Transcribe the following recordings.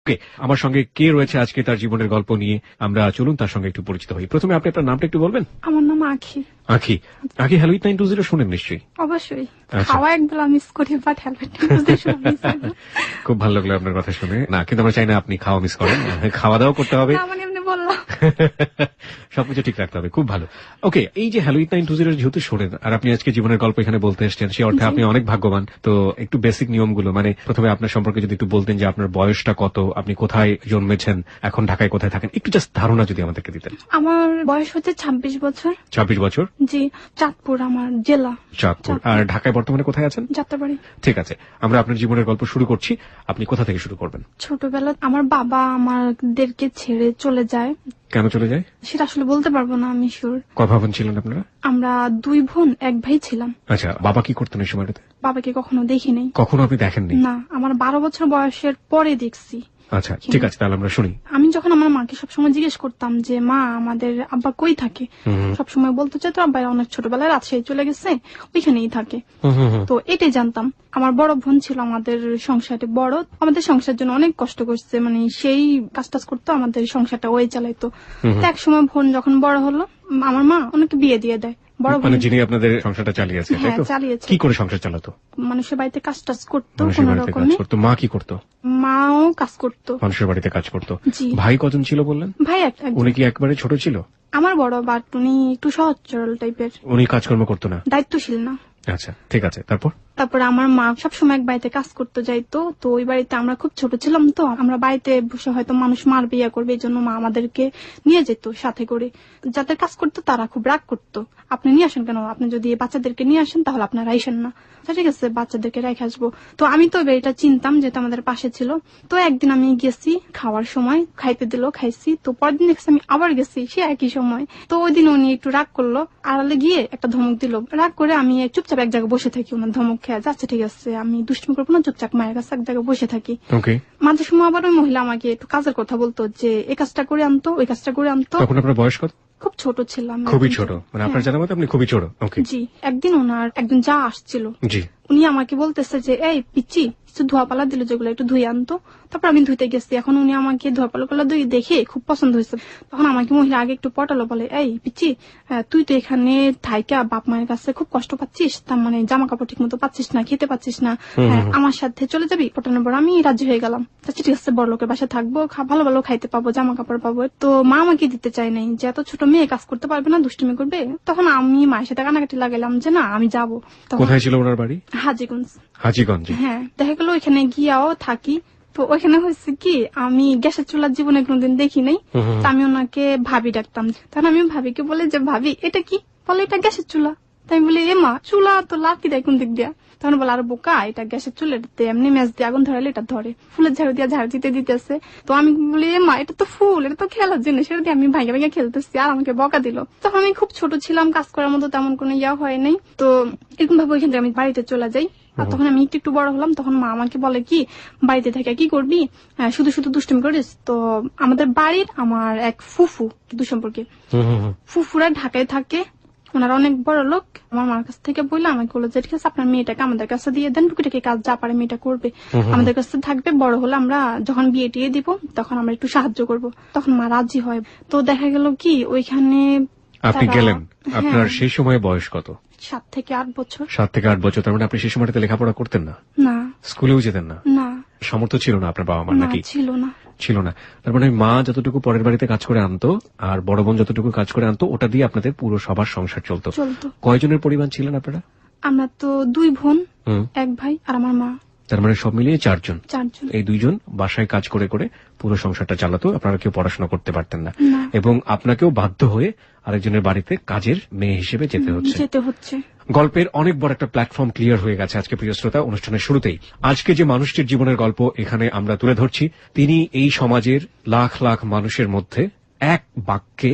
ওকে, আমার সঙ্গে কে রয়েছে আজকে তার জীবনের গল্প নিয়ে আমরা চলুন তার সঙ্গে একটু পরিচিত হই। প্রথমে আপনি আপনার নামটা একটু বলবেন? আমার নাম আখি। আখি, আখি হেলমেট 920 শুনেন নিশ্চয়ই? অবশ্যই। আচ্ছা। খাওয়া একবেলা মিস করি, বাট হেলমেট 920 শুনে মিস করি না। খুব ভালো লাগলো আপনার কথা শুনে। না, কিন্তু আমরা চাই না আপনি খাওয়া মিস করেন। খাওয়া দাওয়া করতে হবে, না, মানে এমনি বললাম। সবকিছু ঠিক রাখতে হবে। খুব ভালো। ওকে, এই যে হ্যালো 920 যেহেতু শোনেন আর আপনি আজকে জীবনের গল্প এখানে বলতে এসেছেন, সে অর্থে আপনি অনেক ভাগ্যবান। তো একটু বেসিক নিয়মগুলো, মানে প্রথমে আপনার সম্পর্কে যদি একটু বলতেন যে আপনার বয়সটা কত, আপনি কোথায় জন্মেছেন, এখন ঢাকায় কোথায় থাকেন, একটু জাস্ট ধারণা যদি আমাদেরকে দিতেন। আমার বয়স হচ্ছে 26 বছর। 26 বছর? জি, চাঁদপুর আমার জেলা। চাঁদপুর। আর ঢাকায় বর্তমানে কোথায় আছেন? যাত্রাবাড়ি। ঠিক আছে, আমরা আপনার জীবনের গল্প শুরু করছি। আপনি কোথা থেকে শুরু করবেন? ছোটবেলা আমার বাবা আমাদেরকে ছেড়ে চলে যায়। কেন চলে যায় সেটা আসলে বলতে পারবো না, আমি শিওর। কয় বোন ছিলেন আপনারা? আমরা 2 বোন 1 ভাই ছিলাম। আচ্ছা, বাবা কি করতেন এই সময়টাতে? বাবাকে কখনো দেখি নাই। কখনো আপনি দেখেননি? না, আমার 12 বছর বয়সের পরে দেখছি। আচ্ছা, ঠিক আছে, তাহলে আমরা শুনি। আমি যখন আমার মাকে সবসময় জিজ্ঞেস করতাম যে মা আমাদের আব্বা কই থাকে, সবসময় বলতে চাইতো আব্বা অনেক ছোটবেলায় রাজশাহী চলে গেছে, ওইখানেই থাকে। তো এটাই জানতাম। আমার বড় বোন ছিল আমাদের সংসারে বড়, আমাদের সংসারের জন্য অনেক কষ্ট করছে, মানে সেই কাজ টাজ করতো, আমাদের সংসারটা ওই চালাইতো। তো এক সময় বোন যখন বড় হলো, আমার মা অনেকে বিয়ে দিয়ে দেয়। বড় বোন, মানে যিনি আপনাদের সংসারটা চালিয়েছে, তাই তো? চালিয়েছে। কি করে সংসার চালাতো? মানুষের বাড়িতে কাজ টাজ করতো, মানুষের কোন বাড়িতে কাজ রকমে। করতো। মা কি করতো? মাও কাজ করতো, মানুষের বাড়িতে কাজ করতো। জি। ভাই কজন ছিল বললেন? ভাই একজন। উনি কি একবারে ছোট ছিল? আমার বড়, বাট উনি একটু সহজ সরল টাইপের। উনি কাজকর্ম করতো না? দায়িত্বশীল না। আচ্ছা, ঠিক আছে, তারপরে আমার মা সবসময় এক বাড়িতে কাজ করতে যাইতো। তো ওই বাড়িতে আমরা খুব ছোট ছিলাম, তো আমরা বাড়িতে বসে হয়তো মানুষ মারবে ইয়া করবে, এই জন্য মা আমাদেরকে নিয়ে যেত সাথে করে। যাদের কাজ করতো তারা খুব রাগ করতো, আপনি নিয়ে আসেন কেন, আপনি যদি বাচ্চাদেরকে নিয়ে আসেন তাহলে আপনারা আইসেন না। ঠিক আছে, বাচ্চাদেরকে রেখে আসবো। তো আমি তো এটা চিনতাম, যেহেতু আমাদের পাশে ছিল। তো একদিন আমি গেছি খাওয়ার সময়, খাইতে দিল, খাইছি। তো পরের দিন দেখছি আমি আবার গেছি সে একই সময়। তো ওই দিন উনি একটু রাগ করলো, আড়ালে গিয়ে একটা ধমক দিল। রাগ করে আমি চুপচাপ এক জায়গায় বসে থাকি, ওনার ধমক খেয়ে। আচ্ছা ঠিক আছে, আমি দুষ্টুমি করবো না, চুপচাপ মায়ের কাছে এক জায়গায় বসে থাকি। মাঝে সময় আবার ওই মহিলা আমাকে একটু কাজের কথা বলতো, যে এই কাজটা করে আনতো, ওই কাজটা করে আনতো। তখন আপনার বয়স কত? খুব ছোট ছিলাম। খুবই ছোট, মানে আপনার জানার মতো আপনি খুবই ছোট। জি। একদিন ওনার একজন যা আসছিল, জি, উনি আমাকে বলতেছে যে এই পিচ্চি, কিছু ধোয়া পালা দিল যেগুলো একটু ধুয়ে আনতো। তারপর আমি ধুইতে গেছি। এখন উনি আমাকে ধোয়া পালা ধুয়ে দেখে খুব পছন্দ হয়েছে। তখন আমাকে মহিলা আগে একটু পটালো, বলে এই পিচ্চি, তুই তো এখানে থাইকা বাপ মায়ের কাছে খুব কষ্ট পাচ্ছিস, তার মানে জামা কাপড় ঠিক মতো পাচ্ছিস না, খেতে পাচ্ছিস না, আমার সাথে চলে যাবি। পটানোর পর আমি রাজি হয়ে গেলাম। ঠিক আছে, বড় লোকের বাসায় থাকবো, ভালো ভালো খাইতে পাবো, জামা কাপড় পাবো। তো মা আমাকে দিতে চাই নাই, যে এত ছোট মেয়ে কাজ করতে পারবে না, দুষ্টুমি করবে। তখন আমি মায়ের সাথে কানাকাটি লাগাইলাম যে না, আমি যাবো। কোথায় ছিল ওনার বাড়ি? হাজীগঞ্জ। হাজীগঞ্জ? হ্যাঁ। দেখা গেল ওইখানে গিয়াও থাকি। তো ওইখানে হয়েছে কি, আমি গ্যাসের চুলার জীবনে কোনোদিন দেখি নাই। আমি ওনাকে ভাবি ডাকতাম। তখন আমি ভাবিকে বলে যে ভাবি এটা কি, বলে এটা গ্যাসের চুলা। তাই বলি এ মা, চুলা তো লাকি দেয় কোন দিক দিয়া। তখন বলে আর বোকা, এটা গ্যাসের চুলা, এটাতে এমনি ম্যাচ দিয়ে আগুন ধরালে এটা ধরে, ফুলের ঝাড়ু দিয়ে ঝাড়ু দিতে দিতেছে। তো আমি বলি এ মা, এটা তো ফুল, এটা তো খেলার জিনিস, এটা দিয়ে আমি ভাঙে ভাঙে খেলতেছি। আর আমাকে বকা দিল। তখন আমি খুব ছোট ছিলাম, কাজ করার মতো তেমন কোনো ইয়া হয় নাই। তো এরকম ভাবে ওইখান থেকে আমি বাড়িতে চলে যাই। আর তখন আমি একটু বড় হলাম, তখন মা আমাকে বলে কি, বাড়িতে থেকে কি করবি, শুধু শুধু দুষ্টুমি করিস। তো আমাদের বাড়ির আমার এক ফুফু দুঃসম্পর্কে, ফুফুরা ঢাকায় থাকে, ওনারা অনেক বড় লোক। আমার মার কাছ থেকে বললে আমাকে বললো যে ঠিক আছে, আপনার মেয়েটাকে আমাদের কাছে দিয়ে দেন, টুকিটাকি কাজ যা পারে মেয়েটা করবে, আমাদের কাছে থাকবে। বড় হলে আমরা যখন বিয়ে টিয়ে দিব তখন আমরা একটু সাহায্য করব। তখন মা রাজি হয়। তো দেখা গেল কি ওইখানে আপনি গেলেন। আপনার সেই সময় বয়স কত? 7 থেকে 8 বছর। 7 থেকে 8 বছর। তার মানে আপনি সেই সময়টাতে লেখাপড়া করতেন না? না। স্কুলেও যেতেন না? না। সামর্থ্য ছিল না আপনার বাবা মার নাকি? ছিল না। ছিল না। তার মানে মা যতটুকু পরের বাড়িতে কাজ করে আনতো আর বড় বোন যতটুকু কাজ করে আনতো, ওটা দিয়ে আপনাদের পুরো সবার সংসার চলতো। কয়জনের পরিবার ছিলেন আপনারা? আমরা তো 2 বোন, 1 ভাই আর আমার মা। তার মানে সব মিলিয়ে 4 জন। এই 2 জন বাসায় কাজ করে করে পুরো সংসারটা চালাতো। আপনারা কেউ পড়াশোনা করতে পারতেন না, এবং আপনাকেও বাধ্য হয়ে আরেকজনের বাড়িতে কাজের মেয়ে হিসেবে যেতে হচ্ছে। গল্পের অনেক বড় একটা প্ল্যাটফর্ম ক্লিয়ার হয়ে গেছে আজকে প্রিয় শ্রোতা। অনুষ্ঠানের শুরুতেই আজকে যে মানুষটির জীবনের গল্প এখানে আমরা তুলে ধরছি, তিনি এই সমাজের লাখ লাখ মানুষের মধ্যে এক বাক্যে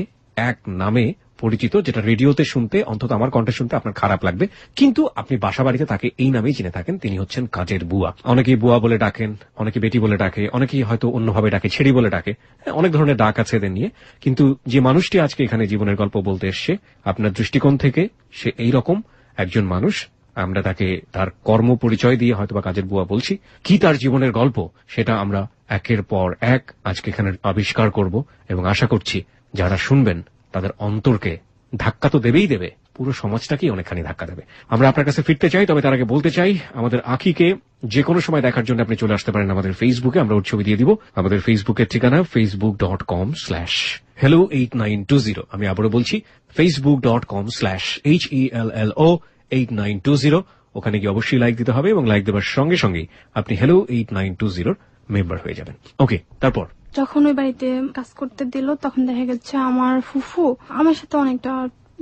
এক নামে পরিচিত, যেটা রেডিওতে শুনতে, অন্তত আমার কণ্ঠে শুনতে আপনার খারাপ লাগবে, কিন্তু আপনি বাসা বাড়িতে তাকে এই নামেই চিনে থাকেন। তিনি হচ্ছেন কাজের বুয়া। অনেকেই বুয়া বলে ডাকেন, অনেকে বেটি বলে ডাকে, অনেকেই হয়তো অন্যভাবে ডাকে, ছেড়ি বলে ডাকে, অনেক ধরনের ডাক আছে এদের নিয়ে। কিন্তু যে মানুষটি আজকে এখানে জীবনের গল্প বলতে এসছে, আপনার দৃষ্টিকোণ থেকে সে এইরকম একজন মানুষ। আমরা তাকে তার কর্ম পরিচয় দিয়ে হয়তো বা কাজের বুয়া বলছি। কি তার জীবনের গল্প সেটা আমরা একের পর এক আজকে এখানে আবিষ্কার করব এবং আশা করছি যারা শুনবেন তাদের অন্তরকে ধাক্কা তো দেবেই দেবে, পুরো সমাজটাকেই অনেকখানি ধাক্কা দেবে। আমরা আপনার কাছে ফিরতে চাই, তবে তার আগে বলতে চাই আমাদের আঁখিকে যে কোনো সময় দেখার জন্য আপনি চলে আসতে পারেন আমাদের ফেসবুকে, আমরা ওর ছবি দিয়ে দিব। আমাদের ফেসবুকের ঠিকানা facebook.com/hello8920। আমি আবারও বলছি facebook.com/HELLO8920। ওখানে গিয়ে অবশ্যই লাইক দিতে হবে এবং লাইক দেওয়ার সঙ্গে সঙ্গে আপনি hello 8920 মেম্বার হয়ে যাবেন। ওকে, তারপর যখন ওই বাড়িতে কাজ করতে দিল তখন দেখা গেছে আমার ফুফু আমার সাথে অনেকটা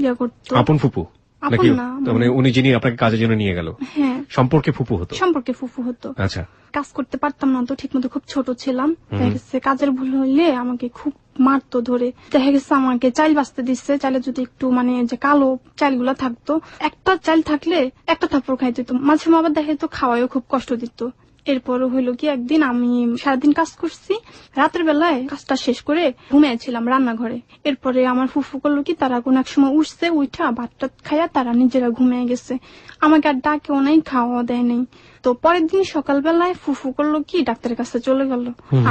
ইয়া করতো। আপন ফুফু নাকি? মানে উনি যিনি আপনাকে কাজের জন্য নিয়ে গেল, হ্যাঁ, সম্পর্কে ফুফু হতো? সম্পর্কে ফুফু হতো। আচ্ছা। কাজ করতে পারতাম না তো ঠিক মতো, খুব ছোট ছিলাম। দেখা গেছে কাজের ভুল হইলে আমাকে খুব মারতো ধরে। দেখা গেছে আমাকে চাল বাঁচতে দিচ্ছে, চালে যদি একটু মানে যে কালো চালগুলা থাকতো, একটা চাল থাকলে একটা থাপ্পড় খাইতে দিত। মাঝে মাঝে আবার দেখা যেত খাওয়ায়ও খুব কষ্ট দিত। এরপর হইলো কি একদিন আমি সারাদিন কাজ করছি, রাতের বেলায় কাজটা শেষ করে ঘুমিয়েছিলাম রান্নাঘরে। এরপরে আমার ফুফু করলো কি তারা কোন এক সময় উঠছে, উঠা ভাতটা খাইয়া তারা নিজেরা ঘুমিয়ে গেছে, আমাকে আর ডাকেও নাই, খাওয়া দেয় নাই। তো পরের দিন সকালবেলায় ফুফু করলো কি ডাক্তারের কাছে চলে গেল,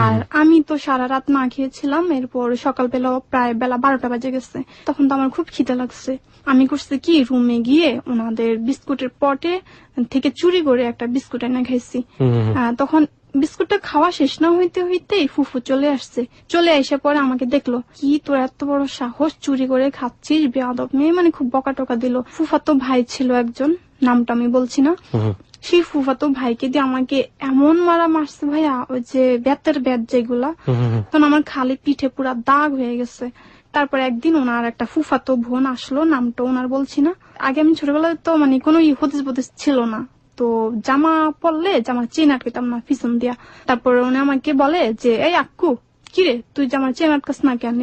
আর আমি তো সারা রাত না খেয়েছিলাম। এরপর সকালবেলা প্রায় বেলা 12টা বাজে গেছে, তখন তো আমার খুব খিদে লাগছে। আমি করছি কি রুমে গিয়ে ওনাদের বিস্কুটের পটে থেকে চুরি করে একটা বিস্কুট এনে খাইছি। তখন বিস্কুটটা খাওয়া শেষ না হইতে হইতেই ফুফু চলে আসছে। চলে এসে পরে আমাকে দেখলো, কি তোর এত বড় সাহস, চুরি করে খাচ্ছিস, বেয়াদব মেয়ে, মানে খুব বকা টকা দিল। ফুফাতো ভাই ছিল একজন, নামটা আমি বলছি না, সেই ফুফাতো ভাইকে দিয়ে আমাকে এমন মারা মারছে ভাইয়া, ওই যে বেতের ব্যাট যেগুলা, তখন আমার খালি পিঠে পুরা দাগ হয়ে গেছে। তারপর একদিন ওনার একটা ফুফাতো বোন আসলো, নামটা ওনার বলছি না। আগে আমি ছোটবেলায় তো মানে কোনো হদিস বদিস ছিল না, তো জামা পরলে জামা চেন আটকাতাম না পিছন দিয়া। তারপর উনি আমাকে বলে যে এই আক্কু, কিরে তুই জামার চেন আটকাস না কেন?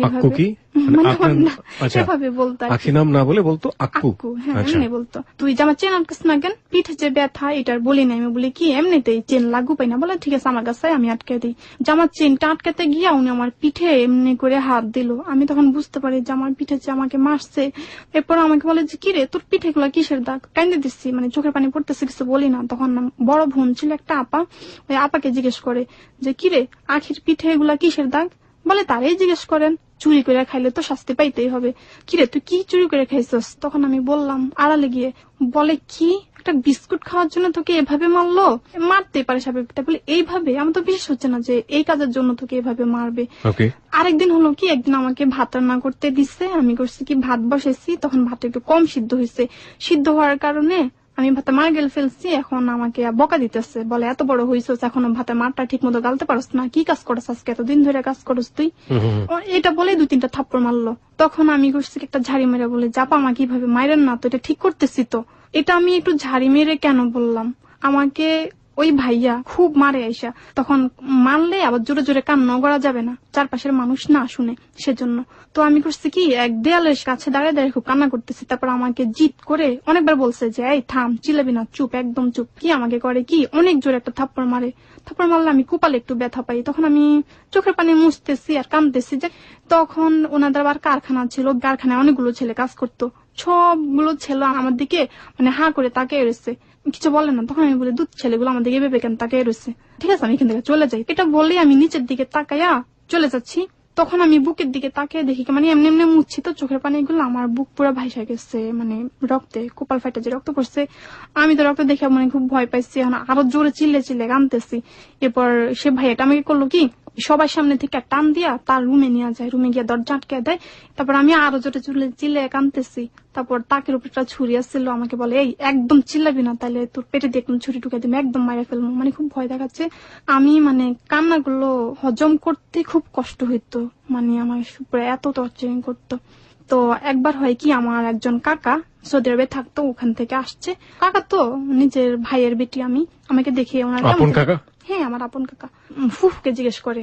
এভাবে বলতো, নাম না বলে বলতো আক্কু। হ্যাঁ, এমনি বলতো, তুই জামার চেন আটকাস না কেন? পিঠে যে ব্যথা এটার বলি না। আমি বলি কি এমনিতেই চেন লাগু পাই না। বলে ঠিক আছে আমার কাছে, আমি আটকে দিই। জামার চেনটা আটকাতে গিয়া উনি আমার পিঠে এমনি করে হাত দিল। আমি তখন বুঝতে পারি যে আমার পিঠে যে আমাকে মারছে। এরপর আমাকে বলে যে কিরে তোর পিঠে গুলা কিসের দাগ? কান্দে দিচ্ছি, মানে চোখের পানি পড়তেছে, কিছু বলি না। তখন বড় বোন ছিল একটা আপা, ওই আপাকে জিজ্ঞেস করে যে কিরে আখির পিঠে এগুলা কিসের দাগ? বলে তারাই জিজ্ঞেস করেন, চুরি করে খাইলে তো শাস্তি পাইতেই হবে। কিরে তুই কি চুরি করে খাইছস? তখন আমি বললাম আড়ালে গিয়ে। বলে কি একটা বিস্কুট খাওয়ার জন্য তোকে এভাবে মারলো? মারতেই পারে স্বাভাবিক। বলে এইভাবে? আমার তো বিশ্বাস হচ্ছে না যে এই কাজের জন্য তোকে এভাবে মারবে। আরেকদিন হলো কি, একদিন আমাকে ভাত রান্না করতে দিচ্ছে, আমি করছি কি ভাত বসেছি, তখন ভাত একটু কম সিদ্ধ হয়েছে। সিদ্ধ হওয়ার কারণে আমি ভাতে মার গেল ফেলছি। এখন আমাকে বকা দিতেছে, বলে এত বড় হইছস এখনো ভাতে মারটা ঠিক মতো গালতে পারস না, কি কাজ করস আজকে, এতদিন ধরে কাজ করস তুই? এটা বলে 2-3টা থাপ্পড় মারলো। তখন আমি করছি একটা ঝাড়ি মেরে, বলে জাপা আমাকে কিভাবে মাইরেন না তো, এটা ঠিক করতেছি তো। এটা আমি একটু ঝাড়ি মেরে কেন বললাম, আমাকে ওই ভাইয়া খুব মারে আইসা। তখন মারলে আবার জোরে জোরে কান্নাও করা যাবে না, চারপাশের মানুষ না শুনে, সেজন্য। তো আমি করছি কি এক দেয়ালের কাছে দাঁড়িয়ে দাঁড়িয়ে খুব কান্না করতেছি। তারপর আমাকে জিত করে অনেকবার বলছে যে এই থাম, চিল্লাবি না, চুপ, একদম চুপ। কি আমাকে করে কি অনেক জোরে একটা থাপ্পড় মারে। থাপ্পড় মারলে আমি কপালে একটু ব্যথা পাই। তখন আমি চোখের পানি মুছতেছি আর কাঁদতেছি। যে তখন ওনাদের আবার কারখানা ছিল, কারখানায় অনেকগুলো ছেলে কাজ করতো। সবগুলো ছেলে আমার দিকে মানে হা করে তাকিয়ে রয়েছে, কিছু বলে না। তখন আমি বলি দুধ ছেলেগুলো আমার দিকে ভেবে কেন তাকিয়ে রয়েছে, ঠিক আছে আমি এখান থেকে চলে যাই। এটা বলে আমি নিচের দিকে তাকাইয়া চলে যাচ্ছি। তখন আমি বুকের দিকে তাকিয়ে দেখি মানে এমনি এমনি মুছছি তো চোখের পানিগুলো, আমার বুক পুরো ভাইসা গেছে, মানে রক্তে কপাল ফাইটা যে রক্ত পড়ছে। আমি তো রক্ত দেখে মানে খুব ভয় পাইছি, আরো জোরে চিল্লে চিল্লে কাঁদতেছি। এরপর সে ভাইয়াটা আমাকে করলো কি সবার সামনে থেকে টান দিয়া তার রুমে নিয়ে যায়, রুমে গিয়ে দরজা আটকে দেয়। তারপর আমি আরো জোরে চিল্লে কাঁদতেছি। তারপর তাকের উপর একটা ছুরি আসছিল, আমাকে বলে এই একদম চিল্লাবি না, তাহলে তোর পেটে দিয়ে একদম ছুরি ঢুকে দিবে, একদম মারা ফেলবো। মানে খুব ভয় দেখাচ্ছে। আমি মানে কান্নাগুলো হজম করতে খুব কষ্ট হইতো, মানে আমার উপরে এত টর্চারিং করতো। তো একবার হয় কি, আমার একজন কাকা সৌদি আরবে থাকতো, ওখান থেকে আসছে। কাকা তো নিজের ভাইয়ের বেটি। আমাকে দেখে ওনার কাকা, হ্যাঁ আমার আপন কাকা, ফুফকে জিজ্ঞেস করে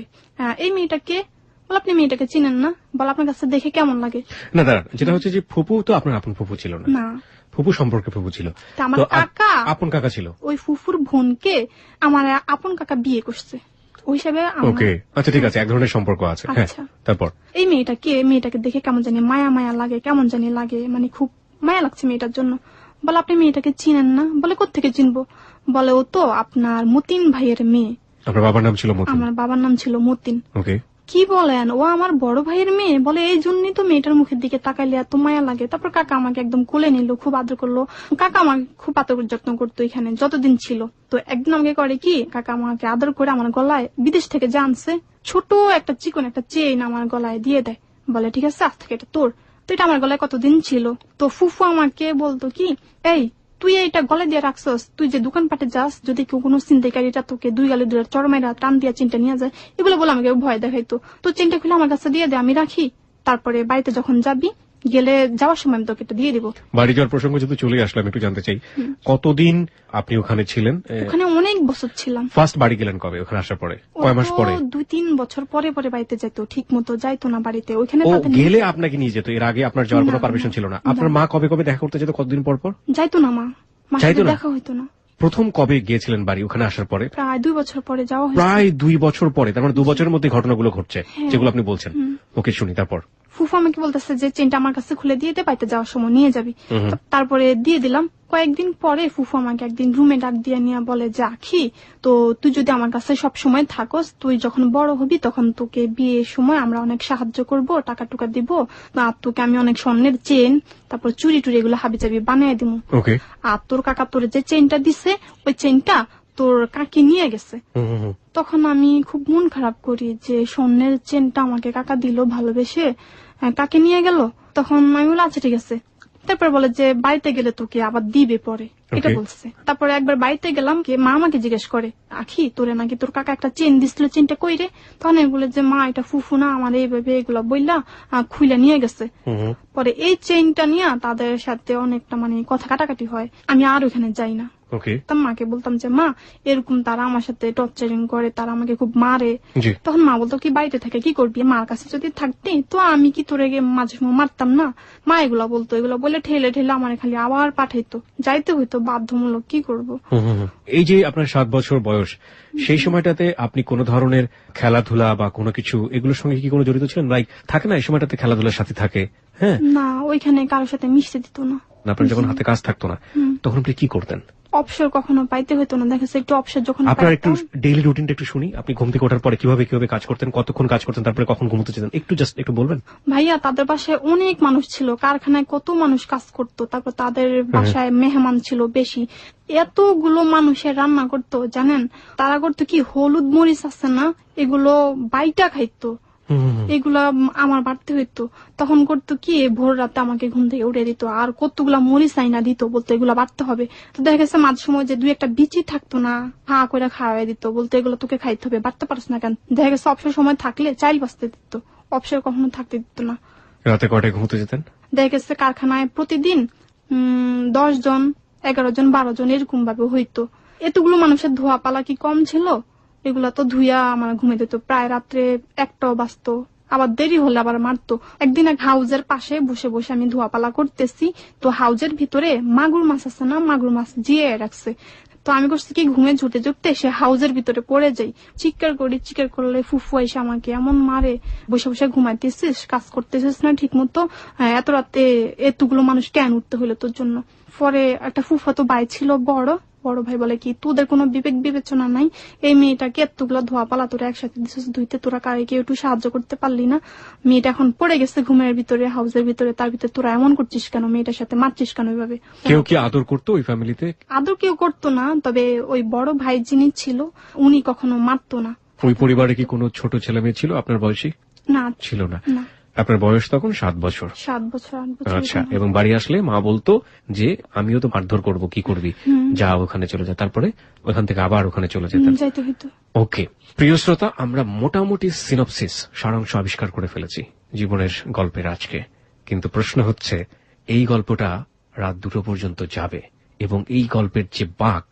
এই মেয়েটাকে, বলে আপনি মেয়েটাকে চিনেন না? বলে আপনার কাছে দেখে কেমন লাগে? না দাঁড়ান, যেটা হচ্ছে যে ফুফু তো আপনার আপন ফুফু ছিল না, না ফুফু সম্পর্কে ফুফু ছিল, আমার কাকা আপন কাকা ছিল। ওই ফুফুর বোনকে আমার আপন কাকা বিয়ে করছে, ওই হিসাবে। ওকে, আচ্ছা ঠিক আছে, এক ধরনের সম্পর্ক আছে। আচ্ছা, তারপর এই মেয়েটাকে দেখে কেমন জানি মায়া মায়া লাগে, কেমন জানি লাগে, মানে খুব মায়া লাগছে মেয়েটার জন্য। বলে আপনি মেয়েটাকে চিনেন না? বলে কোত্থেকে চিনবো? বলে ও তো আপনার মতিন ভাইয়ের মেয়ে। আপনার বাবার নাম ছিল মতিন? আমার বাবার নাম ছিল মতিন। ওকে। কি বলেন, ও আমার বড় ভাইয়ের মেয়ে, বলে এই জন্যই তো মেয়েটার মুখের দিকে তাকাইলে এত মায়া লাগে। তারপর কাকা আমাকে একদম কোলে নিল, খুব আদর করলো। কাকা আমাকে খুব আদর যত্ন করতো এখানে যতদিন ছিল। তো একদিন আমাকে করে কি, কাকা আমাকে আদর করে আমার গলায় বিদেশ থেকে জানছে ছোট একটা চিকন একটা চেইন আমার গলায় দিয়ে দেয়, বলে ঠিক আছে আজ থেকে এটা তোর। তো এটা আমার গলায় কতদিন ছিল। তো ফুফু আমাকে বলতো কি, এই তুই এইটা গলে দিয়ে রাখছস, তুই যে দোকানপাটে যাস, যদি কেউ কোনো ছিনতাইকারীটা তোকে দুই গালে দুই চরমাইরা টান দিয়া চেনটা নিয়ে যায়, এগুলো বলে আমাকে ভয় দেখাইতো। তো চেনটা খুলে আমার কাছে দিয়ে দে, আমি রাখি। তারপরে বাড়িতে যখন যাবি, গেলে যাওয়ার সময় আমি তোকে এটা দিয়ে দিব। বাড়ি যাওয়ার প্রসঙ্গ যদি চলে আসলাম, একটু জানতে চাই কতদিন আপনি ওখানে ছিলেন? ওখানে অনেক বছর ছিলাম। ফার্স্ট বাড়ি গেলেন কবে? ওখানে আসার পরে কয় মাস পরে? 2-3 বছর পরে পরে বাড়িতে যাইতো, ঠিক মতো যাইতো না বাড়িতে। ওইখানে ও গেলে আপনাকে নিয়ে যেত, এর আগে আপনার যাওয়ার কোনো পারমিশন ছিল না? আপনার মা কবে কবে দেখা করতে যেত, কতদিন পর পর? যাইতো না মা, মার সাথে দেখা হইতো না। প্রথম কবে গিয়েছিলেন বাড়ি ওখানে আসার পরে? প্রায় 2 বছর পরে যাওয়া হয়েছে। প্রায় 2 বছর পরে, তার মানে 2 বছরের মধ্যে ঘটনাগুলো ঘটছে যেগুলো আপনি বলছেন। ওকে, শুনি তারপর। ফুফু আমাকে বলতেছে যে চেনটা আমার কাছে খুলে দিয়ে দে, বাড়িতে যাওয়ার সময় নিয়ে যাবি। তারপরে দিয়ে দিলাম। কয়েকদিন পরে ফুফু আমাকে একদিন রুমে ডাক দিয়ে নিয়ে বলে যে, আখি তো তুই যদি আমার কাছে সব সময় থাকস, তুই যখন বড় হবি তখন তোকে বিয়ের সময় আমরা অনেক সাহায্য করব, টাকা টুকা দিব, আর তোকে আমি অনেক স্বর্ণের চেন, তারপর চুরি টুরি এগুলো হাবি জাবি বানিয়ে দিব। আর তোর কাকা তোর যে চেনটা দিছে, ওই চেনটা তোর কাকি নিয়ে গেছে। তখন আমি খুব মন খারাপ করি যে স্বর্ণের চেনটা আমাকে কাকা দিল ভালোবেসে, কাকে নিয়ে গেল। তখন আমি বলি আচ্ছা ঠিক আছে। তারপর বলে যে বাড়িতে গেলে তোকে আবার দিবে পরে, এটা বলছে। তারপরে একবার বাড়িতে গেলাম, মা আমাকে জিজ্ঞেস করে, আখি তোরে নাকি তোর কাকা একটা চেন দিছিল, চেনটা কই রে? তখন আমি বলে যে মা এটা ফুফু না আমার এইভাবে এগুলা বইলা খুইলা নিয়ে গেছে। পরে এই চেনটা নিয়ে তাদের সাথে অনেকটা মানে কথা কাটাকাটি হয়, আমি আর ওখানে যাই না। মাকে বলতাম যে মা এরকম তারা আমার সাথে টর্চারিং করে, তারা আমাকে খুব মারে। তখন মা বলতো কি বাড়িতে থেকে কি করবি, মার কাছে যদি থাকতি তো আমি কি তোরে মাঝে সময় মারতাম না। মা এগুলা বলতো, এগুলো বলে ঠেলে ঠেলে আমার খালি আবার পাঠাইতো, যাইতে হইতো বাধ্যমূলক, কি করব। এই যে আপনার 7 বছর বয়স, সেই সময়টাতে আপনি কোন ধরনের খেলাধুলা বা কোনো কিছু এগুলোর সঙ্গে কি কোনো জড়িত ছিলেন? লাইক থাকে না এই সময়টাতে খেলাধুলার সাথে থাকে, হ্যাঁ না ওইখানে কারোর সাথে মিশতে দিত না। আপনার যখন হাতে কাজ থাকতো না তখন আপনি কি করতেন? অবসর কখনো পাইতে হইতো না, দেখা একটু অবসর যখন আপনার একটু ডেইলি রুটিনটা একটু শুনি। আপনি ঘুম থেকে ওঠার পরে কিভাবে কিভাবে কাজ করতেন, কতক্ষণ কাজ করতেন, তারপরে কখন ঘুমোতে যেতেন, একটু জাস্ট একটু বলবেন? ভাইয়া তাদের বাসায় অনেক মানুষ ছিল, কারখানায় কত মানুষ কাজ করতো, তারপর তাদের বাসায় মেহমান ছিল বেশি, এতগুলো মানুষের রান্না করতো জানেন। তারা করতো কি, হলুদ মরিচ আছে না, এগুলো বাইটা খাইতো, এগুলা আমার বাড়তে হইতো। তখন করতো কি, ভোর রাতে আমাকে ঘুম থেকে উঠে দিত, আর কতগুলা মরিচ আইনা দিত, বলতো এগুলা বাড়তে হবে। তো দেখা গেছে মাঝে সময় যে 2-1টা বিচি থাকতো না, হা করে খাওয়াই দিত, বলতো এগুলো তোকে খাইতে হবে, বাড়তে পারস না কেন। দেখা গেছে অবসর সময় থাকলে চাইল বাঁচতে দিত, অবসর কখনো থাকতে দিত না। রাতে কয়টায় ঘুমোতে যেতেন? দেখা গেছে কারখানায় প্রতিদিন 10 জন 11 জন 12 জন এরকম ভাবে হইতো। এতগুলো মানুষের ধোয়া পালা কি কম ছিল? এগুলা তো ধুইয়া আমার ঘুমে দিত, প্রায় রাত্রে 1টাও বাজতো, আবার দেরি হলে আবার মারতো। একদিন এক হাউজের পাশে বসে বসে আমি ধোয়াপালা করতেছি, তো হাউজের ভিতরে মাগুর মাছ আছে না, মাগুর মাছ জিয়ে রাখছে। তো আমি করছি কি, ঘুমে ঝুটে ঝুটতে সে হাউজের ভিতরে পড়ে যাই, চিৎকার করি, চিৎকার করলে ফুফু এসে আমাকে এমন মারে, বসে বসে ঘুমাইতেছিস, কাজ করতেছিস না ঠিক মতো, এত রাতে এতগুলো মানুষ কেন উঠতে হইলো তোর জন্য। পরে একটা ফুফাতো ভাই ছিল বড় ভাই বলে কি, তোদের কোনো বিবেক বিবেচনা নাই, এই মেয়েটাকে এতগুলো ধোয়া পালা তোরা একসাথে দিছিস ধুইতে, তোরা কারে কেউ একটু সাহায্য করতে পারলি না, মেয়েটা এখন পড়ে গেছে ঘুমের ভিতরে হাউসের ভিতরে, তার ভিতরে তোরা এমন করছিস কেন, মেয়েটার সাথে মারছিস কেন ওইভাবে। কেউ কি আদর করতো ওই ফ্যামিলিতে? আদর কেউ করতো না, তবে ওই বড় ভাই যিনি ছিল উনি কখনো মারতো না। ওই পরিবারে কি কোনো ছোট ছেলে মেয়ে ছিল আপনার বয়সী? না, ছিল না। আপনার বয়স তখন 7 বছর? 7 বছর 8 বছর। আচ্ছা, এবং বাড়ি আসলে মা বলতো যে আমিও তো মারধর করবো, কি করবি, যা ওখানে চলে যা, তারপরে ওখান থেকে আবার ওখানে চলে যেতেন। ওকে প্রিয় শ্রোতা, আমরা মোটামুটি সিনপসিস সারাংশ আবিষ্কার করে ফেলেছি জীবনের গল্পের আজকে, কিন্তু প্রশ্ন হচ্ছে এই গল্পটা রাত 2টো পর্যন্ত যাবে এবং এই গল্পের যে বাঁক,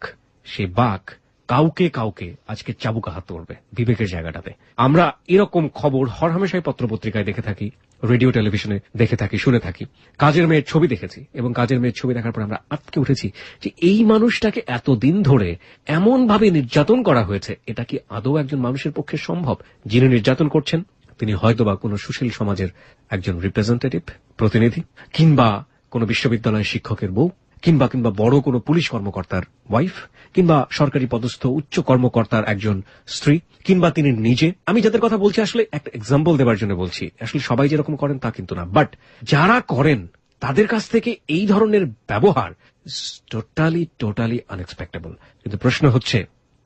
সে বাঁক কাউকে কাউকে আজকে চাবুকাহাত করবে বিবেকের জায়গাটাতে। আমরা এরকম খবর হরহামেশাই পত্রপত্রিকায় দেখে থাকি, রেডিও টেলিভিশনে দেখে থাকি, শুনে থাকি। কাজের মেয়ের ছবি দেখেছি এবং কাজের মেয়ের ছবি দেখার পর আমরা আটকে উঠেছি যে এই মানুষটাকে এতদিন ধরে এমন ভাবে নির্যাতন করা হয়েছে, এটা কি আদৌ একজন মানুষের পক্ষে সম্ভব? যিনি নির্যাতন করছেন তিনি হয়তোবা কোনো সুশীল সমাজের একজন রিপ্রেজেন্টেটিভ, প্রতিনিধি, কিংবা কোনো বিশ্ববিদ্যালয়ের শিক্ষকের বউ, কিংবা বড় কোনো পুলিশ কর্মকর্তার ওয়াইফ, কিংবা সরকারি পদস্থ উচ্চ কর্মকর্তার একজন স্ত্রী, কিংবা তিনি নিজে। আমি যাদের কথা বলছি আসলে একটা এক্সাম্পল দেওয়ার জন্য বলছি, আসলে সবাই যেরকম করেন তা কিন্তু না, বাট যারা করেন তাদের কাছ থেকে এই ধরনের ব্যবহার টোটালি আনএক্সপেক্টেবল। কিন্তু প্রশ্ন হচ্ছে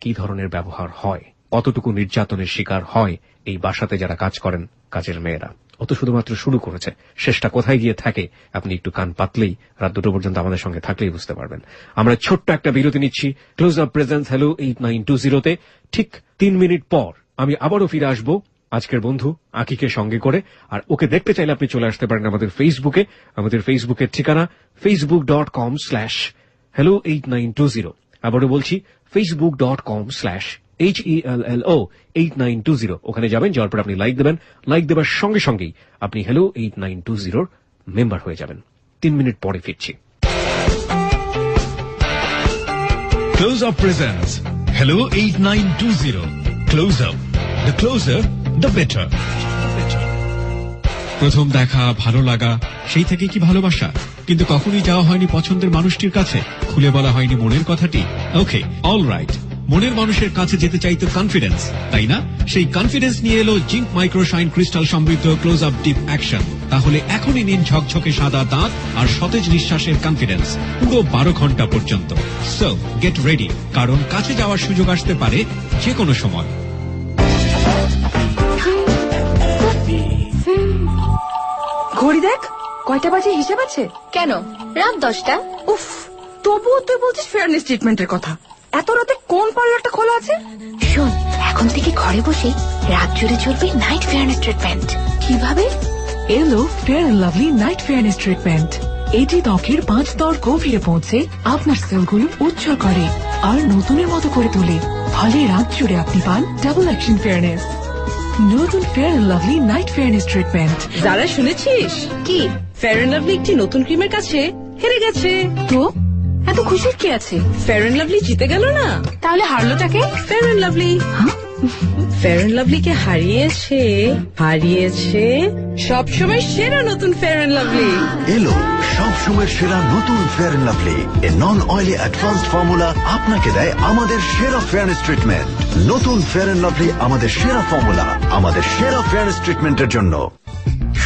কি ধরনের ব্যবহার হয়, কতটুকু নির্যাতনের শিকার হয় এই বাসাতে যারা কাজ করেন, কাজের মেয়েরা। ও তো শুধুমাত্র শুরু করেছে, শেষটা কোথায় গিয়ে থাকে আপনি একটু কান পাতলেই, রাত 2টো পর্যন্ত আমাদের সঙ্গে থাকলেই বুঝতে পারবেন। আমরা ছোট্ট একটা বিরতি নিচ্ছি ক্লোজ আপ প্রেজেন্স হ্যালো 8920-তে। ঠিক 3 মিনিট পর আমি আবারও ফিরে আসবো আজকের বন্ধু আকিকে সঙ্গে করে। আর ওকে দেখতে চাইলে আপনি চলে আসতে পারেন আমাদের ফেসবুকে। আমাদের ফেসবুকের ঠিকানা facebook.com/hello8920। আবারও বলছি facebook.com/HELLO8920। ওখানে যাবেন, যাওয়ার পর আপনি লাইক দেবেন। লাইক দেবার সঙ্গে সঙ্গেই আপনি হ্যালো 8920 মেম্বার হয়ে যাবেন। 3 মিনিট পরে ফিরছি। Close Up presents Hello 8920. Close Up. The closer, the better. প্রথম দেখা, ভালো লাগা, সেই থেকে কি ভালোবাসা? কিন্তু কখনই যাওয়া হয়নি পছন্দের মানুষটির কাছে, খুলে বলা হয়নি মনের কথাটি। ওকে, অল রাইট, মনের মানুষের কাছে যেতে চাইতো কনফিডেন্স, তাই না? সেই কনফিডেন্স নিয়ে এলো জিঙ্ক মাইক্রোশাইন ক্রিস্টাল সমৃদ্ধ ক্লোজ আপ ডিপ অ্যাকশন। তাহলে এখনই নিন ঝকঝকে সাদা দাঁত আর সতেজ নিঃশ্বাসের কনফিডেন্স পুরো 12 ঘন্টা পর্যন্ত। সো গেট রেডি, কারণ কাছে যাওয়ার সুযোগ আসতে পারে যে কোনো সময়। ঘড়ি দেখ, কয়টা বাজে হিসাব আছে? কেন, রাত 10টা। উফ, তবুও তুই বলছিস ফেয়ারনেস ট্রিটমেন্টের কথা। এত রাতে কোন পার্লারটা খোলা আছে? শোন, এখন থেকে ঘরে বসেই রাত জুড়ে চলবে নাইট ফেয়ারনেস ট্রিটমেন্ট। কিভাবে? এলো fair and lovely night fairness treatment. এটি ত্বকের 5 স্তর গভীরে পৌঁছে আপনার সেলগুলো উজ্জ্বল করে আর নতুনের মতো করে তোলে। ফলে রাত জুড়ে আপনি পান ডাবল অ্যাকশন ফেয়ারনেস। নতুন fair and lovely night fairness treatment. যারা শুনেছিস কি? ফেয়ার অ্যান্ড লাভলি একটি নতুন ক্রিমের কাছে হেরে গেছে। তো এত খুশির কি আছে? ফেয়ার অ্যান্ড লাভলি জিতে গেল না। তাহলে হারলোটাকে? Fair and Lovely. Fair and লাভলিকে হারিয়েছে সবসময় সেরা নতুন ফেয়ার অ্যান্ড লাভলি। এলো সবসময় সেরা নতুন fair and lovely. A non oily advanced formula আপনাকে দেয় আমাদের সেরা ফেয়ারনেস ট্রিটমেন্ট। নতুন ফেয়ার অ্যান্ড লাভলি আমাদের সেরা ফর্মুলা, আমাদের সেরা ফেয়ারনেস ট্রিটমেন্টের জন্য।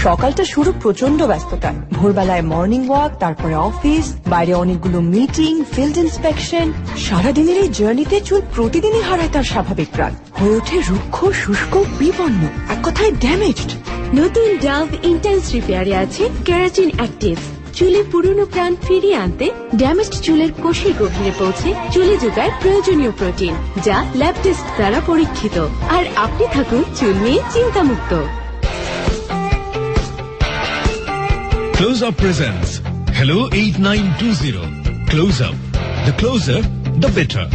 সকালটা শুরু প্রচন্ড ব্যস্ততা। ভোরবেলায় মর্নিং ওয়াক, তারপরে অফিস, বাইরে অনেকগুলো মিটিং, ফিল্ড ইন্সপেকশন। সারাদিনের এই জার্নিতে চুল প্রতিদিনই হারায় তার স্বাভাবিক প্রাণ, হয়ে ওঠে রুক্ষ, শুষ্ক, বিপন্ন, এক কথায় ড্যামেজড। নতুন ডাভ ইন্টেন্স রিপেয়ারে আছে কেরাটিন অ্যাক্টিভ। চুলে পুরনো প্রাণ ফিরিয়ে আনতে ড্যামেজড চুলের কোষের গভীরে পৌঁছে চুলে যোগায় প্রয়োজনীয় প্রোটিন, যা ল্যাব টেস্ট দ্বারা পরীক্ষিত। আর আপনি থাকুন চুল নিয়ে চিন্তামুক্ত। Close Up presents Hello 8920. Close Up. The closer, the better.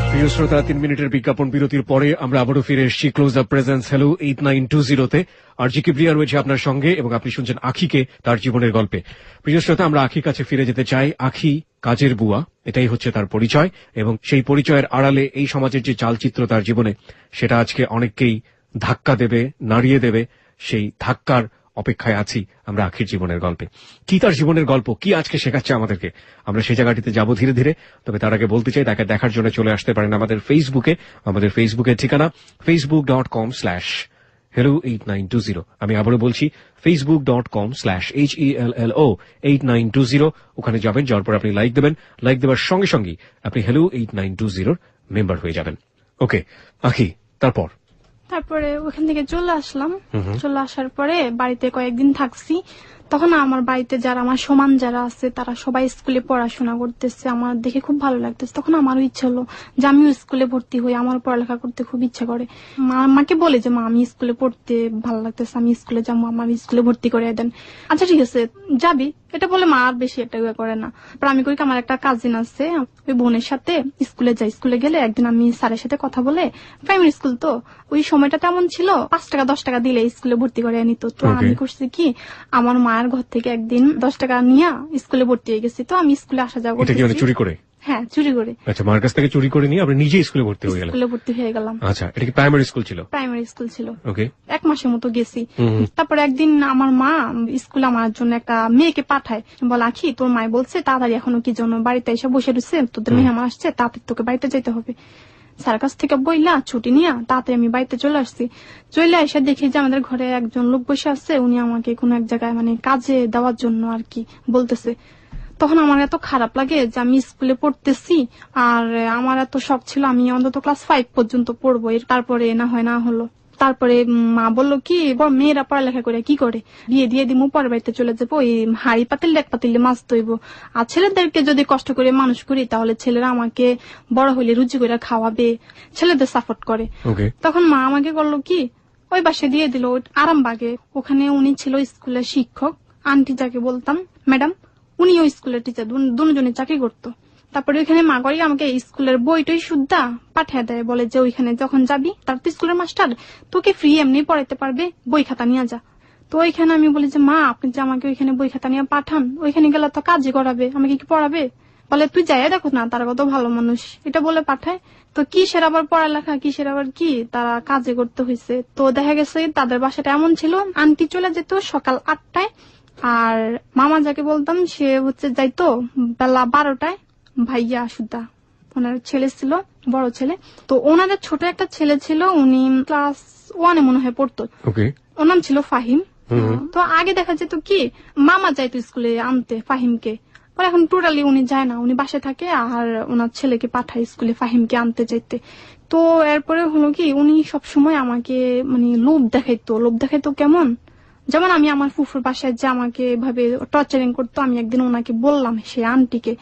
প্রিয় শ্রোতা, 3 মিনিটের বিজ্ঞাপন বিরতির পরে আমরা আবারও ফিরে এসেছি ক্লোজ আপ প্রেজেন্স হ্যালো 8920-তে। আর জি কিবরিয়া রয়েছে আপনার সঙ্গে এবং আপনি শুনছেন আখিকে তার জীবনের গল্পে। প্রিয় শ্রোতা, আমরা আখির কাছে ফিরে যেতে চাই। আখি কাজের বুয়া, এটাই হচ্ছে তার পরিচয়, এবং সেই পরিচয়ের আড়ালে এই সমাজের যে চালচিত্র তার জীবনে, সেটা আজকে অনেককেই ধাক্কা দেবে, নাড়িয়ে দেবে। সেই ধাক্কার অপেক্ষায় আছি আমরা আখির জীবনের গল্পে। কি তার জীবনের গল্প, কি আজকে শেখাচ্ছে আমাদেরকে, আমরা সেই জায়গাটিতে যাব ধীরে ধীরে। তবে তার আগে বলতে চাই, তাকে দেখার জন্য চলে আসতে পারেন আমাদের ফেসবুকে। আমাদের ফেসবুকের ঠিকানা facebook.com/hello8920। আমি আবারও বলছি facebook.com/HELLO8920। ওখানে যাবেন, যাওয়ার পর আপনি লাইক দেবেন। লাইক দেওয়ার সঙ্গে সঙ্গেই আপনি হ্যালো 8920 মেম্বার হয়ে যাবেন। ওকে আখি, তারপরে ওখান থেকে চলে আসলাম। চলে আসার পরে বাড়িতে কয়েকদিন থাকছি। তখন আমার বাড়িতে যারা আমার সমান যারা আছে তারা সবাই স্কুলে পড়াশোনা করতেছে, আমার দেখে খুব ভালো লাগতেছে। তখন আমারও ইচ্ছা হলো যে আমিও স্কুলে ভর্তি হই, আমার পড়ালেখা করতে খুব ইচ্ছা করে। মাকে বলে যে মা, আমি স্কুলে পড়তে ভালো লাগতেছে, আমি স্কুলে যাবো, আমার স্কুলে ভর্তি করে দেন। আচ্ছা ঠিক আছে যাবি, এটা বলে মা আর বেশি একটা করে না। আমি করি, আমার একটা কাজিন আছে, ওই বোনের সাথে স্কুলে যাই। স্কুলে গেলে একদিন আমি স্যারের সাথে কথা বলে, প্রাইমারি স্কুল তো ওই সময়টা তেমন ছিল, 5 টাকা 10 টাকা দিলে স্কুলে ভর্তি করে নিত। তো আমি করছি কি, আমার মায়ের ঘর থেকে একদিন 10 টাকা নিয়ে স্কুলে ভর্তি হয়ে গেছি। তো আমি স্কুলে আসা যাওয়া করতেছি। চুরি করে? হ্যাঁ, চুরি করে। আচ্ছা, মার কাছ থেকে চুরি করে নিয়ে আপনি নিজে স্কুলে ভর্তি হয়ে গেলেন? স্কুলে ভর্তি হয়ে গেলাম। আচ্ছা, এটা কি প্রাইমারি স্কুল ছিল? প্রাইমারি স্কুল ছিল। ওকে। 1 মাসের মতো গেছি। তারপরে একদিন আমার মা স্কুলে আমার জন্য একটা মেয়েকে পাঠায়, বলে আখি তোর মায় বলছে তাড়াতাড়ি এখনো কি জন্য বাড়িতে এসে বসে রয়েছে, তোদের মেহমান আসছে, তাড়াতাড়ি তোকে বাড়িতে যেতে হবে। স্যার কাছ থেকে বইলা ছুটি নিয়ে তাড়াতাড়ি আমি বাড়িতে চলে আসছি। চলে এসে দেখি যে আমাদের ঘরে একজন লোক বসে আছে, উনি আমাকে কোন এক জায়গায় মানে কাজে দেওয়ার জন্য আর কি বলতেছে। তখন আমার এত খারাপ লাগে যে আমি স্কুলে পড়তেছি, আর আমার এত শখ ছিল আমি অন্তত ক্লাস 5 পর্যন্ত পড়বো, তারপরে না হয় না হলো। তারপরে মা বললো কি মেয়েরা পড়ালেখা করে কি করে, বিয়ে দিয়ে দিমু, পরের বাড়িতে চলে যাবো, ওই হাড়ি পাতিল এক পাতিলে মাছ তৈব, আর ছেলেদেরকে যদি কষ্ট করে মানুষ করি তাহলে ছেলেরা আমাকে বড় হইলে রুজি করে খাওয়াবে, ছেলেদের সাপোর্ট করে। তখন মা আমাকে করলো কি ওই বাসে দিয়ে দিল আরামবাগে। ওখানে উনি ছিল স্কুলের শিক্ষক, আন্টি যাকে বলতাম ম্যাডাম, উনি ওই স্কুলের টিচার, দুজনে চাকরি করতো। তারপরে ওইখানে মা করি আমাকে স্কুলের বইটই সুদ্ধা পাঠিয়ে দেয়, বলে যে ওইখানে যখন যাবি তার তো স্কুলের মাস্টার তোকে ফ্রি এমনি পড়াইতে পারবে, বই খাতা নিয়ে যা। তো ওইখানে আমি বলি যে মা আপনি যে আমাকে ওইখানে বই খাতা নিয়ে পাঠান, ওইখানে গেলে তো কাজই করাবে, আমাকে কি পড়াবে? বলে তুই যাই দেখো না তারা কত ভালো মানুষ, এটা বলে পাঠায়। তো কিসের আবার পড়ালেখা, কিসের আবার কি, তারা কাজে করতে হয়েছে। তো দেখা গেছে তাদের বাসাটা এমন ছিল, আন্টি চলে যেত সকাল 8টায়, আর মামা যাকে বলতাম সে হচ্ছে যাইতো বেলা 12টায়। ভাইয়া সুদ্ধা ওনার ছেলে ছিল, বড় ছেলে। তো ওনাদের ছোট একটা ছেলে ছিল, উনি ক্লাস 1-এ মনে হয় পড়তো, ওর নাম ছিল ফাহিম। তো আগে দেখা যেত কি মামা যাইতো স্কুলে আনতে ফাহিমকে, পরে এখন টোটালি উনি যায় না, উনি বাসে থাকে আর ওনার ছেলেকে পাঠায় স্কুলে ফাহিমকে আনতে যাইতে। তো এরপরে হলো কি উনি সবসময় আমাকে মানে লোভ দেখাইতো কেমন, যেমন আমি আমার ফুফুর বাসায় যে আমাকে এভাবে টর্চারিং করতো, আমি একদিন ওনাকে বললাম সে আন্টিকে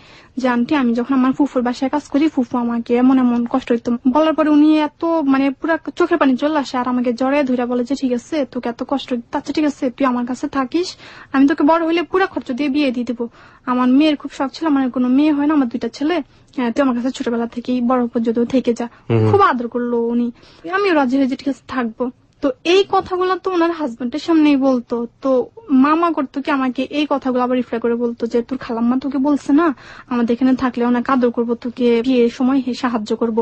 যে আন্টি আমি যখন আমার ফুফুর বাসায় কাজ করি ফুফু আমাকে এমন এমন কষ্ট হইতো। বলার পরে উনি এত মানে পুরো চোখের পানি চলে আসে আর আমাকে জড়ায় ধরে বলে যে ঠিক আছে তোকে এত কষ্ট হইতো, আচ্ছা ঠিক আছে তুই আমার কাছে থাকিস, আমি তোকে বড় হইলে পুরো খরচ দিয়ে বিয়ে দিয়ে দেবো। আমার মেয়ের খুব শখ ছিল, আমার কোনো মেয়ে হয় না, আমার 2টা ছেলে, তুই আমার কাছে ছোটবেলা থেকেই বড় পর্যন্ত থেকে যা। খুব আদর করলো উনি, আমিও রাজি হয়েছি ঠিক আছে থাকবো। তো এই কথাগুলো তো ওনার হাজবেন্ডের সামনেই বলতো। তো মামা করতো কি আমাকে এই কথাগুলো আবার রিফ্লাই করে বলতো যে তোর খালাম্মা তোকে বলছে না আমাদের এখানে থাকলে অনেক আদর করবো, তোকে বিয়ের সময় সাহায্য করবো,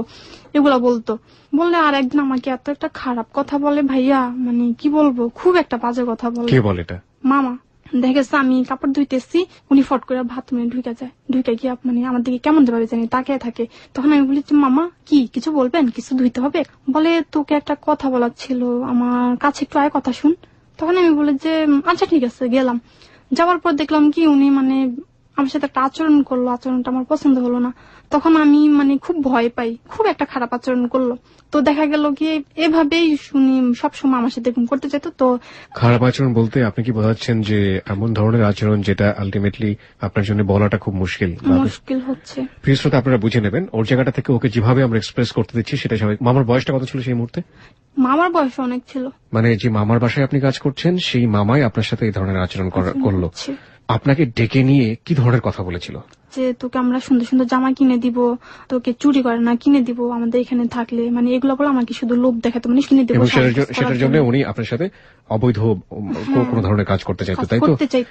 এগুলা বলতো। বললে আর একদিন আমাকে এত একটা খারাপ কথা বলে ভাইয়া, মানে কি বলবো, খুব একটা বাজে কথা বলে। কে বলে এটা? মামা। দেখা গেছে আমি কাপড় ধুইতেছি, উনি ফট করে বাথরুমে ঢুকে যায়, ঢুকে গিয়ে মানে আমার দিকে কেমন ভাবে জানি তাকিয়ে থাকে। তখন আমি বলি মামা কি কিছু বলবেন, কিছু ধুইতে হবে? বলে তোকে একটা কথা বলার ছিল, আমার কাছে একটু আয় কথা শুন। তখন আমি বলি যে আচ্ছা ঠিক আছে গেলাম। যাওয়ার পর দেখলাম কি উনি মানে আমার সাথে একটা আচরণ করলো, আচরণটা আমার পছন্দ হলো না। তখন আমি মানে খুব ভয় পাই, খুব একটা খারাপ আচরণ করলো। তো দেখা গেল কি এভাবেই শুনি সবসময় আমার সাথে এরকম করতে যেত। তো খারাপ আচরণ বলতে আপনি কি বোঝাচ্ছেন যে এমন ধরনের আচরণ যেটা আলটিমেটলি আপনার জন্য বলাটা খুব মুশকিল হচ্ছে? প্রিয় শ্রোতা আপনারা বুঝে নেবেন, ওর জায়গাটা থেকে ওকে যেভাবে আমরা এক্সপ্রেস করতে দিচ্ছি সেটা সবাই। মামার বয়সটা কত ছিল সেই মুহূর্তে? মামার বয়স অনেক ছিল। মানে যে মামার বাসায় আপনি কাজ করছেন সেই মামাই আপনার সাথে এই ধরনের আচরণ করলো। আপনাকে ডেকে নিয়ে কি ধরনের কথা বলেছিল? যে তোকে আমরা সুন্দর সুন্দর জামা কিনে দিব, তোকে চুরি করে না কিনে দিব আমাদের এখানে থাকলে, মানে এগুলো বলে আমাকে শুধু লোভ দেখাতো, মানে কিনে দিব। সেটার জন্য উনি আপনার সাথে অবৈধ কোন ধরনের কাজ করতে চাইতো, তাই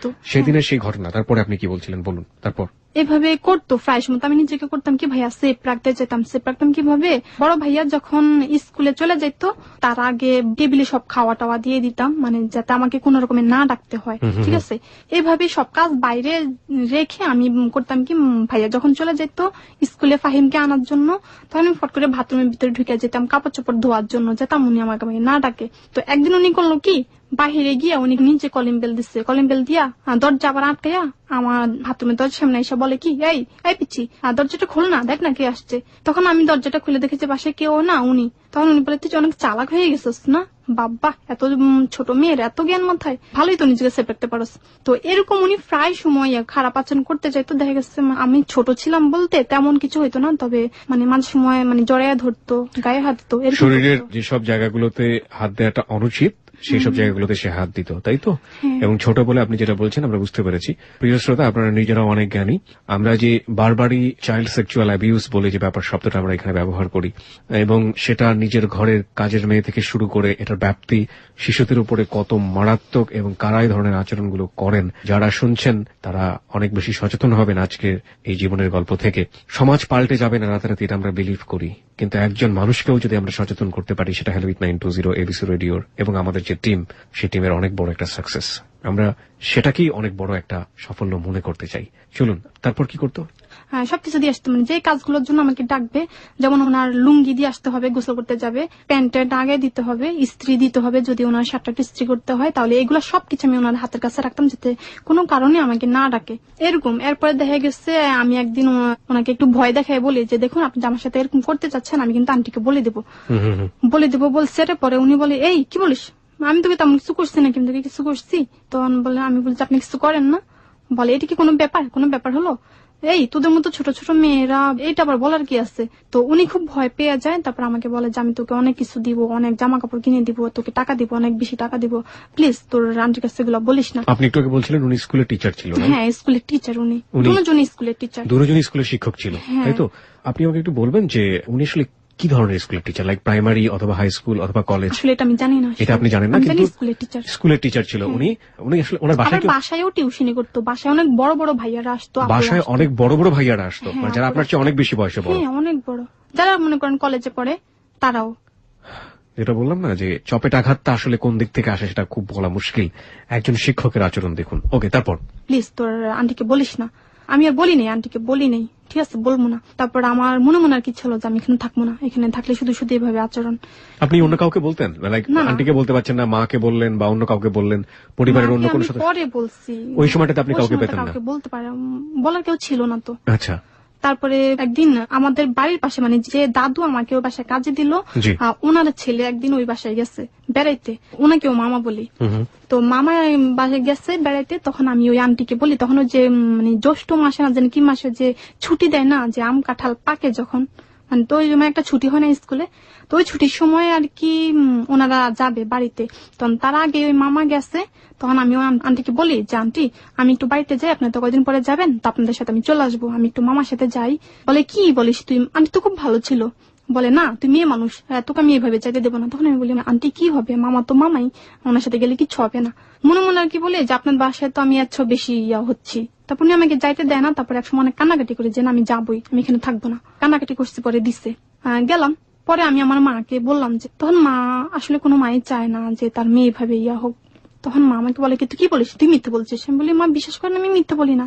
তো? সেদিনের সেই ঘটনা, তারপরে আপনি কি বলছিলেন বলুন। তারপর এভাবে করতো প্রায় সময়। আমি নিজেকে করতাম কি ভাইয়া সেফ রাখতে যেতাম। সেফ রাখতাম কিভাবে, বড় ভাইয়া যখন স্কুলে চলে যেত তার আগে টেবিলে সব খাওয়া টাওয়া দিয়ে দিতাম, মানে যাতে আমাকে কোন রকমের না ডাকতে হয়, ঠিক আছে? এইভাবে সব কাজ বাইরে রেখে আমি করতাম কি ভাইয়া যখন চলে যেত স্কুলে ফাহিমকে আনার জন্য, তখন আমি ফট করে বাথরুমের ভিতরে ঢুকে যেতাম কাপড় চোপড় ধোয়ার জন্য, যেতাম উনি আমাকে না ডাকে। তো একদিন উনি করলো কি বাহিরে গিয়া উনি নিচে কলিং বেল দিচ্ছে, কলিং বেল দিয়া দরজা আবার আটকাইয়া আমার বাথরুমের দরজার সামনে এসে বলে কি এই পিচ্ছি দরজাটা খোল না, দেখ না কে আসছে। তখন আমি দরজাটা খুলে দেখেছি বাসায় কেউ না, উনি। তখন উনি বলে তুই অনেক চালাক হয়ে গেছিস না বাবা, এত ছোট মেয়ের এত জ্ঞান মাথায়, ভালোই তো নিজেকে সেভ রাখতে পারস। তো এরকম উনি প্রায় সময় খারাপ আচরণ করতে চাইতো। দেখা গেছে আমি ছোট ছিলাম বলতে তেমন কিছু হইতো না, তবে মানে মাঝে সময় মানে জড়াইয়া ধরতো, গায়ে হাত দিত। শরীরের যেসব জায়গাগুলোতে হাত দেওয়াটা অনুচিত সেই সব জায়গাগুলোতে সে হাত দিত, তাই তো? এবং ছোট বলে আপনি যেটা বলছেন আমরা বুঝতে পেরেছি। প্রিয় শ্রোতা, আপনারা নিজেরাও অনেক জ্ঞানী। আমরা যে বারবারই চাইল্ড সেক্সুয়াল অ্যাবিউজ বলে যে ব্যাপার শব্দটা আমরা এখানে ব্যবহার করি, এবং সেটা নিজের ঘরের কাজের মেয়ে থেকে শুরু করে এটার ব্যাপ্তি শিশুদের উপরে কত মারাত্মক এবং কারা এই ধরনের আচরণগুলো করেন, যারা শুনছেন তারা অনেক বেশি সচেতন হবেন আজকের এই জীবনের গল্প থেকে। সমাজ পাল্টে যাবে না রাতারাতি, এটা আমরা বিলিভ করি, কিন্তু একজন মানুষকেও যদি আমরা সচেতন করতে পারি, সেটা হলো 920 এবিসি রেডিওর এবং আমাদের যে টিম, সেই টিমের অনেক বড় একটা সাকসেস। আমরা সেটাকেই অনেক বড় একটা সাফল্য মনে করতে চাই। চলুন, তারপর কি করতে? হ্যাঁ, সবকিছু দিয়ে আসতে, মানে যে কাজগুলোর জন্য আমাকে ডাকবে, যেমন ওনার লুঙ্গি দিয়ে আসতে হবে, গোসল করতে যাবে, প্যান্টের আগে দিতে হবে, ইস্ত্রি দিতে হবে, যদি ওনার শার্টটা ইস্ত্রি করতে হয়, তাহলে এগুলো সবকিছু আমি ওনার হাতের কাছে রাখতাম, যাতে কোনো কারণে আমাকে না ডাকে এরকম। এরপরে দেখা গেছে আমি একদিন ওনাকে একটু ভয় দেখায় বলি যে দেখুন আপনি আমার সাথে এরকম করতে চাচ্ছেন, আমি কিন্তু আন্টিকে বলে দেবো বলছে। পরে উনি বলে, এই কি বলিস, আমি তোকে তেমন কিছু করছি না, কিন্তু কিছু করছি। তখন বলে, আমি বলছি আপনি কিছু করেন না। বলে, এটা কি কোনো ব্যাপার হলো, এই তোদের মতো ছোট ছোট মেয়েরা, এইটা আবার বলার কি আছে। তো উনি খুব ভয় পেয়ে যায়। তারপর আমাকে বলে যে আমি তোকে অনেক কিছু দিব, অনেক জামা কাপড় কিনে দিব, তোকে টাকা দিব, অনেক বেশি টাকা দিব, প্লিজ তোর আন্টির কাছে এগুলো বলিস না। আপনি একটু আগে বলছিলেন উনি স্কুলের টিচার ছিল? হ্যাঁ, স্কুলের টিচার। উনি দুজনই স্কুলের টিচার, দুজনই স্কুলের শিক্ষক ছিল, তাই তো? আপনি আমাকে একটু বলবেন যে উনি আসলে কি ধরনের স্কুলের টিচার, লাইক প্রাইমারি অথবা হাই স্কুল অথবা কলেজ? আসলে এটা আমি জানি না। এটা আপনি জানেন না, কিন্তু স্কুলের টিচার ছিল উনি। উনি আসলে ওনার বাসায়ও টিউশনি করতো, বাসায় অনেক বড় বড় ভাইয়ারা আসতো, যারা আপনার চেয়ে অনেক বেশি বয়সে বড়, অনেক বড়, যারা মনে করেন কলেজে পড়ে তারাও। যেটা বললাম না যে চপেট আঘাতটা আসলে কোন দিক থেকে আসে সেটা খুব বলা মুশকিল। একজন শিক্ষকের আচরণ দেখুন। ওকে, তারপর? প্লিজ তোর আন্টিকে বলিস না। আমি আর বলি নেই, আন্টিকে বলি নেই, ঠিক আছে, বলবো না। তারপর আমার মনে আর কি ছিল যে আমি এখানে থাকবো না, এখানে থাকলে শুধু শুধু এভাবে আচরণ। আপনি অন্য কাউকে বলতেন? লাইক আন্টিকে বলতে পারছেন না, মাকে বললেন বা অন্য কাউকে বললেন, পরিবারের অন্য কোনো সদস্য? পরে বলছি, ওই সময়টাতে আপনি কাউকে পেতেন না? বলতে পারে, বলার কেউ ছিল না তো। আচ্ছা। তারপরে একদিন আমাদের বাড়ির পাশে, মানে যে দাদু আমাকে ওই বাসায় কাজে দিল, ওনার ছেলে একদিন ওই বাসায় গেছে বেড়াইতে, ওনাকেও মামা বলি। তো মামা বাসায় গেছে বেড়াইতে, তখন আমি ওই আন্টিকে বলি, তখন ওই যে মানে জ্যৈষ্ঠ মাসে না জানি কি মাসে যে ছুটি দেয় না, যে আম কাঁঠাল পাকে যখন, মানে তো ওই সময় একটা ছুটি হয় না স্কুলে, তো ওই ছুটির সময় আর কি ওনারা যাবে বাড়িতে। তখন তার আগে ওই মামা গেছে, তখন আমি আন্টিকে বলি যে আন্টি আমি একটু বাড়িতে যাই, আপনার তো কয়দিন পরে যাবেন, তো আপনাদের সাথে আমি চলে আসবো, আমি একটু মামার সাথে যাই। বলে, কি বলিস তুই? আন্টি তো খুব ভালো ছিল। বলে, না তুই মেয়ে মানুষ, তোকে আমি এইভাবে চাইতে দেবো না। তখন আমি বলি, আন্টি কি হবে, মামা তো মামাই, ওনার সাথে গেলে কিছু হবে না। মনে আর কি বলে যে আপনার বাসায় তো আমি এত বেশি হচ্ছি। তারপর উনি আমাকে যাইতে দেয় না। তারপর একসময় অনেক কান্নাকাটি করে যে না আমি যাবোই, আমি এখানে থাকবো না, কান্নাকাটি করছি। পরে দিছে, গেলাম। পরে আমি আমার মাকে বললাম যে, তখন মা আসলে কোনো মাই চায় না যে তার মেয়ে এভাবে হোক। তখন মা আমাকে বলে, তুই কি বলিস, তুই মিথ্যে বলছিস? আমি বলি, মা বিশ্বাস করেন আমি মিথ্যে বলি না।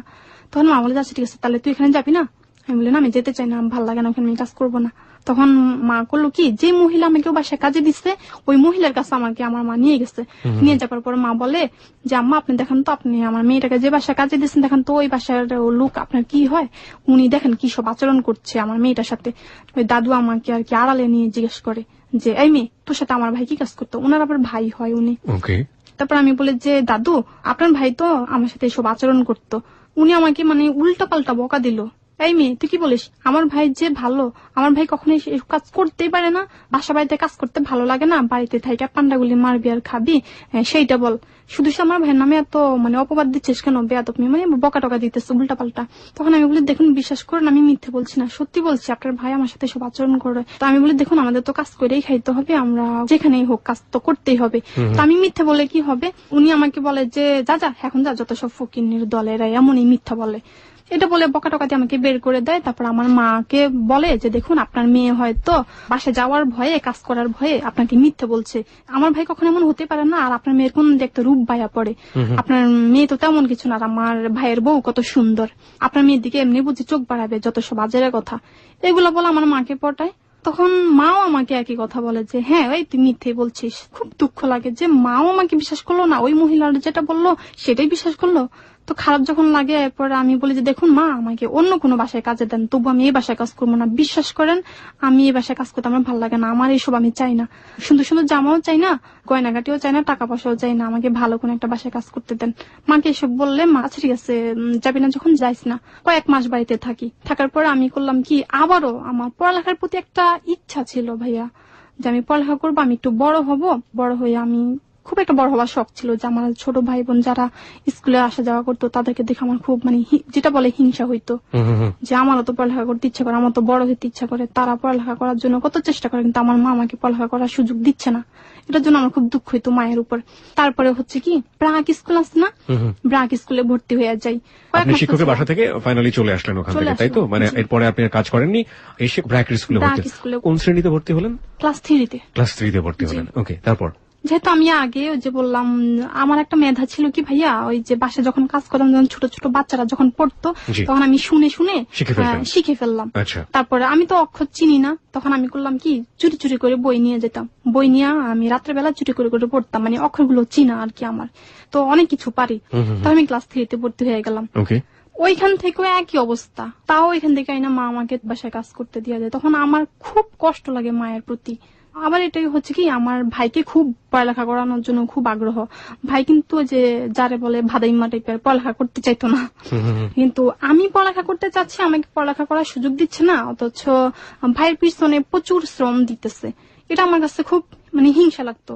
তখন মা বলে, আচ্ছা ঠিক আছে, তাহলে তুই এখানে যাবি না? আমি বলি, না আমি যেতে চাই না, ভালো লাগে না, ওখানে আমি কাজ করবো না। তখন মা করলো কি, যে মহিলা আমাকে বাসায় কাজে দিচ্ছে ওই মহিলার কাছে আমাকে আমার মা নিয়ে গেছে। নিয়ে যাবার পর মা বলে যে, আম্মা আপনি দেখেন তো, আপনি আমার মেয়েটাকে যে বাসায় কাজে দিচ্ছেন, দেখেন তো ওই বাসার লোক আপনার কি হয়, উনি দেখেন কি সব আচরণ করছে আমার মেয়েটার সাথে। ওই দাদু আমাকে আর কি আড়ালে নিয়ে জিজ্ঞেস করে যে, এই মেয়ে তোর সাথে আমার ভাই কি কাজ করতো? ওনার আবার ভাই হয় উনি। তারপর আমি বলি যে, দাদু আপনার ভাই তো আমার সাথে এসব আচরণ করতো। উনি আমাকে মানে উল্টা পাল্টা বকা দিল। এই মেয়ে তুই কি বলিস? আমার ভাই যে ভালো, আমার ভাই কখনোই কাজ করতেই পারে না, বাসা বাড়িতে কাজ করতে ভালো লাগে না, বাড়িতে থাইকা পান্ডাগুলি মারবি আর খাবি, সেইটা বল। শুধু আমার ভাইয়ের নামে এত মানে অপবাদ দিচ্ছিস কেন? বেয়াদব মেয়ে, মানে বকা টকা দিতেছে উল্টা পাল্টা। তখন আমি বলি, দেখুন বিশ্বাস করেন আমি মিথ্যে বলছি না, সত্যি বলছি, আপনার ভাই আমার সাথে সব আচরণ করে। তো আমি বলি, দেখুন আমাদের তো কাজ করেই খাইতে হবে, আমরা যেখানেই হোক কাজ তো করতেই হবে, তো আমি মিথ্যে বলে কি হবে? উনি আমাকে বলে যে, যা এখন যা, যত সব ফকিন্নির দলেরা এমনই মিথ্যা বলে। এটা বলে বকা টকা দিয়ে আমাকে বের করে দেয়। তারপর আমার মাকে বলে যে, দেখুন আপনার মেয়ে হয়তো বাসে যাওয়ার ভয়ে, কাজ করার ভয়ে আপনাকে মিথ্যে বলছে, আমার ভাই কখনো এমন হতে পারে না, আর আপনার মেয়ের কোন একটা রূপ বায়া পড়ে, আপনার মেয়ে তো তেমন কিছু না, আর আমার ভাইয়ের বউ কত সুন্দর, আপনার মেয়ের দিকে এমনি বুঝি চোখ বাড়াবে, যত সব বাজারের কথা। এগুলো বলে আমার মাকে পটায়। তখন মাও আমাকে একই কথা বলে যে, হ্যাঁ ওই তুই মিথ্যে বলছিস। খুব দুঃখ লাগে যে মাও আমাকে বিশ্বাস করলো না, ওই মহিলার যেটা বললো সেটাই বিশ্বাস করলো। তো খারাপ যখন লাগে, এরপর আমি বলি যে, দেখুন মা আমাকে অন্য কোনো বাসায় কাজে দেন, তবু আমি এই বাসায় কাজ করবো না। বিশ্বাস করেন আমি এই বাসায় কাজ করতে আমার ভালো লাগে না, আমার এইসব আমি চাই না, সুন্দর সুন্দর জামাও চাই না, গয়নাগাটিও চাই না, টাকা পয়সাও চাই না, আমাকে ভালো কোনো একটা বাসায় কাজ করতে দেন। মাকে এসব বললে মা আচ্ছা ঠিক আছে যাবি না যখন যাইস না। কয়েক মাস বাড়িতে থাকি, থাকার পরে আমি করলাম কি, আবারও আমার পড়ালেখার প্রতি একটা ইচ্ছা ছিল ভাইয়া, যে আমি পড়ালেখা করবো, আমি একটু বড় হব, বড় হয়ে আমি খুব একটা বড় হওয়ার শখ ছিল, যে আমার ছোট ভাই বোন যারা স্কুলে আসা যাওয়া করতো তাদেরকে দেখে আমার খুব মানে যেটা বলে হিংসা হইতো, যে আমারও তো পড়ালেখা করতে ইচ্ছা করে, আমার তো বড় হইতে ইচ্ছা করে, তারা পড়ালেখা করার জন্য কত চেষ্টা করে কিন্তু আমার মা আমাকে পড়ালেখা করার সুযোগ দিচ্ছে না। এটার জন্য আমার খুব দুঃখ হইতো মায়ের উপর। তারপরে হচ্ছে কি ব্রাক স্কুল আছে না, ব্রাক স্কুলে ভর্তি হয়ে যাই। আপনি শিক্ষকের বাসা থেকে ফাইনালি চলে আসলেন ওখান থেকে, তাই তো? মানে এরপরে আপনি আর কাজ করেননি, এসে ব্র্যাকের স্কুলে ভর্তি। কোন শ্রেণীতে ভর্তি হলেন? ক্লাস 3-তে। ক্লাস 3-তে ভর্তি হলেন, ওকে। তারপর যেহেতু আমি আগে ওই যে বললাম আমার একটা মেধা ছিল কি ভাইয়া, ওই যে বাসায় যখন কাজ করতাম, যখন ছোট ছোট বাচ্চারা যখন পড়তো তখন আমি শুনে শুনে শিখে ফেললাম। তারপরে আমি তো অক্ষর চিনি না, তখন আমি করলাম কি চুরি চুরি করে বই নিয়ে যেতাম, বই নিয়ে আমি রাত্রেবেলা চুরি করে করে পড়তাম, মানে অক্ষরগুলো চিনা আর কি আমার, তো অনেক কিছু পারি। তো আমি ক্লাস 3-তে ভর্তি হয়ে গেলাম। ওইখান থেকেও একই অবস্থা, তাও ওইখান থেকে আইনা মা আমাকে বাসায় কাজ করতে দিয়ে যায়, তখন আমার খুব কষ্ট লাগে মায়ের প্রতি। আবার এটাই হচ্ছে কি আমার ভাইকে খুব পড়ালেখা করানোর জন্য খুব আগ্রহ, ভাই কিন্তু যে যারে বলে ভাদাইমা টাইপের পড়ালেখা করতে চাইতো না, কিন্তু আমি পড়ালেখা করতে চাচ্ছি, আমাকে পড়ালেখা করার সুযোগ দিচ্ছে না, অথচ ভাইয়ের পিছনে প্রচুর শ্রম দিতেছে। এটা আমার কাছে খুব মানে হিংসা লাগতো।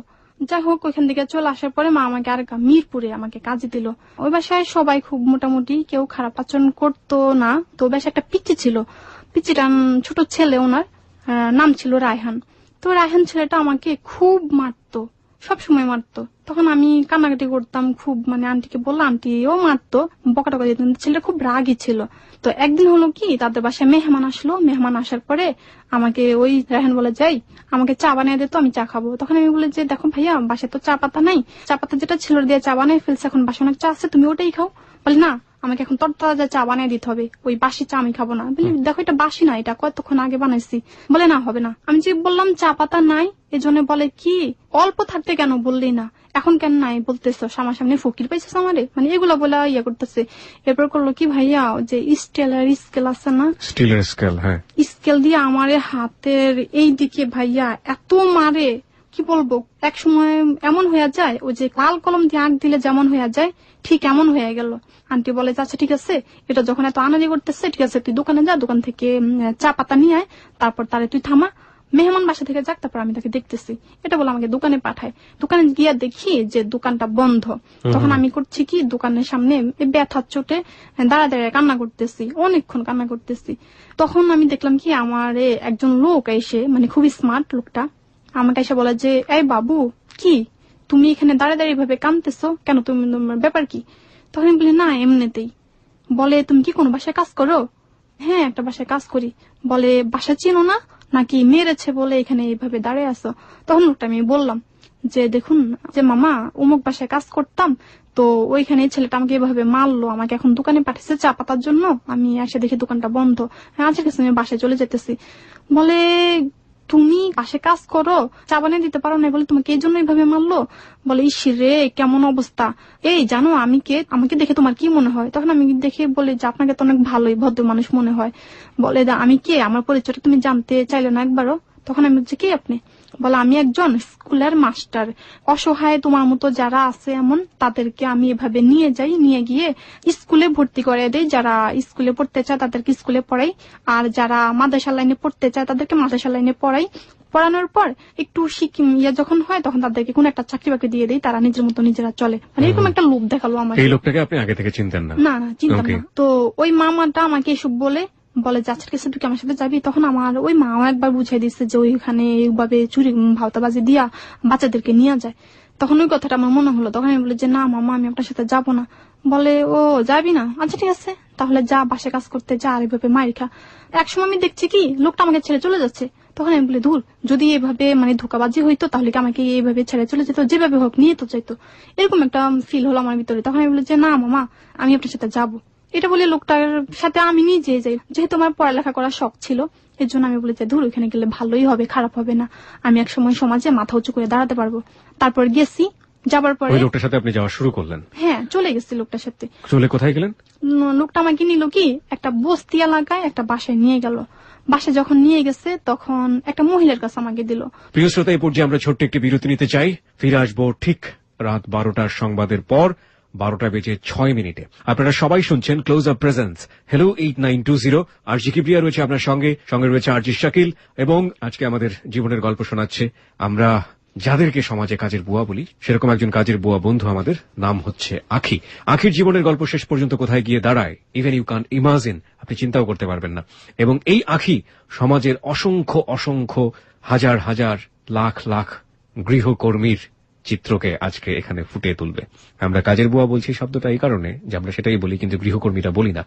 যাই হোক, ওইখান থেকে চলে আসার পরে মা আমাকে আর মিরপুরে আমাকে কাজে দিল। ওই বাসায় সবাই খুব মোটামুটি, কেউ খারাপ আচরণ করতো না। তো বাসায় একটা পিচ্চি ছিল, পিচ্চিটা ছোট ছেলে, ওনার নাম ছিল রায়হান। তো রায়হান ছেলেটা আমাকে খুব মারতো, সবসময় মারতো। তখন আমি কান্নাকাটি করতাম খুব, মানে আন্টিকে বললাম, আন্টিও মারতো, বকাটকা দিত। ছেলেটা খুব রাগী ছিল। তো একদিন হলো কি তাদের বাসায় মেহমান আসলো, মেহমান আসার পরে আমাকে ওই রায়হান বলে যাই আমাকে চা বানিয়ে দিত, আমি চা খাবো। তখন আমি বলে যে দেখো ভাইয়া বাসায় তো চা পাতা নাই, চা পাতা যেটা ছিল দিয়ে চা বানিয়ে ফেলছে, এখন বাসায় অনেক চা আছে, তুমি ওটাই খাও। বলে না, আমাকে এখন তরতাজা চা বানিয়ে দিতে হবে, ওই বাসি চা আমি খাবো না। বলি দেখো এটা বাসি না, এটা কতক্ষণ আগে বানাইছি। বলে না হবে না। আমি যে বললাম চা পাতা নাই, এজন্য বলে কি অল্প থাকতে কেন বললি না, এখন কেন নাই বলতেছো, সামনাসামনি ফকির পাইছিস আমারে, মানে এগুলো বলে ইয়া করতেছে। এরপর করলো কি ভাইয়া, যে স্টিলের স্কেল আছে না, স্টিলের স্কেল, হ্যাঁ, স্কেল দিয়ে আমারে হাতের এই দিকে ভাইয়া এত মারে, কি বলবো। এক সময় এমন হয়ে যায়, ওই যে লাল কলম দিয়ে আঁক দিলে যেমন হয়ে যায় ঠিক এমন হয়ে গেল। আন্টি বলে আচ্ছা ঠিক আছে, এটা যখন এত আনাজি করতেছে, ঠিক আছে তুই দোকানে যা, দোকান থেকে চা পাতা নিয়ে আয়, তারপর তারে তুই থামা, মেহমান বাসা থেকে যাক, তারপর আমি তাকে দেখতেছি। এটা বলে আমাকে দোকানে পাঠায়। দোকানে গিয়ে দেখি যে দোকানটা বন্ধ। তখন আমি করছি কি দোকানের সামনে ব্যথার চোটে দাঁড়া দাঁড়ায় কান্না করতেছি, অনেকক্ষণ কান্না করতেছি। তখন আমি দেখলাম কি আমার একজন লোক এসে, মানে খুবই স্মার্ট লোকটা, আমাকে এসে বলে যে এই বাবু কি তুমি এখানে দাঁড়িয়ে দাঁড়িয়ে ভাবে কাঁদতেছো কেন, তুমি তোমার ব্যাপার কি? তখন আমি বলি না এমনিতেই। বলে তুমি কি কোনো বাসায় কাজ করো? হ্যাঁ একটা বাসায় কাজ করি। বলে বাসা চিনো না নাকি মেরেছে বলে এখানে এইভাবে দাঁড়িয়ে আছো? তখন লোকটা আমি বললাম যে দেখুন যে মামা অমুক বাসায় কাজ করতাম, তো ওইখানে ছেলেটা আমাকে এভাবে মারলো, আমাকে এখন দোকানে পাঠিয়েছে চা পাতার জন্য, আমি এসে দেখি দোকানটা বন্ধ, আচ্ছা ঠিক আছে আমি বাসায় চলে যেতেছি। বলে তুমি পাশে কাজ করো, চা বানিয়ে দিতে পারো না, বলে তোমাকে এই জন্য এইভাবে মারলো? বলে ইস রে কেমন অবস্থা, এই জানো আমি কে, আমাকে দেখে তোমার কি মনে হয়? তখন আমি দেখে বলি যে আপনাকে তো অনেক ভালোই ভদ্র মানুষ মনে হয়। বলে আমি কে, আমার পরিচয়টা তুমি জানতে চাইলে না একবারও? তখন আমি বলছি কি আপনি? বলে আমি একজন স্কুলের মাস্টার, অসহায় তোমার মতো যারা আছে এমন তাদেরকে আমি এভাবে নিয়ে যাই, নিয়ে গিয়ে স্কুলে ভর্তি করে দেই, যারা স্কুলে পড়তে চায় তাদেরকে স্কুলে পড়াই, আর যারা মাদ্রাসা লাইনে পড়তে চায় তাদেরকে মাদ্রাসা লাইনে পড়াই। পড়ানোর পর একটু যখন হয় তখন তাদেরকে কোন একটা চাকরি বাকরি দিয়ে দেই, তারা নিজের মতো নিজেরা চলে। মানে এরকম একটা লোক দেখালো আমার। এই লোকটাকে আপনি আগে থেকে চিনতেন না? না চিনতাম না। তো ওই মামাটা আমাকে এসব বলে যাচ্ছের কাছে তুই আমার সাথে যাবি? তখন আমার ওই মা একবার বুঝাই দিচ্ছে যে ওইখানে এইভাবে চুরি ভাওতাবাজি দিয়া বাচ্চাদেরকে নিয়ে যায়। তখন ওই কথাটা আমার মনে হলো। তখন আমি বলি যে না মামা আমি আপনার সাথে যাবো না। বলে ও যাবি না, আচ্ছা ঠিক আছে তাহলে যা, বাসায় কাজ করতে যা, আর এইভাবে মাইর খা। একসময় আমি দেখছি কি লোকটা আমাকে ছেড়ে চলে যাচ্ছে। তখন আমি বলি ধুর, যদি এইভাবে মানে ধোকাবাজি হইতো তাহলে কি আমাকে এইভাবে ছেড়ে চলে যেত, যেভাবে হোক নিয়ে তো চাইতো, এরকম একটা ফিল হলো আমার ভিতরে। তখন আমি বলি যে না মামা আমি আপনার সাথে যাবো। এটা বলে লোকটার সাথে আমি নিজে যাই, যেহেতু আমার পড়ালেখা করার শখ ছিল এর জন্য আমি বলি যে ধুর ওইখানে গেলে ভালোই হবে, খারাপ হবে না, আমি এক সময় সমাজে মাথা উঁচু করে দাঁড়াতে পারবো। তারপর গেছি, যাবার পরে লোকটার সাথে আপনি যাওয়া শুরু করলেন? হ্যাঁ চলে গেছি লোকটার সাথে। চলে কোথায় গেলেন? লোকটা আমাকে নিল কি একটা বস্তি এলাকায় একটা বাসায় নিয়ে গেল। বাসায় যখন নিয়ে গেছে তখন একটা মহিলার কাছে আমাকে দিল। প্রিয় শ্রোতা, এই পর্যায়ে আমরা ছোট্ট একটি বিরতি নিতে চাই, ফিরে আসবো ঠিক রাত 12টার সংবাদের পর 12:06। আপনারা সবাই শুনছেন ক্লোজ আপ প্রেজেন্স হ্যালো 8920। আর জিকি প্রিয়া রয়েছে আপনার সঙ্গে রয়েছে আরজি শাকিল, এবং আজকে আমাদের জীবনের গল্প শোনাচ্ছে। আমরা যাদেরকে সমাজে কাজের বুয়া বলি, সেরকম একজন কাজের বুয়া বন্ধু আমাদের, নাম হচ্ছে আখি। আখির জীবনের গল্প শেষ পর্যন্ত কোথায় গিয়ে দাঁড়ায়, ইভেন ইউ ক্যান ইমাজিন, আপনি চিন্তাও করতে পারবেন না। এবং এই আখি সমাজের অসংখ্য অসংখ্য হাজার হাজার লাখ লাখ গৃহকর্মীর চিত্রকে আজকে এখানে ফুটিয়ে তুলবে। আমরা কাজের বুয়া বলছি শব্দটা এই কারণে যে আমরা সেটাই বলি, কিন্তু গৃহকর্মীটা বলি না।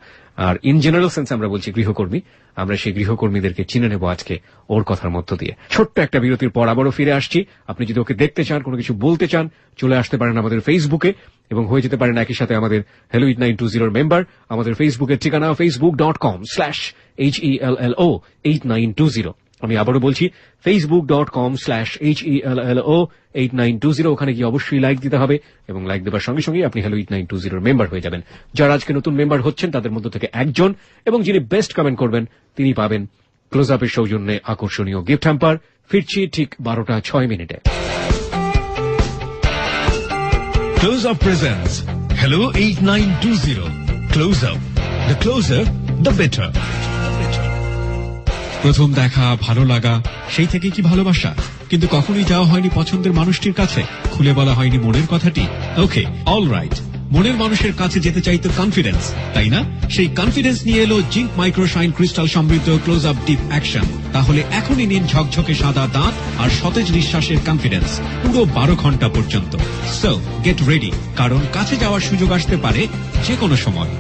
আর ইন জেনারেল সেন্স আমরা বলছি গৃহকর্মী। আমরা সেই গৃহকর্মীদেরকে চিনে নেব আজকে ওর কথার মধ্য দিয়ে। ছোট্ট একটা বিরতির পর আবারও ফিরে আসছি। আপনি যদি ওকে দেখতে চান, কোনো কিছু বলতে চান, চলে আসতে পারেন আমাদের ফেসবুকে এবং হয়ে যেতে পারেন একই সাথে আমাদের হ্যালো 8920 মেম্বার। আমাদের ফেসবুকের ঠিকানা facebook.com/HELLO8920। আমি আবারও বলছি facebook.com/HELLO8920। ওখানে গিয়ে অবশ্যই লাইক দিতে হবে এবং লাইক দেওয়ার সঙ্গে সঙ্গে আপনি হ্যালো 8920 মেম্বার হয়ে যাবেন। যারা আজকে নতুন মেম্বার হচ্ছেন তাদের মধ্য থেকে একজন, এবং যিনি বেস্ট কমেন্ট করবেন তিনি পাবেন ক্লোজ আপের সৌজন্যে আকর্ষণীয় গিফট হ্যাম্পার। ফিরছি ঠিক 12:06। Close Up presents Hello 8920. Close Up. The closer, the better. প্রথম দেখা, ভালো লাগা, সেই থেকে কি ভালোবাসা? কিন্তু কখনোই যাওয়া হয়নি পছন্দের মানুষটির কাছে, খুলে বলা হয়নি মনের কথাটি। ওকে, অল রাইট। মনের মানুষের কাছে যেতে চাইতো কনফিডেন্স, তাই না? সেই কনফিডেন্স নিয়ে এলো জিঙ্ক মাইক্রোশাইন ক্রিস্টাল সমৃদ্ধ ক্লোজ আপ ডিপ অ্যাকশন। তাহলে এখনই নিন ঝকঝকে সাদা দাঁত আর সতেজ নিঃশ্বাসের কনফিডেন্স পুরো 12 ঘন্টা পর্যন্ত। সো গেট রেডি, কারণ কাছে যাওয়ার সুযোগ আসতে পারে যে কোনো সময়।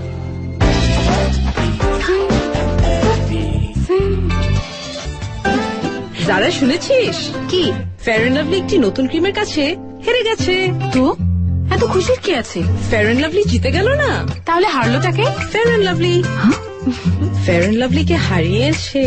যারা শুনেছিস কি? ফেয়ার এন্ড লাভলি একটি নতুন ক্রিমের কাছে হেরে গেছে। তো এত খুশির কি আছে? ফেয়ার এন্ড লাভলি জিতে গেল না। তাহলে হারলোটাকে? Fair and Lovely. Fair and লাভলিকে হারিয়েছে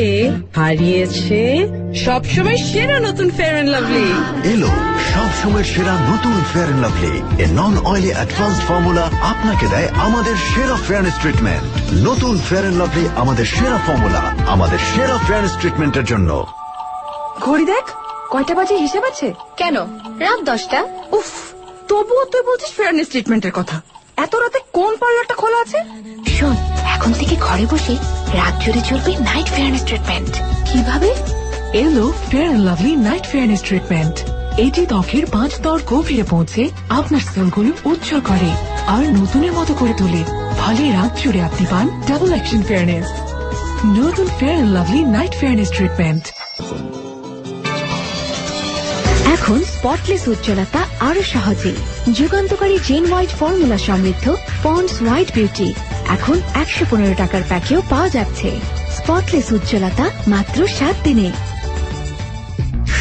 সবসময় সেরা নতুন ফেয়ার এন্ড লাভলি। এলো সব সময়ের সেরা নতুন Fair and Lovely. A non oily advanced formula আপনাকে দেয় আমাদের সেরা ফেয়ারনেস ট্রিটমেন্ট। নতুন ফেয়ার এন্ড লাভলি আমাদের সেরা ফর্মুলা, আমাদের সেরা ফেয়ারনেস ট্রিটমেন্টের জন্য। ঘড়ি দেখ, কয়টা বাজে হিসেব আছে? কেন? রাত 10টা। উফ, তবুও তুই বলছিস ফেয়ারনেস ট্রিটমেন্টের কথা। এত রাতে কোন পার্লারটা খোলা আছে? শোন, এখন থেকে ঘরে বসে রাত জুড়ে চলবে নাইট ফেয়ারনেস ট্রিটমেন্ট। কিভাবে? এলো fair and lovely night fairness treatment. এটি ত্বকের 5 স্তর গভীরে পৌঁছে আপনার সেলগুলো উজ্জ্বল করে আর নতুনের মতো করে তোলে। ফলে রাত জুড়ে আপনি পান ডাবল অ্যাকশন ফেয়ারনেস। নতুন fair and lovely night fairness treatment. এখন স্পটলেস উজ্জ্বলতা আরো সহজে। যুগান্তকারী জেন হোয়াইট ফর্মুলা সমৃদ্ধ পন্ডস হোয়াইট বিউটি এখন 115 টাকার প্যাকেও পাওয়া যাচ্ছে। স্পটলেস উজ্জ্বলতা মাত্র 7 দিনে।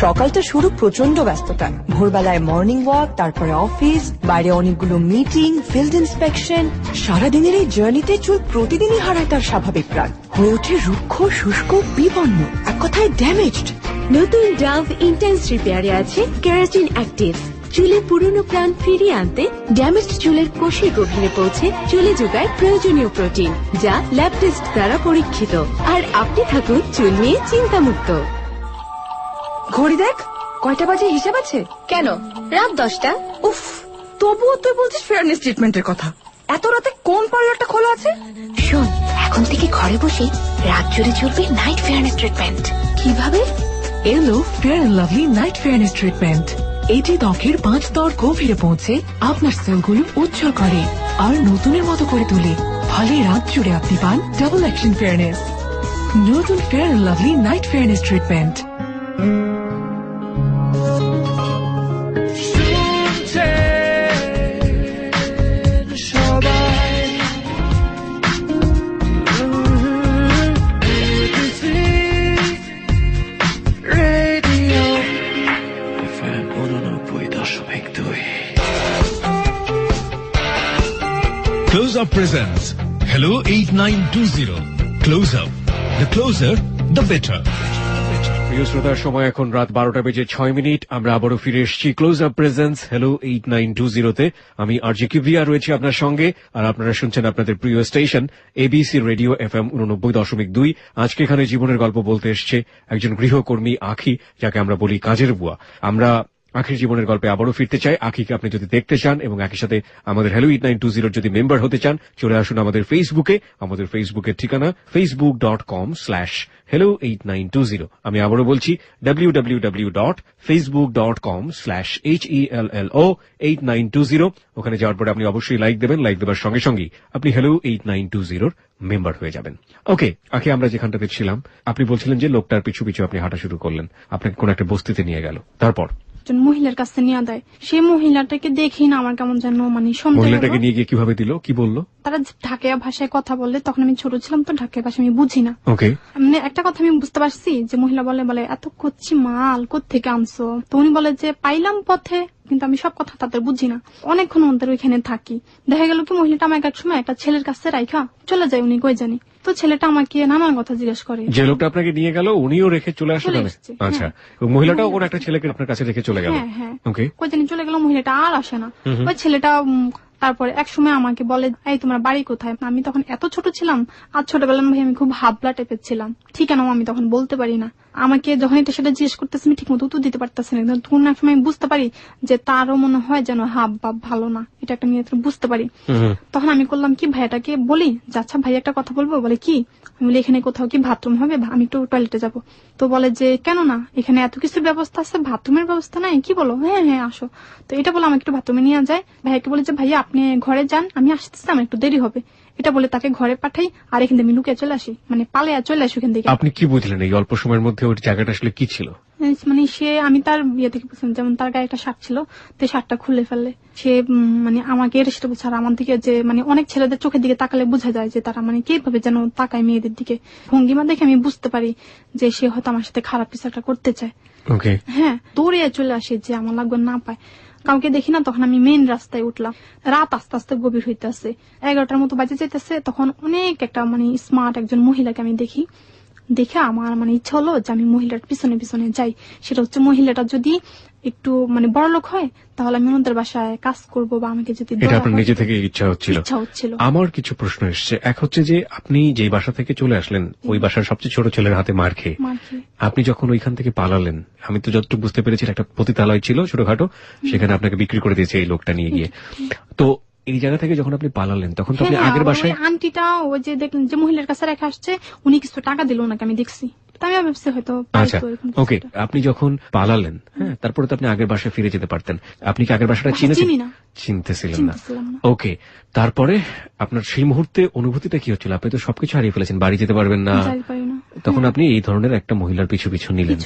সকালটা শুরু প্রচন্ড ব্যস্ততা। ভোরবেলায় মর্নিং ওয়াক, তারপরে অফিস, বাইরে অনেকগুলো মিটিং, ফিল্ড ইন্সপেকশন। সারাদিনের এই জার্নিতে চুল প্রতিদিনই হারায় তার স্বাভাবিক প্রাণ, হয়ে ওঠে রুক্ষ, শুষ্ক, বিপন্ন, এক কথায় ড্যামেজড। নতুন ডাভ ইন্টেন্স রিপেয়ারে আছে কেরাটিন অ্যাক্টিভ। চুলে পুরনো প্রাণ ফিরিয়ে আনতে ড্যামেজড চুলের কোষের গভীরে পৌঁছে চুলে যোগায় প্রয়োজনীয় প্রোটিন, যা ল্যাব টেস্ট দ্বারা পরীক্ষিত। আর আপনি থাকুন চুল নিয়ে চিন্তামুক্ত। ঘড়ি দেখ, কয়টা বাজে হিসেব আছে? কেন? রাত 10টা। উফ, তবুও তুই বলছিস ফেয়ারনেস ট্রিটমেন্টের কথা। এত রাতে কোন পার্লারটা খোলা আছে? শোন, এখন থেকে ঘরে বসে রাত জুড়ে চলবে নাইট ফেয়ারনেস ট্রিটমেন্ট। কিভাবে? এলো fair and lovely night fairness treatment. এটি ত্বকের 5 স্তর গভীরে পৌঁছে আপনার সেলগুলো উজ্জ্বল করে আর নতুনের মতো করে তোলে। ফলে রাত জুড়ে আপনি পান ডাবল অ্যাকশন ফেয়ারনেস। নতুন fair and lovely night fairness treatment. Close Up presents Hello 8920. Close Up. The closer, the better. প্রিয় শ্রোতার সময় এখন রাত 12:06। আমরা আবারও ফিরে এসেছি ক্লোজ আপ প্রেজেন্স হ্যালো 8920-তে। আমি আরজে কিবরিয়া রয়েছি আপনার সঙ্গে, আর আপনারা শুনছেন আপনাদের প্রিয় স্টেশন এবিসি রেডিও FM 89.2। আজকে এখানে জীবনের গল্প বলতে এসছে একজন গৃহকর্মী আখি, যাকে আমরা বলি কাজের বুয়া। আমরা আখির জীবনের গল্পে আবারও ফিরতে চাই। আখিকে আপনি যদি দেখতে চান এবং একই সাথে আমাদের হ্যালো 8920 যদি মেম্বার হতে চান, চলে আসুন আমাদের ফেসবুকে। আমাদের ফেসবুকের ঠিকানা facebook.com/hello8920। আমি আবারও বলছি www.facebook.com/hello8920। ওখানে যাওয়ার পরে আপনি অবশ্যই লাইক দেবেন। লাইক দেওয়ার সঙ্গে সঙ্গেই আপনি হ্যালো 8920 মেম্বার হয়ে যাবেন। ওকে আখি, আমরা যেখানটাতে ছিলাম, আপনি বলছিলেন যে লোকটার পিছু পিছু আপনি হাঁটা শুরু করলেন, আপনাকে কোন একটা বস্তিতে নিয়ে গেল, তারপর একজন মহিলার কাছে নিয়ে দেয়। সেই মহিলাটাকে দেখি না আমার কেমন যেন মানে মহিলাটাকে নিয়ে গিয়ে কিভাবে দিল, কি বললো? তারা ঢাকাইয়া ভাষায় কথা বলে, তখন আমি ছোট ছিলাম তো ঢাকাইয়া ভাষা আমি বুঝি না। ওকে, মানে একটা কথা আমি বুঝতে পারছি যে মহিলা বলে এত কচ্ছি মাল কোত্থেকে আনছো, তো উনি বলে যে পাইলাম পথে, কিন্তু আমি সব কথা তাদের বুঝি না। অনেকক্ষণ ওদের ওইখানে থাকি। দেখা গেল কি মহিলাটা আমাকে এক সময় একটা ছেলের কাছে রাইখা চলে যায়, উনি কই জানি। তো ছেলেটা আমাকে নানান কথা জিজ্ঞেস করে। যে লোকটা আপনাকে নিয়ে গেল উনিও রেখে চলে আসলেন? আচ্ছা, মহিলাটাও কোন একটা ছেলেকে আপনার কাছে রেখে চলে গেল? হ্যাঁ, ওকে, কই জানি চলে গেল। মহিলাটা আর আসে না। ওই ছেলেটা তারপরে এক সময় আমাকে বলে, এই তোমার বাড়ি কোথায়? আমি তখন এত ছোট ছিলাম, আর ছোটবেলার ভাই আমি খুব হাবলা টাইপের ছিলাম, ঠিকানাও আমি তখন বলতে পারি না। আমাকে যখন এটা সেটা জিজ্ঞেস করতেছি আমি ঠিক মতো উত্তর দিতে পারতেছি না। তখন এক সময় আমি বুঝতে পারি যে তারও মনে হয় যেন হাব ভাব ভালো না, এটা একটা নিয়ে বুঝতে পারি। তখন আমি করলাম কি, ভাইয়াটাকে বলি যে আচ্ছা ভাই একটা কথা বলবো। বলে কি? আমি বলি এখানে কোথাও কি বাথরুম হবে, আমি একটু টয়লেটে যাবো। তো বলে যে কেন না, এখানে এত কিছুর ব্যবস্থা আছে, বাথরুমের ব্যবস্থা নাই? কি বলো? হ্যাঁ হ্যাঁ আসো। তো এটা বলে আমাকে একটু বাথরুমে নিয়ে যায়। ভাইয়াকে বলে যে ভাইয়া আপনি ঘরে যান, আমি আসতেছি, আমার একটু দেরি হবে। এটা বলে তাকে ঘরে পাঠাই, আর এখান থেকে আমি লুকিয়ে চলে আসি, মানে পালিয়ে চলে আসি ওখান থেকে। আপনি কি বুঝলেন এই অল্প সময়ের মধ্যে ওই জায়গাটা আসলে কি ছিল? মানে সে, আমি তার বিয়ে থেকে বুঝলাম, যেমন তার গায়ে একটা শার্ট ছিল, তো শার্টটা খুলে ফেলে সে, মানে আমাকে এটা সেটা বলছে। আর আমার দিকে যে মানে অনেক ছেলেদের চোখের দিকে তাকালে বোঝা যায় যে তারা মানে কিভাবে যেন তাকায় মেয়েদের দিকে, ভঙ্গিমা দেখে আমি বুঝতে পারি যে সে হয়তো আমার সাথে খারাপ কিছু একটা করতে চায়। হ্যাঁ, দৌড়ে চলে আসে যে আমার লাগবে না পায়, কাউকে দেখি না। তখন আমি মেইন রাস্তায় উঠলাম। রাত আস্তে আস্তে গভীর হইতেছে, 11টার মতো বাজে যেতেছে। তখন অনেক একটা মানে স্মার্ট একজন মহিলাকে আমি দেখে আমার মানে ইচ্ছা হলো যে আমি মহিলার পিছনে পিছনে যাই। সেটা হচ্ছে মহিলাটা যদি একটু মানে বড় লোক হয় তাহলে আমি ওনাদের বাসায় কাজ করব, বা আমাকে যদি এটা আপনার নিজে থেকে ইচ্ছা হচ্ছিল। আমার কিছু প্রশ্ন এসছে। এক হচ্ছে যে আপনি যে বাসা থেকে চলে আসলেন, ওই বাসার সবচেয়ে ছোট ছেলের হাতে মার খেয়ে আপনি যখন ওইখান থেকে পালালেন, আমি তো যতটুকু বুঝতে পেরেছি একটা পতিতালয় ছিল ছোটখাটো, সেখানে আপনাকে বিক্রি করে দিয়েছে এই লোকটা নিয়ে গিয়ে। তো এই জায়গা থেকে যখন আপনি পালালেন তখন তো আপনি আগের বাসায় আন্টিটা ওই যে দেখলেন যে মহিলার কাছে রেখে আসছে, উনি কিছু টাকা দিল ওনাকে, আমি দেখছি। আচ্ছা ওকে, আপনি যখন পালালেন, হ্যাঁ, তারপরে তো আপনি আগের বাসায় ফিরে যেতে পারতেন। আপনি কি আগের বাসাটা চিনতেছিলেন না? ওকে, তারপরে আপনার সেই মুহূর্তে অনুভূতিটা কি হচ্ছিল? আপনি তো সবকিছু হারিয়ে ফেলেছেন, বাড়ি যেতে পারবেন না, তখন আপনি এই ধরনের একটা মহিলার পিছু পিছু নিলেন।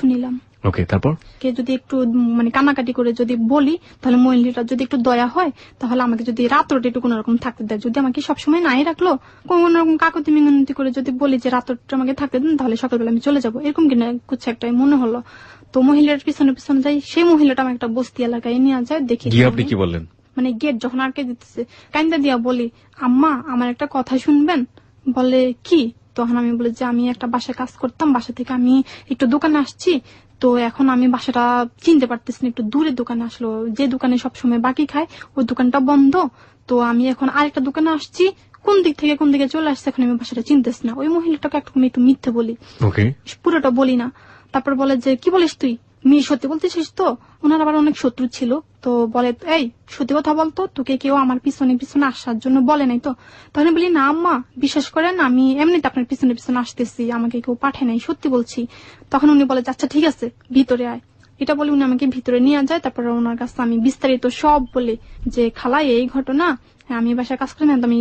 ওকে, তারপর কে যদি একটু মানে কান্নাকাটি করে যদি বলি, তাহলে মহিলাটা যদি একটু দয়া হয় তাহলে আমাকে যদি রাত্রটা একটু কোন রকম থাকতে দেয়। যদি আমাকে সবসময় নাই রাখলো, কোন রকম কাকুতি মিনতি করে যদি বলি যে রাত্রটা আমাকে থাকতে দেন, তাহলে সকালবেলা আমি চলে যাবো, এরকম কিনা কিছু একটা মনে হলো। তো মহিলার পিছনে পিছনে যাই। সেই মহিলাটা আমার একটা বস্তি এলাকায় নিয়ে যায়। দেখি আপনি কি বললেন? মানে গেট যখন আটকে দিতেছে, কাইন্দা দিয়া বলি, আম্মা আমার একটা কথা শুনবেন? বলে কি? তখন আমি বলি যে আমি একটা বাসায় কাজ করতাম, বাসা থেকে আমি একটু দোকানে আসছি, তো এখন আমি বাসাটা চিনতে পারতেছি না, একটু দূরের দোকানে আসলো, যে দোকানে সবসময় বাকি খায় ওই দোকানটা বন্ধ, তো আমি এখন আরেকটা দোকানে আসছি, কোন দিক থেকে কোন দিকে চলে আসছে এখন আমি বাসাটা চিনতেছি না। ওই মহিলাটাকে একটু মিথ্যে বলি, পুরোটা বলি না। তারপর বলে যে কি বলিস তুই, মেয়ে সত্যি বলতেছিস তো? ওনার আবার অনেক শত্রু ছিল, তো বলে এই সত্যি কথা বলতো, তোকে কেউ আমার পিছনে পিছনে আসার জন্য বলে নাই তো? তখন বলি না আম্মা বিশ্বাস করেন, আমি এমনিতে আপনার পিছনে পিছনে আসতেছি, আমাকে কেউ পাঠায় নাই, সত্যি বলছি। তখন উনি বলে আচ্ছা ঠিক আছে ভিতরে আয়। এটা বলে উনি আমাকে ভিতরে নিয়ে যায়। তারপর ওনার কাছে আমি বিস্তারিত সব বলি যে খালা এই ঘটনা, আমি বাসায় কাজ করি না, আমি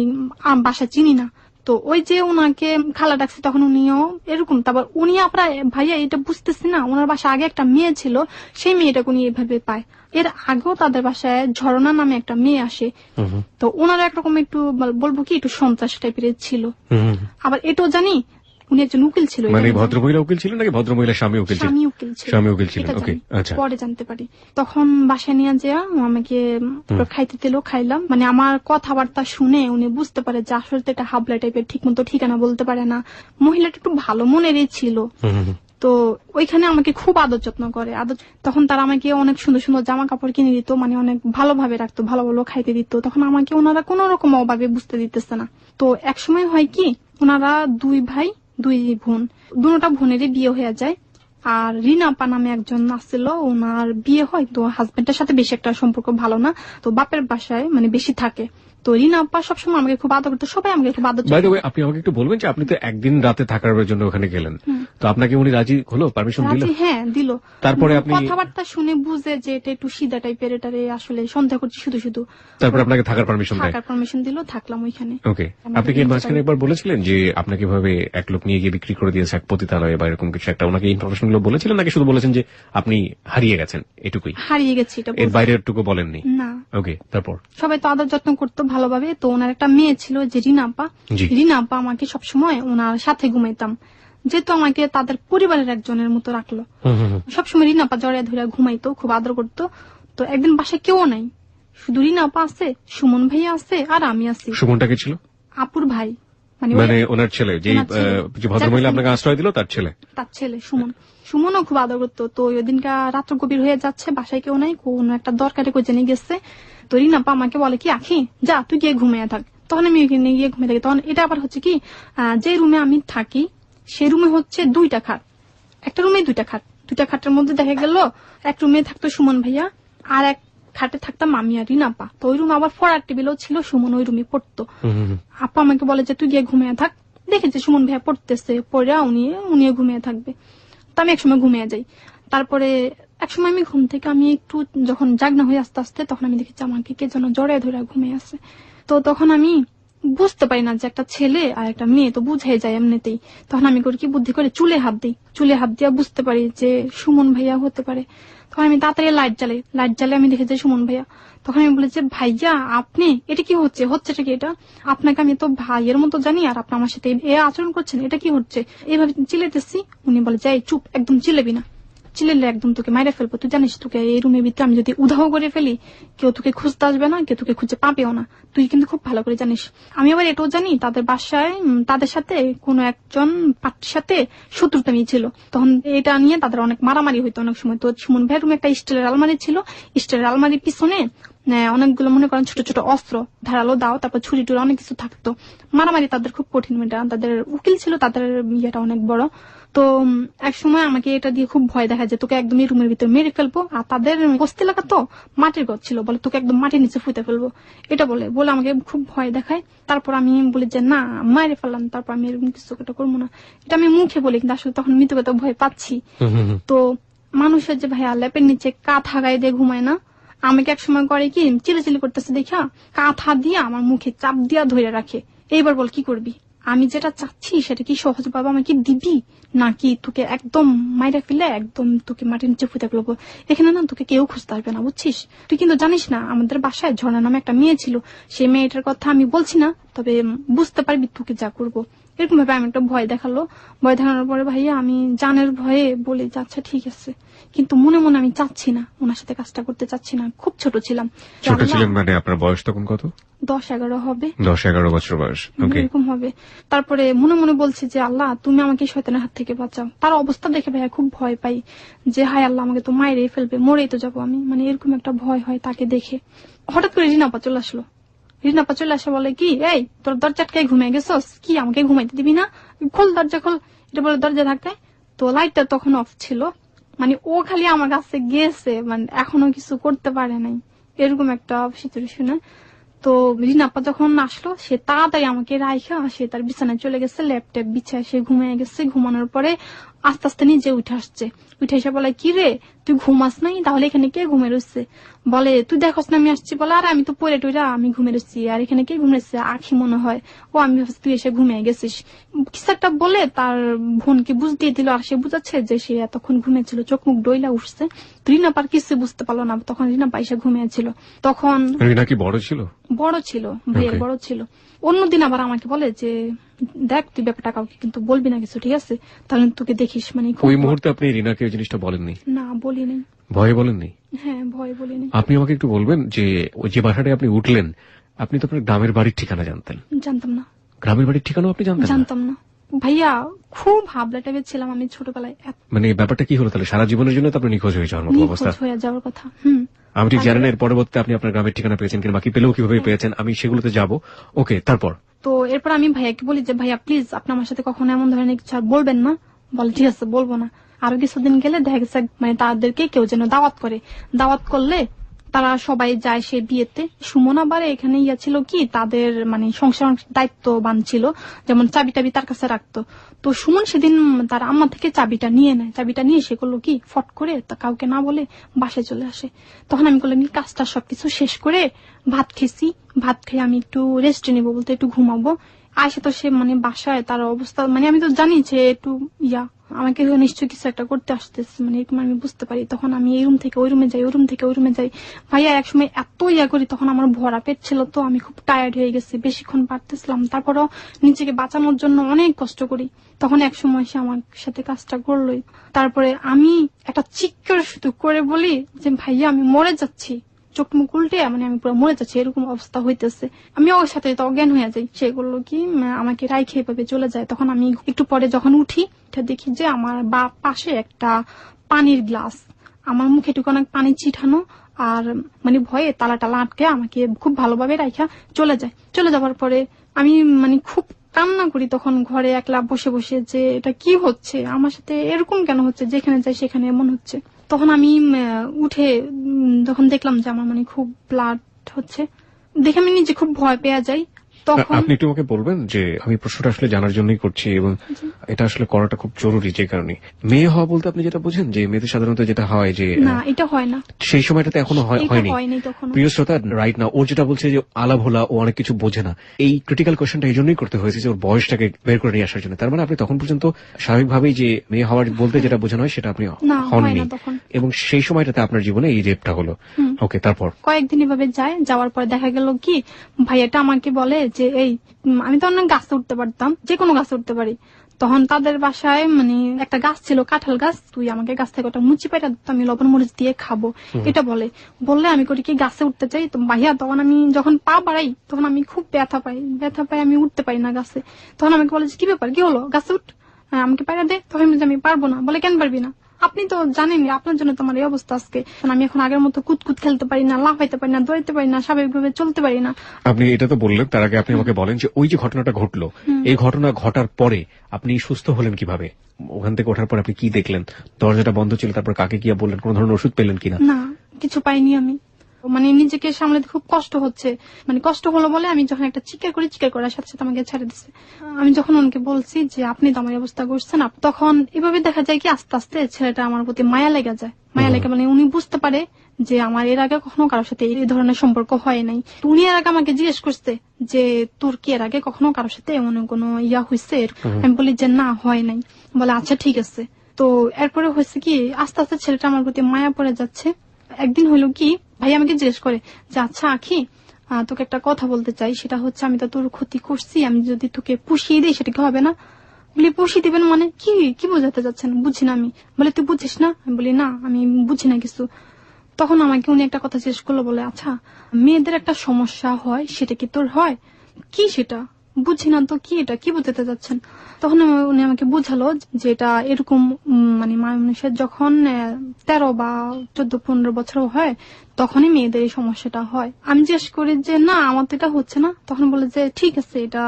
বাসা চিনি না। তো ওই যে উনাকে খালা ডাকছে তখন উনিও এরকম। তারপর উনি আপনার ভাইয়া এটা বুঝতেছি না, ওনার বাসায় আগে একটা মেয়ে ছিল, সেই মেয়েটাকে উনি এইভাবে পায়। এর আগেও তাদের বাসায় ঝরনা নামে একটা মেয়ে আসে, তো ওনারা একরকম একটু বলবো কি একটু সন্ত্রাস টাইপের ছিল। আবার এটাও জানি উনি একজন উকিল ছিল। মানে ভদ্রমহিলা উকিল ছিল নাকি ভদ্রমহিলা স্বামী উকিল ছিল? স্বামী উকিল ছিল। ওকে, আচ্ছা। পরে জানতে পারি। তখন বাসায় নিয়ে যাওয়া আমাকে খাইতে দিল, খাইলাম। মানে আমার কথাবার্তা শুনে উনি বুঝতে পারে যে আসলে এটা হাবলা টাইপের, ঠিক মতো ঠিকানা বলতে পারে না। মহিলাটা একটু ভালো মনেরই ছিল, তো ওইখানে আমাকে খুব আদর যত্ন করে। তখন তারা আমাকে অনেক সুন্দর সুন্দর জামা কাপড় কিনে দিত, মানে অনেক ভালোভাবে রাখতো, ভালো ভালো খাইতে দিত। তখন আমাকে ওনারা কোন রকম অভাবে বুঝতে দিতেছে না। তো এক সময় হয় কি, ওনারা দুই ভাই দুই বোন, দুটা বোনেরই বিয়ে হয়ে যায়। আর রিনা আপা নামে একজন আসছিল, ওনার বিয়ে হয়, তো হাজবেন্ডের সাথে বেশি একটা সম্পর্ক ভালো না, তো বাপের বাসায় মানে বেশি থাকে। তো রিনা আপা সবসময় আমাকে খুব আদর করতো, সবাই আমাকে খুব আদর। বাই দ্য ওয়ে, আপনি আমাকে একটু বলবেন যে আপনি তো একদিন রাতে থাকার জন্য ওখানে গেলেন, তো আপনাকে উনি রাজি হলো, পারমিশন দিল? হ্যাঁ দিল। তারপরে আপনি কথাবার্তা শুনে বুঝে যে এটা একটু সিধা টাইপের, এটারে আসলে সন্দেহ করছি শুধু শুধু, তারপর আপনাকে থাকার পারমিশন দেয়? থাকার পারমিশন দিল, থাকলাম ওইখানে। ওকে, আপনি কি এর মাঝখানে একবার বলেছিলেন যে আপনাকে এভাবে এক লোক নিয়ে গিয়ে বিক্রি করে দিয়েছে এক পতিতালয়ে বা এরকম কিছু একটা, ওনাকে ইনফরমেশন গুলো বলেছিলেন নাকি শুধু বলেছেন যে আপনি হারিয়ে গেছেন এটুকুই? হারিয়ে গেছি, এটা এর বাইরে একটুকু বলেননি? না। ওকে, তারপর? সবাই তো আদর যত্ন করতো ভালোভাবে। তো ওনার একটা মেয়ে ছিল যে রিনা আপা, রিনা আপা আমাকে সবসময় ওনার সাথে ঘুমাইতাম, যেহেতু আমাকে তাদের পরিবারের একজনের মতো রাখলো। সবসময় রিনা আপা জড়িয়ে ধরে ঘুমাইতো, খুব আদর করতো। তো একদিন বাসায় কেউ নাই, শুধু রিনা আপা আছে, সুমন ভাইয়া আছে, আর আমি আছি। সুমনটা কে ছিল? আপুর ভাই, মানে ওনার ছেলে, যে ভদ্রমহিলা আপনাকে আশ্রয় দিল তার ছেলে? তার ছেলে সুমন। সুমনও খুব আদর করতো। তো ওই দিনকা রাত্র গভীর হয়ে যাচ্ছে, বাসায় কেউ নাই, কোন একটা দরকারে কই জেনে গেছে। তো রিনা আপা আমাকে বলে কি, আখি যা তুই গিয়ে ঘুমিয়ে থাক। তখন আমি ওইখানে গিয়ে ঘুমিয়ে থাকি। তখন এটা আবার হচ্ছে কি, যে রুমে আমি থাকি সেই রুমে হচ্ছে 2টা খাট, একটা রুমে 2টা খাট, 2টা খাটের মধ্যে দেখা গেল এক রুমে থাকতো সুমন ভাইয়া, আর এক খাটে থাকতাম আমি আর রিনা আপা। তো ওই রুমে আবার পড়ার টেবিলও ছিল, সুমন ওই রুমে পড়তো। আপা আমাকে বলে যে তুই গিয়ে ঘুমিয়ে থাক, দেখেছে সুমন ভাইয়া পড়তেছে, পড়া উনিও ঘুমিয়ে থাকবে। তো আমি একসময় ঘুমিয়ে যাই। তারপরে একসময় আমি ঘুম থেকে আমি একটু যখন জাগনা হয়ে আস্তে আস্তে, তখন আমি দেখেছি আমাকে কে যেন জড়ায় ধরে ঘুমিয়ে আছে। তো তখন আমি বুঝতে পারি না যে একটা ছেলে আর একটা মেয়ে, তো বুঝে যায় এমনিতেই। তখন আমি করি কি, বুদ্ধি করে চুলে হাত দিই, চুলে হাত দিয়ে বুঝতে পারি যে সুমন ভাইয়া হতে পারে। তখন আমি তাড়াতাড়ি লাইট জ্বালে আমি দেখে যাই সুমন ভাইয়া। তখন আমি বলি যে ভাইয়া আপনি এটা কি হচ্ছেটা কি, এটা আপনাকে আমি তো ভাইয়ের মতো জানি, আর আপনি আমার সাথে এ আচরণ করছেন, এটা কি হচ্ছে? এইভাবে চিল্লাইতেছি। উনি বলে যাই চুপ, একদম চিল্লাবি না, চিল্লালে একদম তোকে মাইরে ফেলবো। তুই জানিস তোকে এই রুমের ভিতরে আমি যদি উধাও করে ফেলি, কেউ তোকে খুঁজতে আসবে না, কেউ তোকে খুঁজে পাবেও না, তুই কিন্তু খুব ভালো করে জানিস। আমি আবার এটাও জানি তাদের বাসায় তাদের সাথে কোনো একজন পার্টির সাথে শত্রুতামি ছিল, তখন এটা নিয়ে তাদের অনেক মারামারি হইতো অনেক সময়। তো সুমন ভাইয়ের রুমে একটা স্টিলের আলমারি ছিল, স্টিলের আলমারির পিছনে অনেকগুলো মনে করেন ছোট ছোট অস্ত্র, ধারালো দাও, তারপর ছুরি টুরি অনেক কিছু থাকতো। মারামারি তাদের খুব কঠিন, তাদের উকিল ছিল, তাদের ইয়েটা অনেক বড়। তো এক সময় আমাকে এটা দিয়ে খুব ভয় দেখা যায়, তোকে একদম এই রুমের ভিতরে মেরে ফেলবো। আর তাদের বস্তি এলাকা তো মাটির ঘর ছিল, বলে তোকে একদম মাটির নিচে ফুটে ফেলবো, এটা বলে আমাকে খুব ভয় দেখায়। তারপর আমি বলি যে না মারে ফেললাম, তারপর আমি এরকম কিছু একটা করবো না, এটা আমি মুখে বলি, কিন্তু আসলে তখন মৃত্যুকে তো ভয় পাচ্ছি। তো মানুষের যে ভাইয়া ল্যাপের নিচে কাঁথা গায়ে দিয়ে ঘুমায় না, আমাকে এক সময় করে কি চিল্লাচিল্লি করতেছে দেখা কাঁথা দিয়ে আমার মুখে চাপ দিয়া ধরে রাখে। এইবার বল কি করবি? আমি যেটা চাচ্ছি সেটা কি সহজ ভাবে আমাকে দিবি, নাকি তোকে একদম মাইরা ফেলে একদম তোকে মাটির নিচে ফুটে ফেলবো? এখানে না তোকে কেউ খুঁজতে আসবে না, বুঝছিস? তুই কিন্তু জানিস না আমাদের বাসায় ঝর্ণা নামে একটা মেয়ে ছিল, সেই মেয়েটার কথা আমি বলছি না, তবে বুঝতে পারবি তোকে যা করবো। এরকম ভাবে আমি একটা ভয় দেখালো। ভয় দেখানোর পরে ভাইয়া আমি জানের ভয়ে বলি আচ্ছা ঠিক আছে, কিন্তু মনে মনে আমি চাচ্ছি না, ওনার সাথে কাজটা করতে চাচ্ছি না। খুব ছোট ছিলাম। ছোট ছিলেন মানে আপনার বয়স তখন কত? 10-11 হবে। 10-11 বছর বয়স, এরকম হবে। তারপরে মনে মনে বলছি যে আল্লাহ তুমি আমাকে শয়তানের হাত থেকে বাঁচাও। তার অবস্থা দেখে ভাইয়া খুব ভয় পাই যে হায় আল্লাহ আমাকে তো মাইরে ফেলবে, মরেই তো যাবো আমি, মানে এরকম একটা ভয় হয় তাকে দেখে। হঠাৎ করে রিনাপা চলে আসলো। রিনাপা চলে আসে বলে কি, এই তোর দরজা আটকায় ঘুমিয়ে গেছস কি, আমাকে ঘুমাইতে দিবি না, খোল দরজা খোল, এটা বলে দরজা ধাক্কায়। তো লাইটটা তখন অফ ছিল, মানে ও খালি আমার কাছে গেছে, মানে এখনো কিছু করতে পারে নাই, এরকম একটা সিচুয়েশনে। তো রিনাপা যখন আসলো সে তাড়াতাড়ি আমাকে রাইখা সে তার বিছানায় চলে গেছে, ল্যাপটপ বিছায় সে ঘুমিয়ে গেছে। ঘুমানোর পরে আস্তে আস্তে নিজে উঠে আসছে, উঠে এসে বলে কি রে তুই ঘুমাস নাই, তাহলে এখানে কে ঘুমে রয়েছে? বলে তুই দেখস না আমি আসছি। বলে আর আমি তো পরে টুইরা আমি ঘুমে রয়েছি, আর এখানে কে ঘুমেছে? আখি মনে হয়। ও আমি ভাবছি তুই এসে ঘুমিয়ে গেছিস কিছু একটা বলে তার বোনকে বুঝ দিয়ে দিল, আর সে বুঝাচ্ছে যে সে এতক্ষণ ঘুমিয়েছিল, চোখ মুখ ডইলা উঠছে। রিনাপার কিছু বুঝতে পারলো না, তখন রিনাপা এসে ঘুমিয়েছিল। তখন রিনা কি বড় ছিল? বড় ছিল, ভাইয়ের বড় ছিল। অন্যদিন আবার আমাকে বলে যে দেখ তুই ব্যাপারটা কাউকে কিন্তু বলবি না কিছু, ঠিক আছে? তাহলে তোকে দেখিস। মানে ওই মুহূর্তে আপনি রিনাকে ওই জিনিসটা বলেননি? না বলিনি। ভয়ে বলেননি? হ্যাঁ ভয় বলিনি। আপনি আমাকে একটু বলবেন যে ওই যে বাসাটায় আপনি উঠলেন, আপনি তো আপনার গ্রামের বাড়ির ঠিকানা জানতেন? জানতাম না। গ্রামের বাড়ির ঠিকানাও আপনি জানতেন? জানতাম না ভাইয়া, খুব হাবলা টাইপের ছিলাম আমি ছোটবেলায়। মানে ব্যাপারটা কি হলো তাহলে, সারা জীবনের জন্য তো আপনি নিখোঁজ হয়ে যাওয়ার মতো অবস্থা? হয়ে যাওয়ার কথা। আমি ঠিক জানি না এর পরবর্তীতে আপনি আপনার গ্রামের ঠিকানা পেয়েছেন কিনা, বাকি পেলেও কিভাবে পেয়েছেন, আমি সেগুলোতে যাবো। ওকে, তারপর? তো এরপর আমি ভাইয়াকে বলি যে ভাইয়া প্লিজ আপনি আমার সাথে কখনো এমন ধরনের কিছু আর বলবেন না। বলে ঠিক আছে বলবো না। আরো কিছুদিন গেলে দেখা গেছে মানে তাদেরকে কেউ যেন দাওয়াত করে, দাওয়াত করলে তারা সবাই যায় সেই বিয়েতে। সুমন আবার এখানে ইয়া ছিল কি তাদের মানে সংসার দায়িত্ববান ছিল, যেমন চাবি টাবি তার কাছে রাখতো। তো সুমন সেদিন তার আম্মা থেকে চাবিটা নিয়ে নেয়, চাবিটা নিয়ে সে করলো কি ফট করে তা কাউকে না বলে বাসায় চলে আসে। তখন আমি করলাম কি কাজটা সবকিছু শেষ করে ভাত খেয়েছি, ভাত খেয়ে আমি একটু রেস্ট নেবো বলতে একটু ঘুমাবো। আসে তো সে মানে বাসায় তার অবস্থা মানে আমি তো জানি যে একটু ইয়া আমাকে নিশ্চয়ই কিছু একটা করতে আসতেছে, মানে এরকম আমি বুঝতে পারি। তখন আমি এই রুম থেকে ওই রুমে যাই, ওই রুম থেকে ওই রুমে যাই। ভাইয়া একসময় এত ইয়া করি, তখন আমার ভরা পেট ছিল, তো আমি খুব টায়ার্ড হয়ে গেছি, বেশিক্ষণ পারতেছিলাম। তারপরও নিজেকে বাঁচানোর জন্য অনেক কষ্ট করি। তখন এক সময় সে আমার সাথে কাজটা করলোই। তারপরে আমি একটা চিৎকার শুধু করে বলি যে ভাইয়া আমি মরে যাচ্ছি, চোখ মুখ উল্টে মানে আমি পুরো মরে যাচ্ছি, এরকম অবস্থা হইতেছে। আমি ওর সাথে তো অজ্ঞান হয়ে যাই। সেগুলো কি আমাকে রাইখে এভাবে চলে যায়। তখন আমি একটু পরে যখন উঠি দেখি যে আমার বাপ পাশে একটা পানির গ্লাস, আমার মুখে টুকু অনেক পানি ছিটানো, আর মানে ভয়ে তালা টালা আটকে আমাকে খুব ভালোভাবে রাইখা চলে যায়। চলে যাওয়ার পরে আমি মানে খুব কান্না করি তখন ঘরে একলা বসে বসে যে এটা কি হচ্ছে আমার সাথে, এরকম কেন হচ্ছে, যেখানে যাই সেখানে এমন হচ্ছে। তখন আমি উঠে যখন দেখলাম যে আমার মানে খুব ব্লাড হচ্ছে, দেখে আমি নিজে খুব ভয় পেয়ে যাই। তখন আপনি একটু আমাকে বলবেন যে আমি প্রশ্নটা আসলে জানার জন্যই করছি এবং এটা আসলে করাটা খুব জরুরি, যে কারণে মেয়ে হওয়া বলতে আপনি যেটা বুঝেন যে মেয়েদের সাধারণত যেটা হয় যে না এটা হয় না, সেই সময়টাতে এখনো হয়নি। প্রিয় শ্রোতা, রাইট না ওর যেটা বলছে যে আলাভোলা ও অনেক কিছু বোঝে না, এই ক্রিটিক্যাল কোয়েশ্চেনটা এই জন্যই করতে হয়েছে যে ওর বয়সটাকে বের করে নিয়ে আসার জন্য। তার মানে আপনি তখন পর্যন্ত স্বাভাবিকভাবেই যে মেয়ে হওয়ার বলতে যেটা বোঝানো হয় সেটা আপনি হননি, এবং সেই সময়টাতে আপনার জীবনে এই রেপটা হলো। ওকে, তারপর কয়েকদিন এভাবে যায়, যাওয়ার পর দেখা গেল কি ভাইয়াটা আমাকে বলে যে এই আমি তো অনেক গাছে উঠতে পারতাম, যে কোনো গাছে উঠতে পারি। তখন তাদের বাসায় মানে একটা গাছ ছিল কাঁঠাল গাছ, তুই আমাকে গাছ থেকে ওটা মুচি পাইটা দিত, আমি লবণ মরিচ দিয়ে খাবো, এটা বললে আমি করি কি গাছে উঠতে চাই। তো ভাইয়া তখন আমি যখন পা বাড়াই তখন আমি খুব ব্যথা পাই, আমি উঠতে পারি না গাছে। তখন আমাকে বলে যে কি ব্যাপার, কি হলো, গাছে উঠ, আমাকে পায়রা দে। তখন আমি পারবো না। বলে কেন পারবি না, আপনি তো জানেন আপনার জন্য তোমার এই অবস্থা আজকে। আমি এখন আগের মতো কুতকুত খেলতে পারি না, লাফাইতে পারি না, দৌড়াইতে পারি না, স্বাভাবিকভাবে চলতে পারি না। আপনি এটা তো বললেন, তার আগে আপনি আমাকে বলেন যে ওই যে ঘটনাটা ঘটলো, এই ঘটনা ঘটার পরে আপনি সুস্থ হলেন কিভাবে? ওখান থেকে ওঠার পর আপনি কি দেখলেন? দরজাটা বন্ধ ছিল, তারপর কাকে গিয়ে বললেন? কোন ধরনের ওষুধ পেলেন কিনা? না, কিছু পাইনি আমি। মানে নিজেকে সামলাতে খুব কষ্ট হচ্ছে, মানে কষ্ট হলো বলে আমি যখন একটা চিৎকার করার সাথে সাথে আমাকে ছেড়ে দিচ্ছে। আমি যখন ওনাকে বলছি যে আপনি তো আমার অবস্থা করছেন, তখন এভাবে দেখা যায় কি আস্তে আস্তে ছেলেটা আমার প্রতি মায়া লেগে যায়। মায়া লেগে মানে উনি বুঝতে পারে যে আমার এর আগে কখনো কারোর সাথে এই ধরনের সম্পর্ক হয় নাই। উনি এর আগে আমাকে জিজ্ঞেস করছে যে তোর কি এর আগে কখনো কারোর সাথে এমন কোনো ইয়া হয়েছে? আমি বলি যে না, হয় নাই। বলে আচ্ছা ঠিক আছে। তো এরপরে হয়েছে কি আস্তে আস্তে ছেলেটা আমার প্রতি মায়া পড়ে যাচ্ছে। একদিন হইলো কি ভাই আমাকে জিজ্ঞেস করে যে আচ্ছা আখি, তোকে একটা কথা বলতে চাই, সেটা হচ্ছে আমি তো তোর ক্ষতি করছি, আমি যদি তোকে পুষিয়ে দিই সেটা কি হবে না? বলি পুষিয়ে দিবেন মানে কি বোঝাতে যাচ্ছেন, বুঝি না আমি। বলে তুই বুঝিস না? আমি বলি না, আমি বুঝি না কিছু। তখন আমাকে উনি একটা কথা জিজ্ঞেস করলো, বলে আচ্ছা মেয়েদের একটা সমস্যা হয়, সেটা কি তোর হয়? কি সেটা বুঝি না তো, কি এটা কি বোঝাতে যাচ্ছেন? তখন উনি আমাকে বুঝালো যে এটা এরকম মানে মানুষের যখন 13 বা 14-15 বছর হয় তখনই মেয়েদের এই সমস্যাটা হয়। আমি জিজ্ঞেস করি যে না আমার তো এটা হচ্ছে না। তখন বলে যে ঠিক আছে, এটা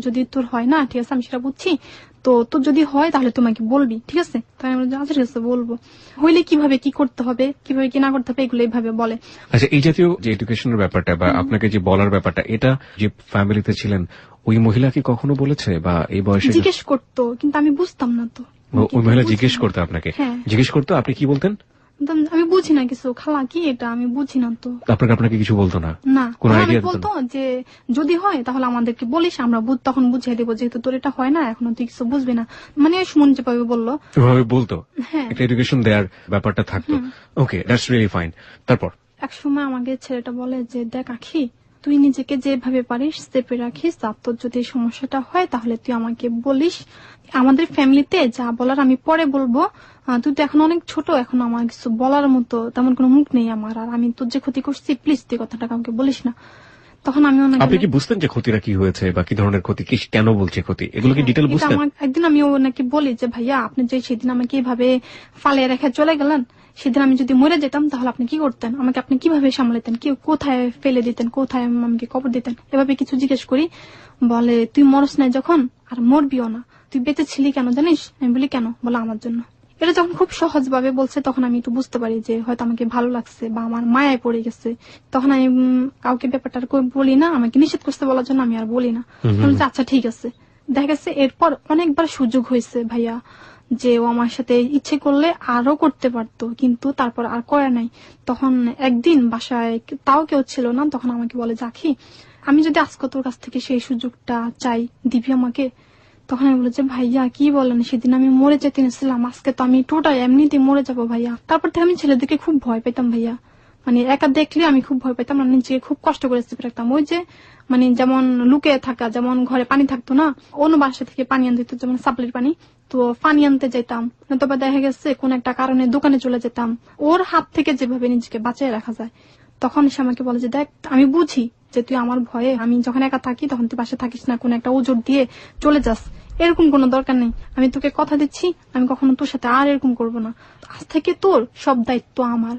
যদি তোর হয় না ঠিক আছে, আমি সেটা বুঝছি, তো তোর যদি হয় তাহলে তোমাকে বলবি, ঠিক আছে? তাই আমি বলছি আচ্ছা ঠিক আছে বলবো। হইলে কিভাবে কি করতে হবে, কিভাবে কি না করতে হবে, এগুলো এইভাবে বলে। আচ্ছা, এই জাতীয় যে এডুকেশনের ব্যাপারটা বা আপনাকে যে বলার ব্যাপারটা, এটা যে ফ্যামিলিতে ছিলেন ওই মহিলা কি কখনো বলেছে বা এই বয়সে? জিজ্ঞেস করতো, কিন্তু আমি বুঝতাম না। তো ওই মহিলা জিজ্ঞেস করতো আপনাকে? জিজ্ঞেস করতো, আপনি কি বলতেন? আমি বুঝি না কিছু, খালা কি এটা আমি বুঝি না। তো আপনাকে কিছু বলতো না? না, বলতো যে যদি হয় তাহলে আমাদেরকে বলিস, আমরা তখন বুঝিয়ে দেবো, যেহেতু তোর এটা হয় না এখনো তুই কিছু বুঝবি না। মানে সুমন যেভাবে বললো ওইভাবে বলতো, একটা এডুকেশন দেওয়ার ব্যাপারটা থাকতো। ওকে, দ্যাটস রিয়েলি ফাইন। তারপর এক সময় আমাকে ছেলেটা বলে যে দেখ আখি, তুই নিজেকে যেভাবে পারিস চেপে রাখিস, আর তোর যদি সমস্যাটা হয় তাহলে তুই আমাকে বলিস, আমাদের ফ্যামিলিতে যা বলার আমি পরে বলবো, তুই তো এখন অনেক ছোট, এখন আমার কিছু বলার মতো তেমন কোনো মুখ নেই আমার, আর আমি তোর যে ক্ষতি করছি প্লিজ তুই কথাটা কাউকে বলিস না। তখন আমি আপনি কি বুঝতেন যে ক্ষতিটা কি হয়েছে বা কি ধরনের ক্ষতি, কি কেন বলছে ক্ষতি, এগুলো কি ডিটেইল বুঝতেন? একদিন আমি ওনাকে বলি যে ভাইয়া আপনি যে সেদিন আমাকে এইভাবে ফালিয়ে রেখে চলে গেলেন, সেদিন আমি যদি মরে যেতাম তাহলে আপনি কি করতেন, আমাকে আপনি কিভাবে সামলাতেন, কি কোথায় ফেলে দিতেন, কোথায় আমাকে কবর দিতেন, এভাবে কিছু জিজ্ঞেস করি। বলে তুই মরস নাই যখন আর মরবিও না, তুই বেঁচে ছিলি কেন জানিস? আমি বলি কেন? বলে আমার জন্য। এটা যখন খুব সহজ ভাবে বলছে তখন আমি একটু বুঝতে পারি যে হয়তো আমাকে ভালো লাগছে বা আমার মায়ায় পড়ে গেছে। তখন আমি কাউকে ব্যাপারটা বলি না, আমাকে নিষেধ করতে বলার জন্য আমি আর বলি না। আচ্ছা ঠিক আছে। দেখা গেছে এরপর অনেকবার সুযোগ হয়েছে ভাইয়া যে ও আমার সাথে ইচ্ছে করলে আরো করতে পারতো, কিন্তু তারপর আর করে নাই। তখন একদিন বাসায় তাও কেউ ছিল না, তখন আমাকে বলে যাখি আমি যদি আজকে তোর কাছ থেকে সেই সুযোগটা চাই দিবি আমাকে? তখন আমি বলি যে ভাইয়া কি বলেন, সেদিন আমি মরে যেতে নিয়েছিলাম, আজকে তো আমি টোটাল এমনিতেই মরে যাবো ভাইয়া। তারপর থেকে আমি ছেলেদেরকে খুব ভয় পেতাম ভাইয়া, মানে একা দেখলে আমি খুব ভয় পেতাম, আমি নিজেকে খুব কষ্ট করে চেপে রাখতাম। ওই যে মানে যেমন লুকিয়ে থাকা, যেমন ঘরে পানি থাকতো না, অন্য বাসা থেকে পানি আনতে দিত, যেমন সাপ্লির পানি, তো পানি আনতে যেতাম, অথবা দেখা গেছে কোন একটা কারণে দোকানে চলে যেতাম, ওর হাত থেকে যেভাবে নিজেকে বাঁচিয়ে রাখা যায়। তখন সে আমাকে বলে যে দেখ আমি বুঝি যে তুই আমার ভয়ে, আমি যখন একা থাকি তখন তুই বাসা থাকিস না, কোন একটা ওজোর দিয়ে চলে যাস, এরকম কোনো দরকার নেই, আমি তোকে কথা দিচ্ছি আমি কখনো তোর সাথে আর এরকম করবো না, আজ থেকে তোর সব দায়িত্ব আমার,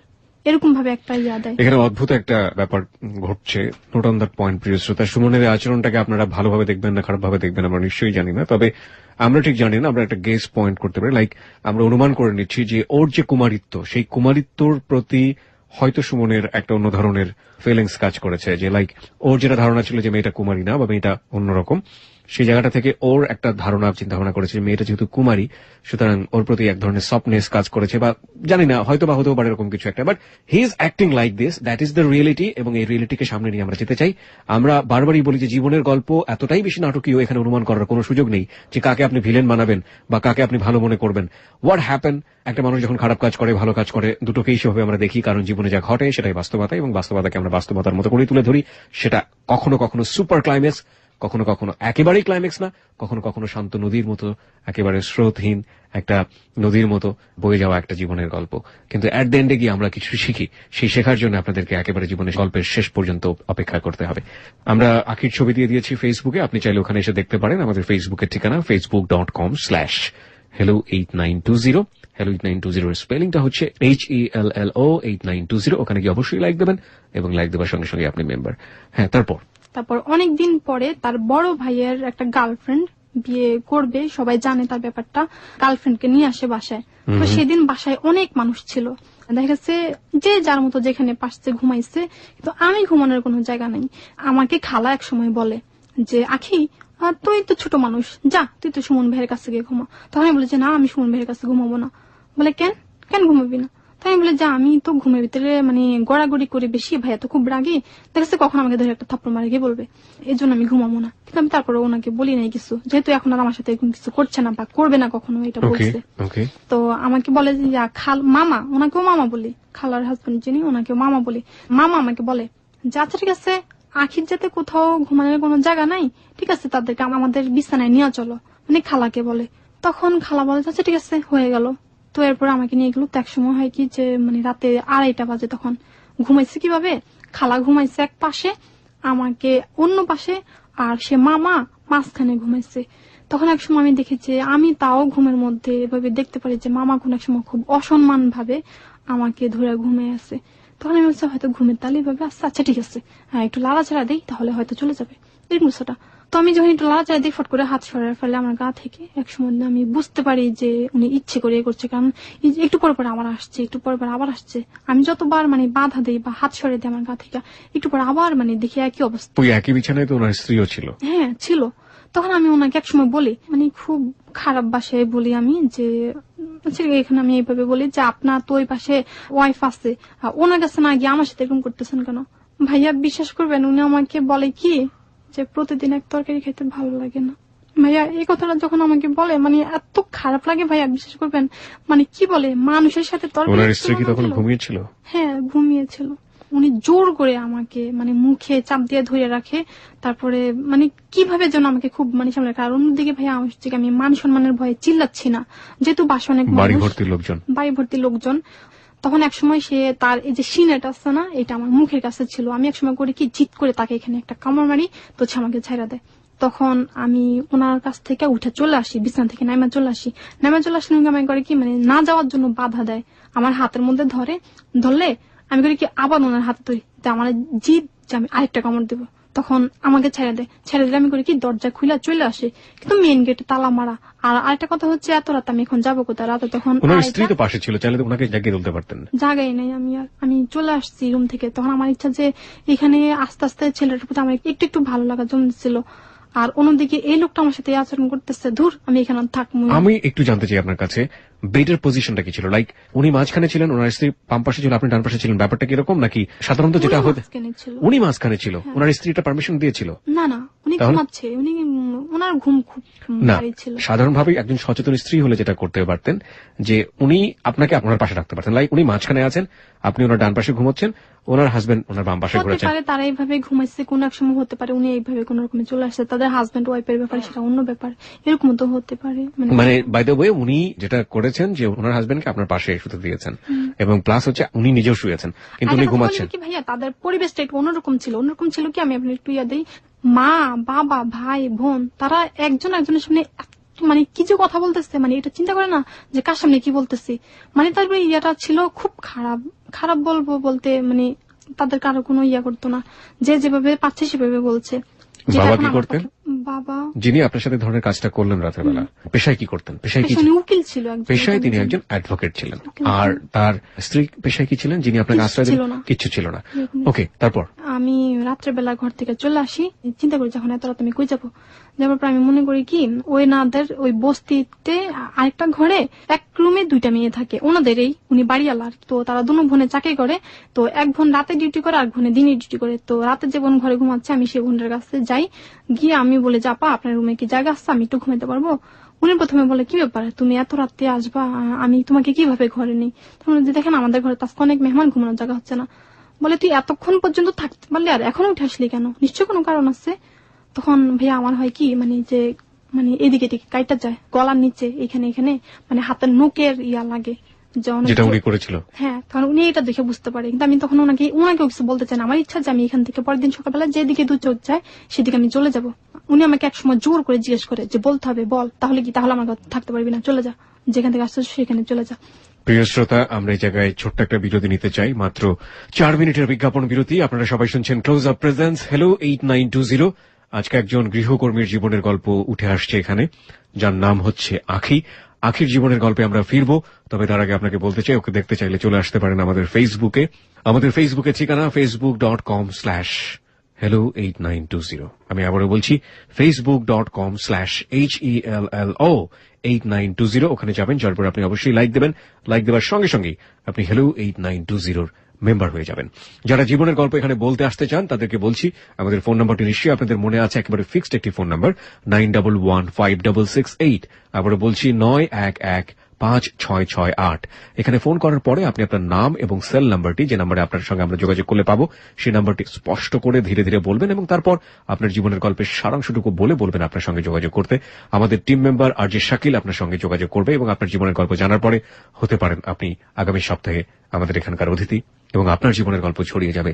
এরকম ভাবে একটা ইয়া দেয়। এখানে অদ্ভুত একটা ব্যাপার ঘটছে। নোট অন দ্যাট পয়েন্ট প্রিয় শ্রোতা। সুমনের আচরণটাকে আপনারা ভালোভাবে দেখবেন না খারাপ ভাবে দেখবেন আমরা নিশ্চয়ই জানি না, তবে আমরা ঠিক জানি না, আমরা একটা গেস পয়েন্ট করতে পারি। লাইক আমরা অনুমান করে নিচ্ছি যে ওর যে কুমারিত্ব, সেই কুমারিত্বর প্রতি হয়তো সুমনের একটা অন্য ধরনের ফিলিংস কাজ করেছে, যে লাইক ওর যেটা ধারণা ছিল যে মেয়েটা কুমারী না বা মেয়েটা অন্যরকম, সেই জায়গাটা থেকে ওর একটা ধারণা চিন্তা ভাবনা করেছে মেয়েটা যেহেতু কুমারী সুতরাং ওর প্রতি এক ধরনের সফটনেস কাজ করেছে, বা জানি না হয়তো বা হতেও পারে এরকম কিছু একটা, but he is acting like this, that is the reality. এবং এই রিয়েলিটিকে সামনে নিয়ে আমরা যেতে চাই। আমরা বারবারই বলি যে জীবনের গল্প এতটাই বেশি নাটকীয়, এখানে অনুমান করার কোনো সুযোগ নেই যে কাকে আপনি ভিলেন বানাবেন বা কাকে আপনি ভালো মনে করবেন। হোয়াট হ্যাপেন, একটা মানুষ যখন খারাপ কাজ করে ভালো কাজ করে দুটোকেই সেভাবে আমরা দেখি, কারণ জীবনে যা ঘটে সেটাই বাস্তবতা, এবং বাস্তবতাকে আমরা বাস্তবতার মতো করে তুলে ধরি। সেটা কখনো কখনো সুপার ক্লাইম্যাক্স, কখনো কখনো একেবারেই ক্লাইম্যাক্স না, কখনো কখনো শান্ত নদীর মতো, একেবারে স্রোতহীন একটা নদীর মতো বয়ে যাওয়া একটা জীবনের গল্প। কিন্তু এট দ্য এন্ডে গিয়ে আমরা কিছু শিখি, সেই শেখার জন্য আপনাদেরকে একেবারে জীবনের গল্পের শেষ পর্যন্ত অপেক্ষা করতে হবে। আমরা আখির ছবি দিয়ে দিয়েছি ফেসবুকে, আপনি চাইলে ওখানে এসে দেখতে পারেন। আমাদের ফেসবুকের ঠিকানা facebook.com/hello8920। hello 8920 এর স্পেলিংটা হচ্ছে HELLO 8920। ওখানে গিয়ে অবশ্যই লাইক দেবেন, এবং লাইক দেওয়ার সঙ্গে সঙ্গে আপনি মেম্বার। হ্যাঁ, তারপর অনেকদিন পরে তার বড় ভাইয়ের একটা গার্লফ্রেন্ড বিয়ে করবে, সবাই জানে তার ব্যাপারটা, গার্লফ্রেন্ডকে নিয়ে আসে বাসায়। তো সেদিন বাসায় অনেক মানুষ ছিল, দেখা গেছে যে যার মতো যেখানে পাশে ঘুমাইছে, কিন্তু আমি ঘুমানোর কোনো জায়গা নেই। আমাকে খালা এক সময় বলে যে আখি তুই তো ছোট মানুষ, যা তুই তো সুমন ভাইয়ের কাছে গিয়ে ঘুমা। তখন আমি বলি যে না আমি সুমন ভাইয়ের কাছে ঘুমাবো না। বলে কেন কেন ঘুমাবি না? তাই আমি বলে যে আমি তো ঘুমের ভিতরে মানে গড়াগড়ি করে বেশি, ভাইয়া তো খুব রাগি, দেখছে কখন আমাকে ধরে একটা থাপ্পড় মারে গিয়ে বলবে, এই জন্য আমি ঘুমাবো না। কিন্তু আমি তারপরে ওনাকে বলি নাই কিছু, যেহেতু এখন আর আমার সাথে এরকম কিছু করছে না বা করবে না কখনো, এটা বলছে। তো আমাকে বলে যে মামা, ওনাকেও মামা বলি, খালার হাজবেন্ড যিনি ওনাকেও মামা বলি, মামা আমাকে বলে যে আচ্ছা ঠিক আছে আখির যাতে কোথাও ঘুমানোর কোনো জায়গা নাই, ঠিক আছে তাদেরকে আমাদের বিছানায় নিয়ে চলো, মানে খালাকে বলে। তখন খালা বলে আচ্ছা ঠিক আছে হয়ে গেল। তো এরপর আমাকে নিয়ে গেল। তো এক সময় হয় কি যে মানে রাতে 2:30 বাজে, তখন ঘুমাইছে কিভাবে, খালা ঘুমাইছে এক পাশে, আমাকে অন্য পাশে, আর সে মামা মাঝখানে ঘুমাইছে। তখন এক সময় আমি দেখি যে আমি তাও ঘুমের মধ্যে এভাবে দেখতে পারি যে মামা কোন এক সময় খুব অসম্মান ভাবে আমাকে ধরে ঘুমিয়ে আছে। তখন আমি বলছি হয়তো ঘুমের তালি ভাবে আচ্ছা ঠিক আছে হ্যাঁ একটু লাড়াচাড়া দিই তাহলে হয়তো চলে যাবে, এরকম কিছুটা। তো আমি যখন একটু লাড়াচাড়া দিই ফট করে হাত সরার ফেলে আমার গা থেকে, এক সময় আমি বুঝতে পারি যে উনি ইচ্ছে করে করছে, কারণ একটু পর পর আবার আসছে, একটু পর পর আবার আসছে। আমি যতবার মানে বাধা দিই বা হাত সরে দিই আমার গা থেকে, একটু পর আবার মানে দেখি একই অবস্থা। ওই একই বিছানায় তো ওনার স্ত্রীও ছিল? হ্যাঁ ছিল। তখন আমি ওনাকে এক সময় বলি, মানে খুব খারাপ ভাষায় বলি আমি যে এখানে আমি এইভাবে বলি যে আপনার তো ওই পাশে ওয়াইফ আছে, ওনার কাছে না গিয়ে আমার সাথে এরকম করতেছেন কেন? ভাইয়া বিশ্বাস করবেন উনি আমাকে বলে কি যে প্রতিদিন এক তরকারি খেতে ভালো লাগে না। ভাইয়া এই কথাটা যখন আমাকে বলে মানে এত খারাপ লাগে ভাইয়া, বিশ্বাস করবেন মানে কি বলে মানুষের সাথে তরকারি। ওনার স্ত্রী কি তখন ঘুমিয়েছিল? হ্যাঁ ঘুমিয়েছিল। উনি জোর করে আমাকে মানে মুখে চাপ দিয়ে ধরে রাখে, তারপরে মানে কিভাবে যেন আমাকে খুব মানে সামনে। আর অন্যদিকে ভাইয়া আমি মান সম্মানের ভয়ে চিল্লাচ্ছি না, যেহেতু বাসা অনেক বাড়ি ভর্তি লোকজন। তখন এক সময় সে তার এই যে সিনেটা আছে না, এটা আমার মুখের কাছে ছিল। আমি এক সময় করে কি জিত করে তাকে এখানে একটা কামড় মারি, তো সে আমাকে ছেড়ে দেয়। তখন আমি ওনার কাছ থেকে উঠে চলে আসি, বিছানা থেকে নাইমা চলে আসি। উনি আমাকে করে কি মানে না যাওয়ার জন্য বাধা দেয়। আমার হাতের মধ্যে ধরলে আমি করি কি আবার ওনার হাতে ধরি, আমার জিদ যে আমি আরেকটা কামড় দেবো, তখন আমাকে ছেড়ে দিলে আমি করি কি দরজা খুলে চলে আসে, কিন্তু মেইন গেটে তালা মারা। আর আরেকটা কথা হচ্ছে এত রাত আমি এখন যাবো কোথায়, রাতে তখন স্ত্রী তো পাশে ছিল, চাইলে ওনাকে জাগিয়ে তুলতে পারতেন। জায়গায় নেই, আমি চলে আসছি রুম থেকে। তখন আমার ইচ্ছা যে এখানে আস্তে আস্তে ছেলেটার প্রতি আমার একটু ভালো লাগা জমছিল, আর অন্যদিকে এই লোকটা আমার সাথে আচরণ করতেছে, ধুর আমি এখানে থাকবো। আমি একটু জানতে চাই আপনার কাছে বেডের পজিশনটা কি ছিল? লাইক উনি মাঝখানে ছিলেন, ওনার স্ত্রী বাম পাশে ছিল, আপনি ডান পাশে ছিলেন, ব্যাপারটা কিরকম? নাকি সাধারণত যেটা হতো উনি মাঝখানে ছিল, ওনার স্ত্রীটা পারমিশন দিয়েছিল? না উনি ঘুমাচ্ছে, ওনার ঘুম খুব ভারী ছিল। সাধারণভাবে একজন সচেতন স্ত্রী হলে যেটা করতে পারতেন যে উনি আপনাকে আপনার পাশে রাখতে পারতেন। লাইক উনি মাঝখানে আছেন, আপনি ওনার ডান পাশে ঘুমাচ্ছেন, ওনার হাজবেন্ড ওনার বাম পাশে ঘুমাচ্ছেন। তারা এইভাবে ঘুমাইছে, কোন এক সময় হতে পারে উনি এইভাবে কোন রকমে চলে আসছে, তাদের হাজবেন্ড ওয়াইফের ব্যাপারে সেটা অন্য ব্যাপার, এরকম তো হতে পারে। মানে বাই দ্য ওয়ে উনি যেটা করেছেন যে ওনার হাজবেন্ডকে আপনার পাশে শুতে দিয়েছেন, এবং প্লাস হচ্ছে উনি নিজেও শুয়েছেন, কিন্তু উনি ঘুমাচ্ছেন। কি ভাইয়া তাদের পরিবেশটা একটু অন্যরকম ছিল কি, আমি আপনার একটু ইয়া দিই, মা বাবা ভাই বোন তারা একজন একজনের সামনে মানে কিছু কথা বলতেছে, মানে এটা চিন্তা করে না যে কার সামনে কি বলতেছি, মানে তারপরে ইয়াটা ছিল খুব খারাপ বলতে মানে তাদের কারো কোনো ইয়া করতো না, যে যেভাবে পাচ্ছে সেভাবে বলছে। বাবা কি করতেন? বাবা যিনি আপনার সাথে ধরনের কাজটা করলেন রাতের বেলা, পেশায় কি করতেন? পেশায় কি উকিল ছিল, পেশায় তিনি একজন অ্যাডভোকেট ছিলেন। আর তার স্ত্রী পেশায় কি ছিলেন, যিনি আপনাকে আশ্রয় দিলেন? কিচ্ছু ছিল না। ওকে, তারপর আমি রাত্রেবেলা ঘর থেকে চলে আসি, চিন্তা করি যখন এত রাত আমি কই যাবো। যাওয়ার পর আমি মনে করি কি ওই বস্তিতে আরেকটা ঘরে এক রুমে 2টা মেয়ে থাকে, ওনাদেরই, উনি বাড়িওয়ালা। তো তারা দুনো বোনে চাকরি করে, তো এক বোন রাতে ডিউটি করে আর বোনে দিনে ডিউটি করে। তো রাতে যে বোন ঘরে ঘুমাচ্ছে আমি সেই বোনের কাছে যাই, গিয়ে আমি বলে যে আপা আপনার রুমে কি জায়গা আছে, আমি একটু ঘুমাতে পারবো? উনি প্রথমে বলে কি ব্যাপার, তুমি এত রাতে আসবা, আমি তোমাকে কিভাবে ঘরে নেই? তখন দেখেন আমাদের ঘরে তো অনেক মেহমান, ঘুমানোর জায়গা হচ্ছে না। বলে তুই এতক্ষণ পর্যন্ত থাকতে পারলি আর এখন উঠে আসলি কেন, নিশ্চয় কোনো কারণ আছে। তখন ভাইয়া আমার হয় কি যে এদিকে কাইটা যায় গলার নিচে, এখানে মানে হাতের নোকের ইয়া লাগে, যেটা উনি করেছিল। হ্যাঁ, তখন উনি এটা দেখে বুঝতে পারে, কিন্তু আমি তখন ওনাকেও কিছু বলতে চাই না। আমার ইচ্ছা যে আমি এখান থেকে পরের দিন সকালবেলা যেদিকে 2 চোখ যায় সেদিকে আমি চলে যাব। উনি আমাকে একসময় জোর করে জিজ্ঞেস করে যে বলতে হবে, বল তাহলে আমার থাকতে পারবি না, চলে যা, যেখান থেকে আসছো সেখানে চলে যা। প্রিয় শ্রোতা, আমরা এই জায়গায় ছোট্ট একটা বিরতি নিতে চাই, মাত্র 4 মিনিটের বিজ্ঞাপন বিরতি। আপনারা সবাই শুনছেন ক্লোজ আপ প্রেজেন্স হ্যালো 8920। আজকে একজন গৃহকর্মীর জীবনের গল্প উঠে আসছে এখানে, যার নাম হচ্ছে আখি। আখির জীবনের গল্পে আমরা ফিরবো, তবে তার আগে আপনাকে বলতে চাই ওকে দেখতে চাইলে চলে আসতে পারেন আমাদের ফেসবুকে। আমাদের ফেসবুকে ঠিকানা facebook.com/hello8920। আমি আবারও বলছি facebook.com/HELLO8920। ওখানে যাবেন, যার পর আপনি অবশ্যই লাইক দেবেন। লাইক দেওয়ার সঙ্গে সঙ্গেই আপনি hello 8920 মেম্বার হয়ে যাবেন। যারা জীবনের গল্প এখানে বলতে আসতে চান তাদেরকে বলছি আমাদের ফোন নাম্বারটি নিশ্চয়ই আপনাদের মনে আছে, একেবারে ফিক্সড একটি ফোন নাম্বার 91156668। আবারও বলছি 91156668। এখানে ফোন করার পরে আপনি আপনার নাম এবং সেল নাম্বারটি, যে নাম্বারে আপনার সঙ্গে আমরা যোগাযোগ করলে পাবো, সেই নাম্বারটি স্পষ্ট করে ধীরে ধীরে বলবেন, এবং তারপর আপনার জীবনের গল্পের সারাংশটুকু বলবেন আপনার সঙ্গে যোগাযোগ করতে। আমাদের টিম মেম্বার RJ শাকিল আপনার সঙ্গে যোগাযোগ করবে, এবং আপনার জীবনের গল্প জানার পরে হতে পারেন আপনি আগামী সপ্তাহে আমাদের এখানকার অতিথি, এবং আপনার জীবনের গল্প ছড়িয়ে যাবে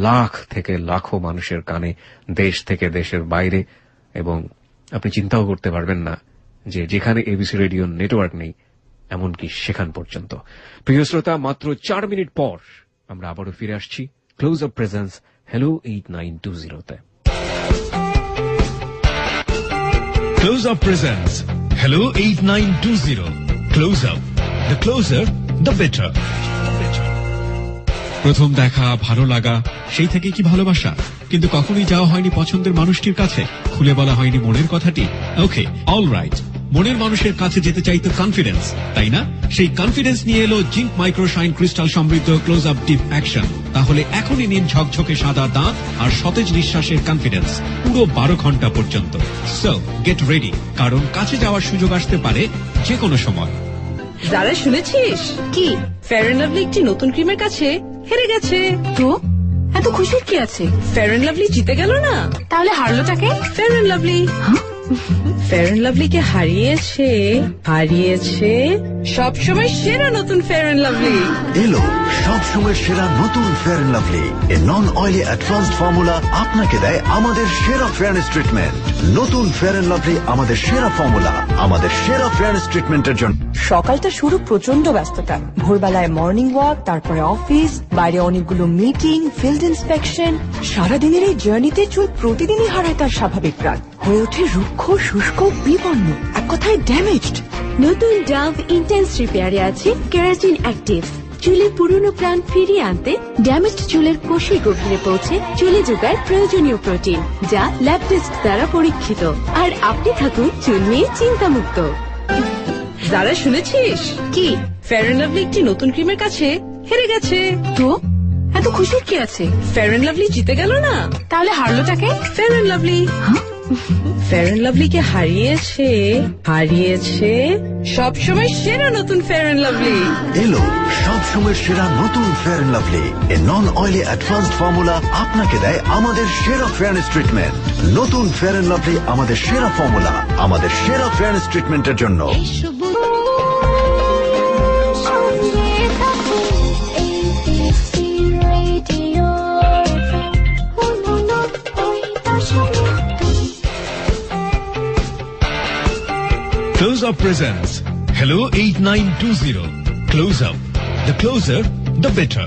লাখ থেকে লাখো মানুষের কানে, দেশ থেকে দেশের বাইরে, এবং আপনি চিন্তাও করতে পারবেন না যে যেখানে ABC রেডিও নেটওয়ার্ক নেই এমনকি সেখান পর্যন্ত। প্রিয় শ্রোতা, মাত্র 4 মিনিট পর আমরা আবারও ফিরে আসছি ক্লোজ আপ প্রেজেন্স হ্যালো 8920-তে। Close Up presence hello 8920। Close Up, the closer the better. প্রথম দেখা, ভালো লাগা, সেই থেকে কি ভালোবাসা? কিন্তু কখনোই যাওয়া হয়নি পছন্দের মানুষটির কাছে, খুলে বলা হয়নি মনের কথাটি। ওকে, অলরাইট, মনের মানুষের কাছে যেতে চাইতো কনফিডেন্স, তাই না? সেই কনফিডেন্স নিয়ে এলো জিঙ্ক মাইক্রোশাইন ক্রিস্টাল সমৃদ্ধ ক্লোজ আপ ডিপ অ্যাকশন। তাহলে এখনই নিন ঝকঝকে সাদা দাঁত আর সতেজ নিঃশ্বাসের কনফিডেন্স পুরো 12 ঘন্টা পর্যন্ত। সো গেট রেডি, কারণ কাছে যাওয়ার সুযোগ আসতে পারে যে কোনো সময়। যারা শুনেছিস কি ফেয়ার এন্ড লাভলি একটি নতুন ক্রিমের কাছে হেরে গেছে। তো এত খুশির কি আছে? ফেয়ার এন্ড লাভলি জিতে গেল না, তাহলে হারলোটাকে? Fair and Lovely. Fair and Lovely কে হারিয়েছে সবসময় সেরা নতুন ফেয়ার অ্যান্ড লাভলি। এলো সবসময় সেরা নতুন fair and lovely a non oily advanced formula আপনাকে দেয় আমাদের সেরা ফেয়ারনেস ট্রিটমেন্ট। নতুন ফেয়ার অ্যান্ড লাভলি আমাদের সেরা ফর্মুলা, আমাদের সেরা ফেয়ারনেস ট্রিটমেন্টের জন্য। সকালটা শুরু প্রচন্ড ব্যস্ততা, ভোরবেলায় মর্নিং ওয়াক, তারপরে অফিস, বাইরে অনেকগুলো মিটিং, ফিল্ড ইন্সপেকশন। সারাদিনের এই জার্নিতে চুল প্রতিদিনই হারায় তার স্বাভাবিক রাগ, হয়ে ওঠে রুক্ষ, শুষ্ক, বিবর্ণ, এক কথায় ড্যামেজড। নতুন ডাভ ইন্টেন্স রিপেয়ারে আছে কেরাটিন অ্যাক্টিভ। চুলের পুরনো প্রাণ ফিরিয়ে আনতে ড্যামেজড চুলের কোষে গভীরে পৌঁছে চুলে যোগায় প্রয়োজনীয় প্রোটিন, যা ল্যাব টেস্ট দ্বারা পরীক্ষিত। আর আপনি থাকুন চুল নিয়ে চিন্তামুক্ত। যারা শুনেছিস কি ফেয়ার অ্যান্ড লাভলি একটি নতুন ক্রিমের কাছে হেরে গেছে? তো এত খুশির কি আছে? ফেয়ার অ্যান্ড লাভলি জিতে গেল না। তাহলে হারলোটাকে? Fair and Lovely. Fair and Lovely কে হারিয়েছে সবসময় সেরা নতুন ফেয়ার অ্যান্ড লাভলি। এলো সবসময় সেরা নতুন fair and lovely a non oily advanced formula আপনাকে দেয় আমাদের সেরা ফেয়ারনেস ট্রিটমেন্ট। নতুন ফেয়ার অ্যান্ড লাভলি আমাদের সেরা ফর্মুলা, আমাদের সেরা ফেয়ারনেস ট্রিটমেন্টের জন্য। Close Up presents Hello 8920. Close Up. The closer, the better.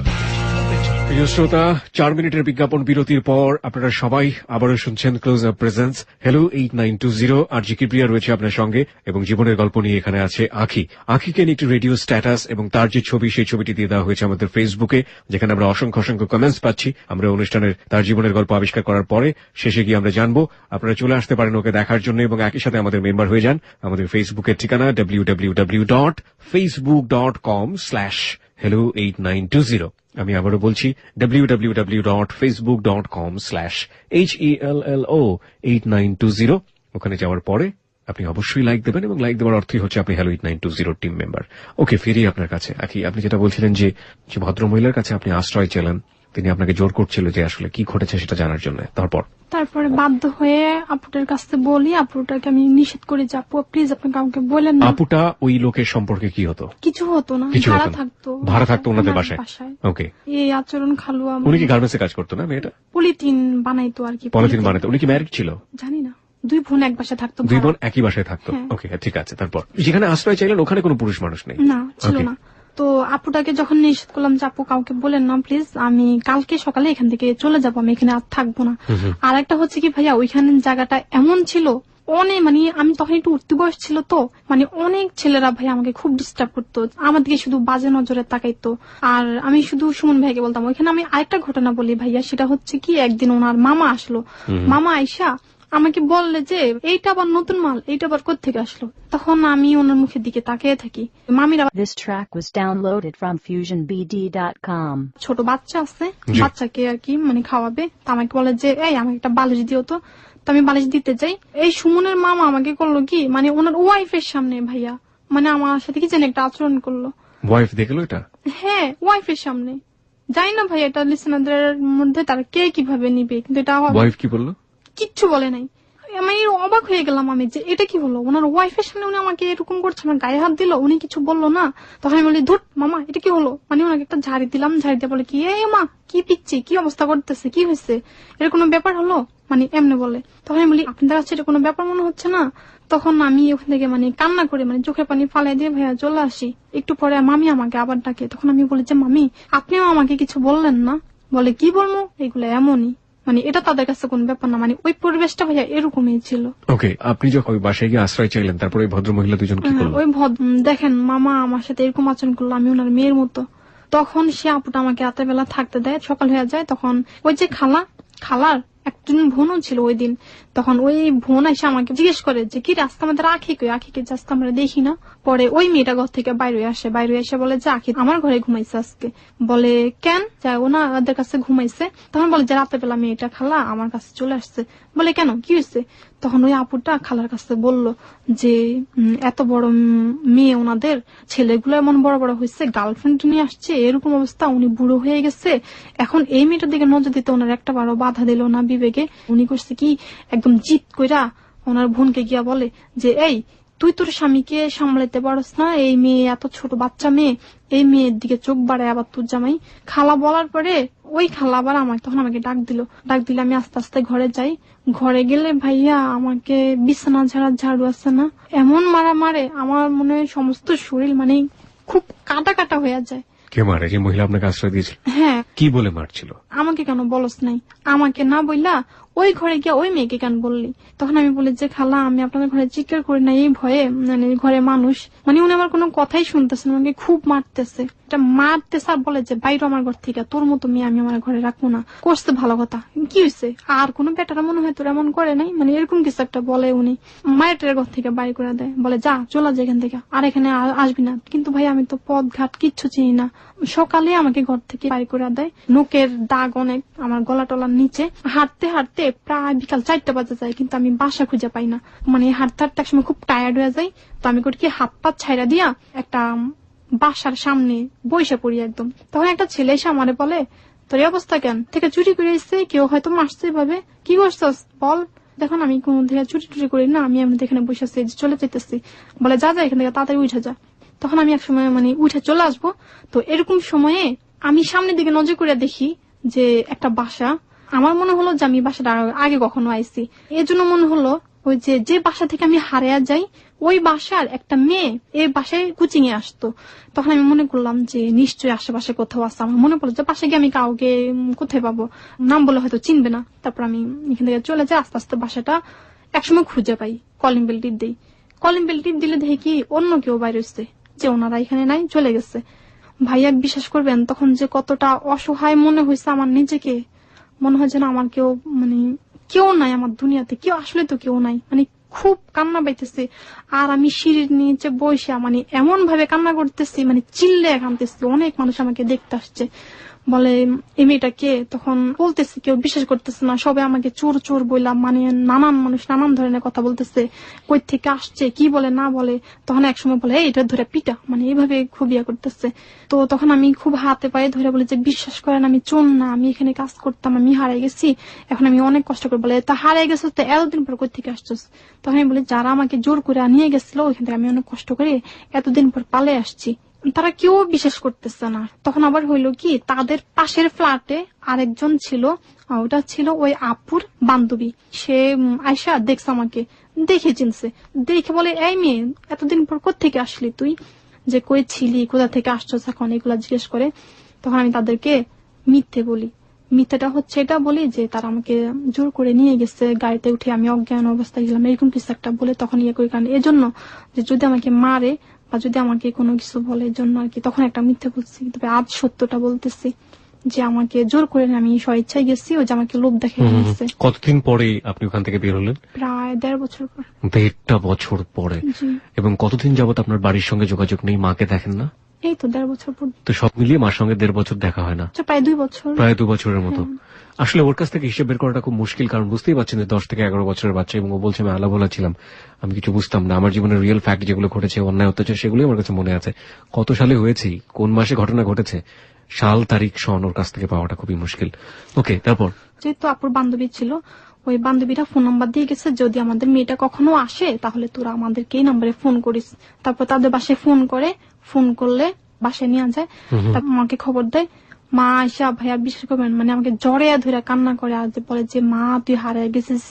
প্রিয় শ্রোতা, 4 মিনিটের বিজ্ঞাপন বিরতির পর আপনারা সবাই আবারও শুনছেন ক্লোজ আপ প্রেজেন্স হ্যালো 8920। আর জিকির প্রিয়া রয়েছে আপনার সঙ্গে এবং জীবনের গল্প নিয়ে এখানে আছে আখি। আখিকে নিয়ে একটি রেডিও স্ট্যাটাস এবং তার যে ছবি, সেই ছবিটি দিয়ে দেওয়া হয়েছে আমাদের ফেসবুকে, যেখানে আমরা অসংখ্য অসংখ্য কমেন্টস পাচ্ছি। আমরা অনুষ্ঠানের তার জীবনের গল্প আবিষ্কার করার পরে শেষে গিয়ে আমরা জানবো। আপনারা চলে আসতে পারেন ওকে দেখার জন্য এবং একই সাথে আমাদের মেম্বার হয়ে যান। আমাদের ফেসবুকের ঠিকানা www.facebook.com/hello8920। আমি আবারও বলছি www.facebook.com/HELLO8920। ওখানে যাওয়ার পরে আপনি অবশ্যই লাইক দেবেন এবং লাইক দেওয়ার অর্থই হচ্ছে আপনি হ্যালো 8920 টিম মেম্বার। ওকে, ফিরি আপনার কাছে। আপনি যেটা বলছিলেন যে ভদ্রমহিলার কাছে আপনি আশ্রয় চেলেন, তিনি আপনাকে জোর করছিল যে আসলে কি ঘটেছে সেটা জানার জন্য। তারপরে বাধ্য হয়ে আপুটার কাছে বলি, আপুটাকে আমি নিষেধ করে যে আপু প্লিজ আপনি কাউকে বলেন না। আপুটা ওই লোকের সম্পর্কে কি হতো? কিছু হতো না, ভাড়া থাকতো ওনাদের বাসায়। ওকে, এই আচরণ খালুয়া। উনি কি গার্মেন্টসে কাজ করতো না? মেয়েটা পলিথিন বানাইতো আর কি। পলিথিন বানাইতো। উনি কি ম্যারিড ছিল? জানি না। 2 বোন এক বাসায় থাকতো। 2 বোন একই বাসায় থাকতো। ওকে, ঠিক আছে। তারপর যেখানে আশ্রয় চাইলেন ওখানে কোনো পুরুষ মানুষ নেই? না, ছিল না। তো আপুটাকে যখন নিষেধ করলাম যে আপু কাউকে বলেন না প্লিজ, আমি কালকে সকালে এখান থেকে চলে যাবো, আমি এখানে আর থাকবো না। আর একটা হচ্ছে কি ভাইয়া, ওইখানে জায়গাটা এমন ছিল অনেক, মানে আমি তখন একটু উঠতি বয়স ছিল তো, মানে অনেক ছেলেরা ভাই আমাকে খুব ডিস্টার্ব করতো, আমার দিকে শুধু বাজে নজরে তাকাইতো। আর আমি শুধু সুমন ভাইকে বলতাম। ওইখানে আমি আরেকটা ঘটনা বলি ভাইয়া, সেটা হচ্ছে কি একদিন ওনার মামা আসলো। মামা আইসা আমাকে বললে যে এইটা আবার নতুন মাল, এইটা আবার কোত্থেকে আসলো। তখন আমি ওনার মুখের দিকে তাকিয়ে থাকি। মামিরা This track was downloaded from fusionbd.com. ছোট বাচ্চা আছে, বাচ্চাকে আর কি মানে খাওয়াবে। তা আমাকে বলে যে এই আমাকে একটা বালিশ দিও তো। আমি বালিশ দিতে যাই, এই সুমনের মামা আমাকে করলো কি, মানে ওনার ওয়াইফের সামনে ভাইয়া, মানে আমার সাথে কি যেন একটা আচরণ করলো। ওয়াইফ দেখলো এটা? হ্যাঁ, ওয়াইফের সামনে। জানি না ভাই এটা লিসেনারদের মধ্যে তারা কে কিভাবে নিবে, কিন্তু এটা ওয়াইফ কি বললো? কিচ্ছু বলে নাই। আমি অবাক হয়ে গেলাম আমি যে এটা কি হলো, ওনার ওয়াইফের সামনে উনি আমাকে এরকম করছে, আমার গায়ে হাত দিল, উনি কিছু বললো না। তখন আমি বলি ধুর মামা এটা কি হলো, মানে ওনাকে একটা ঝাড়ি দিলাম। ঝাড়ি দিয়ে বলে কি এই মা কি পিচ্ছি, কি অবস্থা করতেছে, কি হয়েছে, এর কোনো ব্যাপার হলো, মানে এমনি বলে। তখন আমি বলি আপনাদের কাছে এটা কোনো ব্যাপার মনে হচ্ছে না। তখন আমি ওখান থেকে মানে কান্না করে মানে চোখের পানি ফালাই দিয়ে ভাইয়া চলে আসি। একটু পরে মামি আমাকে আবার ডাকে। তখন আমি বলি যে মামি আপনিও আমাকে কিছু বললেন না। বলে কি বলবো, এগুলো এমনই, মানে এটা তাদের কাছে কোন ব্যাপার না, মানে ওই পরিবেশটা ভাইয়া এরকমই ছিল। ওকে, আপনি যখন ওই বাসায় গিয়ে আশ্রয় চাইলেন, তারপরে ওই ভদ্রমহিলা দুজন কি করলো? ওই দেখেন মামা আমার সাথে এরকম আচরণ করলো, আমি ওনার মেয়ের মতো। তখন সে আপুটা আমাকে রাতের বেলা থাকতে দেয়, সকাল হয়ে যায়। তখন ওই যে খালার একজন বোনও ছিল ওই দিন। তখন ওই বোন এসে আমাকে জিজ্ঞেস করে যে কি আজকে আমাদের আখিকে আজকে আমরা দেখি না। পরে ওই মেয়েটা ঘর থেকে বাইরে এসে বলে যে আখি আমার ঘরে ঘুমাইছে আজকে। বলে কেন, যায় ওনাদের কাছে ঘুমাইছে। তখন বলে যে রাতের বেলা মেয়েটা খালা আমার কাছে চলে আসছে। বলে কেন, কি হয়েছে? তখন ওই আপুটা খালার কাছে বলল যে এত বড় মেয়ে, ওনাদের ছেলেগুলো এমন বড় বড় হয়েছে, গার্লফ্রেন্ড নিয়ে আসছে, এরকম অবস্থা, উনি বুড়ো হয়ে গেছে। এখন এই মেয়েটার দিকে নজর দিতে ওনার একটা বারো বাধা দিল না বিবেকে। উনি করছে কি একদম জিদ কইরা ওনার বোনকে গিয়া বলে যে এই তুই তোর স্বামীকে সামলাতে পারস না, এই মেয়ে এত ছোট বাচ্চা মেয়ে, এই মেয়ের দিকে চোখ বাড়ায় আবার তোর জামাই। খালা বলার পরে ওই খালা আবার তখন আমাকে ডাক দিলে আমি আস্তে আস্তে ঘরে যাই। ঘরে গেলে ভাইয়া আমাকে বিছানা ঝাড়ু আছে না, এমন মারা মারে, আমার মনে হয় সমস্ত শরীর মানে খুব কাটা কাটা হয়ে যায়। কে মারে? যে মহিলা আপনাকে আশ্রয় দিয়েছিল? হ্যাঁ। কি বলে মারছিল? আমাকে কেন বলস নাই, আমাকে না বললা ওই ঘরে গিয়া ওই মেয়েকে কেন বললি? তখন আমি বলি যে খালা আমি আপনাদের ঘরে চিৎকার করি না এই ভয়ে, মানে ঘরে মানুষ, মানে উনি আমার কোনো কথাই শুনতেছেন, আমাকে খুব মারতেছে। এটা মারতেছে আর বলে যে বাইরে আমার ঘর থেকে, তোর মতো মেয়ে আমি আমার ঘরে রাখবো না। করছে ভালো কথা, কি হয়েছে? আর কোনো বেটারা মনে হয় তোর এমন করে নাই, মানে এরকম কিছু একটা বলে। উনি মায়ের ঘর থেকে বাইরে করে দেয়, বলে যা চলে যায় এখান থেকে, আর এখানে আসবি না। কিন্তু ভাই আমি তো পথ ঘাট কিচ্ছু চিনি না। সকালে আমাকে ঘর থেকে বাইরে করে দেয়, নোকের দাগ অনেক আমার গলা টলার নিচে। হাঁটতে হাঁটতে প্রায় বিকাল 4টা বাজে যায়, কিন্তু আমি বাসা খুঁজে পাই না। মানে হাঁটতে হাঁটতে একসময় খুব টায়ার্ড হয়ে যায়, তো আমি করি কি হাত পা ছাইড়া দিয়া একটা বাসার সামনে বসে পড়ি একদম। তখন একটা ছেলে এসে আমারে বলে তোর এই অবস্থা কেন? থেকে চুরি করে এসছে, কেউ হয়তো মারছে ভাবে, কি করছস বল। দেখুন আমি কোন থেকে চুরি করি না, আমি এমনি এখানে বসে আছি, চলে যেতেছি। বলে যা যা এখান থেকে তাড়াতাড়ি উঠে যা। তখন আমি এক সময় মানে উঠে চলে আসবো, তো এরকম সময়ে আমি সামনের দিকে নজর করে দেখি যে একটা বাসা। আমার মনে হলো যে আমি বাসাটা আগে কখনো আইছি, এর জন্য মনে হলো ওই যে বাসা থেকে আমি হারিয়ে যাই ওই বাসার একটা মেয়ে এই বাসায় কোচিং এ আসতো। তখন আমি মনে করলাম যে নিশ্চয়ই আশেপাশে কোথাও আছে। আমার মনে পড়লো যে পাশে গিয়ে আমি কাউকে কোথায় পাবো, নাম বলে হয়তো চিনবে না। তারপর আমি এখান থেকে চলে যাই, আস্তে আস্তে বাসাটা একসময় খুঁজে পাই। কলিং বেল টিপ দিই, কলিং বেল টিপ দিলে দেখি কি অন্য কেউ বাইরে হচ্ছে, যে ওনারা এখানে নাই, চলে গেছে। ভাইয়া বিশ্বাস করবেন তখন যে কতটা অসহায় মনে হয়েছে আমার নিজেকে, মনে হয় যেন আমার কেউ মানে কেউ নাই আমার দুনিয়াতে, কেউ আসলে তো কেউ নাই, মানে খুব কান্না পাইতেছে। আর আমি সিঁড়ির নিচে বসে মানে এমন ভাবে কান্না করতেছি, মানে চিল্লে কাঁদতেছি। অনেক মানুষ আমাকে দেখতে আসছে, বলে এই মেয়েটাকে। তখন বলতেছে কেউ বিশ্বাস করতেছে না, সবাই আমাকে চোর চোর বললাম, মানে নানান মানুষ নানান ধরনের কথা বলতেছে, কই থেকে আসছে কি বলে না বলে। তখন একসময় বলে এটা ধরে পিটা, মানে এইভাবে খুব ইয়া করতেছে। তো তখন আমি খুব হাতে পায়ে ধরে বলে যে বিশ্বাস করেন আমি চোর না, আমি এখানে কাজ করতাম, আমি হারিয়ে গেছি, এখন আমি অনেক কষ্ট করে। বলে তা হারিয়ে গেছো তো এতদিন পর কই থেকে আসছিস? তখন আমি বলি যারা আমাকে জোর করে নিয়ে গেছিল ওইখান থেকে আমি অনেক কষ্ট করে এতদিন পর পালে আসছি। তারা কেউ বিশ্বাস করতেছে না। তখন আবার হইলো কি তাদের পাশের ফ্ল্যাটে আরেকজন ছিল, ওটা ছিল ওই আপুর বান্ধবী। সে আয়সা দেখছে আমাকে, দেখে চিনছে, দেখে বলে এই মেয়ে এতদিন পর কোত্থেকে আসলি তুই, যে কই ছিলি, কোথা থেকে আসছস এখন, এগুলা জিজ্ঞেস করে। তখন আমি তাদেরকে মিথ্যে বলি। মিথ্যাটা হচ্ছে এটা বলি যে তারা আমাকে জোর করে নিয়ে গেছে, গাড়িতে উঠে আমি অজ্ঞান অবস্থায় গেলাম, এরকম কিছু একটা বলে তখন ইয়ে করি। কারণ এজন্য যে যদি আমাকে মারে বা যদি আমাকে কোনো কিছু বলে এর জন্য আর কি, তখন একটা মিথ্যে বলছি। তবে আজ সত্যটা বলতেছি যে আমাকে জোর করে আমি স্বইচ্ছায় গেছি, ও যে আমাকে লোভ দেখে নিয়েছে। কতদিন পরে আপনি ওখান থেকে বের হলেন? প্রায় 1.5 বছর পর। 1.5 বছর পরে। এবং কতদিন যাবত আপনার বাড়ির সঙ্গে যোগাযোগ নেই, মাকে দেখেন না? এই তো 1.5 বছর পর। তো সব মিলিয়ে মার সঙ্গে 1.5 বছর দেখা হয় না? প্রায় 2 বছর। প্রায় 2 বছরের মতো। আসলে ওর কাছ থেকে হিসেব বের করাটা খুব মুশকিল, কারণ বুঝতেই পারছেন যে 10 থেকে 11 বছরের বাচ্চা, এবং ও বলছে আমি আলাভোলা ছিলাম, আমি কিছু বুঝতাম না, আমার জীবনের রিয়েল ফ্যাক্ট যেগুলো ঘটেছে, অন্যায় অত্যাচার, সেগুলোই আমার কাছে মনে আছে। কত সালে হয়েছি, কোন মাসে ঘটনা ঘটেছে, সাল তারিখ সন ওর কাছ থেকে পাওয়াটা খুবই মুশকিল। ওকে, তারপর? যেহেতু আপুর বান্ধবী ছিল, ওই বান্ধবীরা ফোন নাম্বার দিয়ে গেছে, যদি আমাদের মেয়েটা কখনো আসে তাহলে তোরা আমাদেরকে এই নাম্বারে ফোন করিস। তারপর তাদের বাসায় ফোন করে, ফোন করলে বাসায় নিয়ে যায়, তারপর আমাকে খবর দেয়। মা আইসা ভাইয়া বিশ্বাস করবেন মানে আমাকে জ্বরে ধরে কান্না করে, আর বলে যে মা তুই হারিয়ে গেছিস,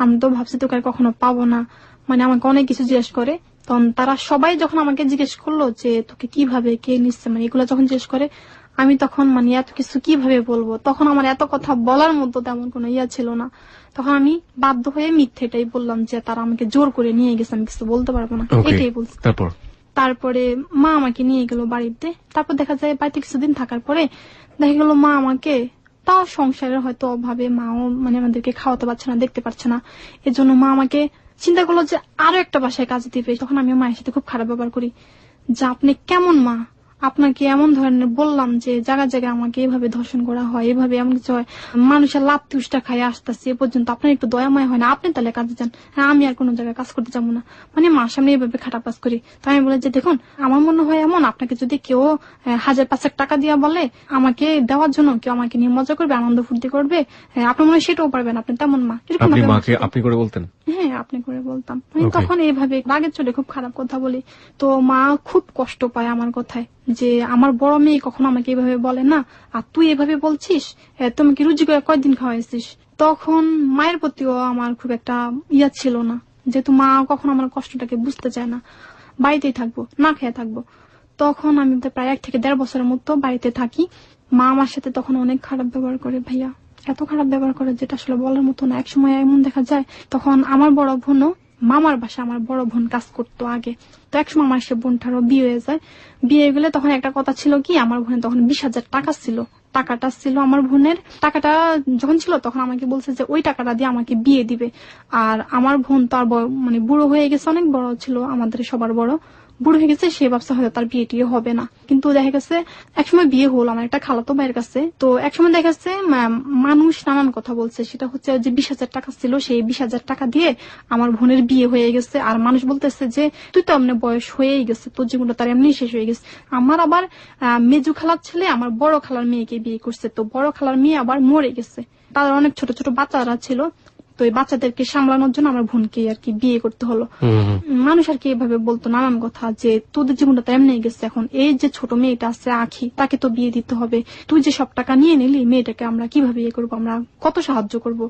আমি তো ভাবছি তোকে আর কখনো পাবো না, মানে আমাকে অনেক কিছু জিজ্ঞেস করে। তখন তারা সবাই যখন আমাকে জিজ্ঞেস করলো যে তোকে কিভাবে কে নিচ্ছে, মানে এগুলো যখন জিজ্ঞেস করে, আমি তখন মানে এত কিছু কিভাবে বলবো, তখন আমার এত কথা বলার মতো তেমন কোনো ইয়া ছিল না। তখন আমি বাধ্য হয়ে মিথ্যেটাই বললাম যে তারা আমাকে জোর করে নিয়ে গেছে, আমি কিছু বলতে পারবো না, এটাই বলছি। তারপরে মা আমাকে নিয়ে গেল বাড়িতে। তারপর দেখা যায় বাড়িতে কিছুদিন থাকার পরে দেখা গেল মা আমাকে, তাও সংসারের হয়তো অভাবে মাও মানে আমাদেরকে খাওয়াতে পারছে না, দেখতে পারছে না, এর জন্য মা আমাকে চিন্তা করলো যে আরো একটা বাসায় কাজ দিবে। তখন আমি মায়ের সাথে খুব খারাপ ব্যবহার করি, যে আপনি কেমন মা, আপনাকে এমন ধরনের বললাম যে জায়গা জায়গায় আমাকে এভাবে ধর্ষণ করা হয়, এভাবে এমন কিছু হয়, মানুষের লাভ তুষ্টা খাই আসতেছে, এ পর্যন্ত আপনার একটু দয়াময় হয় না, আপনি তাহলে কাজে যান, হ্যাঁ আমি আর কোনো জায়গায় কাজ করতে যাবো না, মানে মার সামনে এভাবে খারাপ কাজ করি। তো আমি বলে যে দেখুন আমার মনে হয় এমন, আপনাকে যদি কেউ 1000-500 টাকা দিয়া বলে আমাকে দেওয়ার জন্য, কেউ আমাকে নিয়ে মজা করবে, আনন্দ ফুর্তি করবে, আপনি মনে হয় সেটাও পারবেন, আপনি তেমন মা। আপনি করে বলতেন? হ্যাঁ হ্যাঁ আপনি করে বলতাম। আমি তখন এইভাবে রাগের চলে খুব খারাপ কথা বলি। তো মা খুব কষ্ট পায় আমার কথায়, যে আমার বড় মেয়ে কখনো আমাকে এইভাবে বলে না, আর তুই এভাবে বলছিস, তুমি কি রুজি করে কয়দিন খাওয়াইছিস। তখন মায়ের প্রতিও আমার খুব একটা ইয়া ছিল না, যেহেতু মা কখনো আমার কষ্টটাকে বুঝতে চায় না, বাড়িতেই থাকবো না খেয়ে থাকবো। তখন আমি প্রায় 1 থেকে 1.5 বছরের মতো বাড়িতে থাকি। মা আমার সাথে তখন অনেক খারাপ ব্যবহার করে ভাইয়া, এত খারাপ ব্যবহার করে যেটা আসলে বলার মতো না। একসময় এমন দেখা যায়, তখন আমার বড় বোনও মামার বাসা, আমার বড় বোন কাজ করতো আগে, তো একসময় আমার সে বোনটারও বিয়ে হয়ে যায়। বিয়ে গেলে তখন একটা কথা ছিল কি, আমার বোনের তখন 20,000 টাকা ছিল, টাকাটা ছিল আমার বোনের। টাকাটা যখন ছিল তখন আমাকে বলছে যে ওই টাকাটা দিয়ে আমাকে বিয়ে দিবে। আর আমার বোন তো আর মানে বুড়ো হয়ে গেছে, অনেক বড় ছিল, আমাদের সবার বড়, বুড়ো হয়ে গেছে, সে ভাবছে হয়তো তার বিয়ে টিয়ে হবে না। কিন্তু দেখা গেছে একসময় বিয়ে হলো আমার একটা খালাতো ভাইয়ের কাছে। তো একসময় দেখা গেছে মানুষ নানান কথা বলছে, সেটা হচ্ছে যে 20,000 টাকা ছিল, সেই 20,000 টাকা দিয়ে আমার বোনের বিয়ে হয়ে গেছে। আর মানুষ বলতেছে যে তুই তো এমনি বয়স হয়েই গেছে, তোর জীবনটা তার এমনি শেষ হয়ে গেছে। আমার আবার মেজু খালার ছেলে আমার বড় খালার মেয়েকে বিয়ে করছে, তো বড় খালার মেয়ে আবার মরে গেছে, তাদের অনেক ছোট ছোট বাচ্চারা ছিল, তো এই বাচ্চাদেরকে সামলানোর জন্য আমার বোনকে আর কি বিয়ে করতে হলো। মানুষ আর কি এভাবে বলতো নানান কথা, যে তোদের জীবনটা তো এমনি গেছে, এখন এই যে ছোট মেয়েটা আছে আখি, তাকে তো বিয়ে দিতে হবে, তুই যে সব টাকা নিয়ে নিলি, মেয়েটাকে আমরা কিভাবে ইয়ে করবো, আমরা কত সাহায্য করব।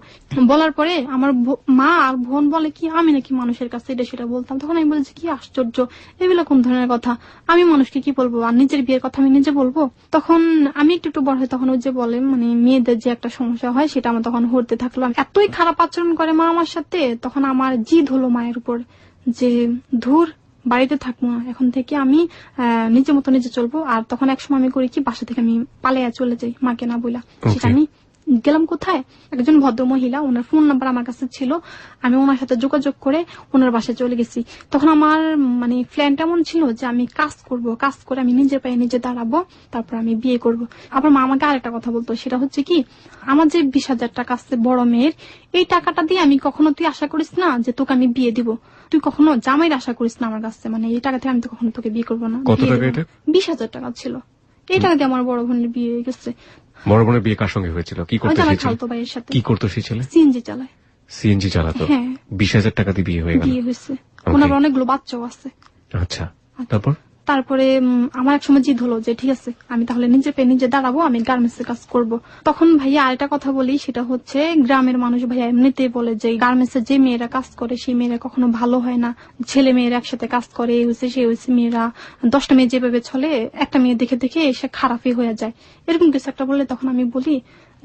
বলার পরে আমার মা আর বোন বলে কি আমি নাকি মানুষের কাছে এটা সেটা বলতাম। তখন আমি বলেছি কি আশ্চর্য, এগুলো কোন ধরনের কথা, আমি মানুষকে কি বলবো, আর নিজের বিয়ের কথা আমি নিজে বলবো। তখন আমি একটু বড় হয়, তখন ওই যে বলে মানে মেয়েদের যে একটা সমস্যা হয় সেটা আমার তখন হতে থাকলো। এতই খারাপ আচরণ করে মা আমার সাথে, তখন আমার জিদ হলো মায়ের উপর যে ধুর বাড়িতে থাকবো না, এখন থেকে আমি নিজের মতো নিজে চলবো। আর তখন একসময় আমি করি কি, বাসা থেকে আমি পালিয়ে চলে যাই, মাকে না বইলা। সেটা আমি গেলাম কোথায়, একজন ভদ্র মহিলা, ওনার ফোন নাম্বার আমার কাছে ছিল, আমি ওনার সাথে যোগাযোগ করে ওনার বাসায় চলে গেছি। তখন আমার মানে প্ল্যান এমন ছিল যে আমি কাজ করব, কাজ করে আমি নিজের পায়ে নিজে দাঁড়াবো, তারপর আমি বিয়ে করব। আবার মা আমাকে আরেকটা কথা বলতো, সেটা হচ্ছে কি, আমার যে 20,000 টাকা আছে বড় মেয়ের, এই টাকাটা দিয়ে আমি কখনো তুই আশা করিস না যে তোকে আমি বিয়ে দিব, তুই কখনো জামাইয়ের আশা করিস না আমার কাছে, মানে এই টাকা থেকে আমি তো কখনো তোকে বিয়ে করবো না। 20,000 টাকা ছিল, এই টাকা দিয়ে আমার বড় বোনের বিয়ে হয়ে গেছে। বড় বোনের বিয়ে কার সঙ্গে হয়েছিল, কি করতে খালতো ভাইয়ের সাথে। কি করতো সেই ছেলে? সিএনজি চালায়। সিএনজি চালাতো? হ্যাঁ। 20,000 টাকা দিয়ে বিয়ে হয়ে গেল? বিয়ে হয়েছে, ওনার অনেকগুলো বাচ্চাও আছে। আচ্ছা, তারপরে আমার এক সময় জিদ হলো যে ঠিক আছে আমি তাহলে নিজে পেয়ে নিজে দাঁড়াবো, আমি গার্মেন্টসে কাজ করব। তখন ভাইয়া আরেকটা কথা বলি, সেটা হচ্ছে গ্রামের মানুষ ভাইয়া এমনিতেই বলে যে গার্মেন্টসে যে মেয়েরা কাজ করে সেই মেয়েরা কখনো ভালো হয় না, ছেলে মেয়েরা একসাথে কাজ করে, এই হয়েছে সে হয়েছে, মেয়েরা 10টা মেয়ে যেভাবে চলে একটা মেয়ে দেখে দেখে এসে খারাপই হয়ে যায়, এরকম কিছু একটা বললে তখন আমি বলি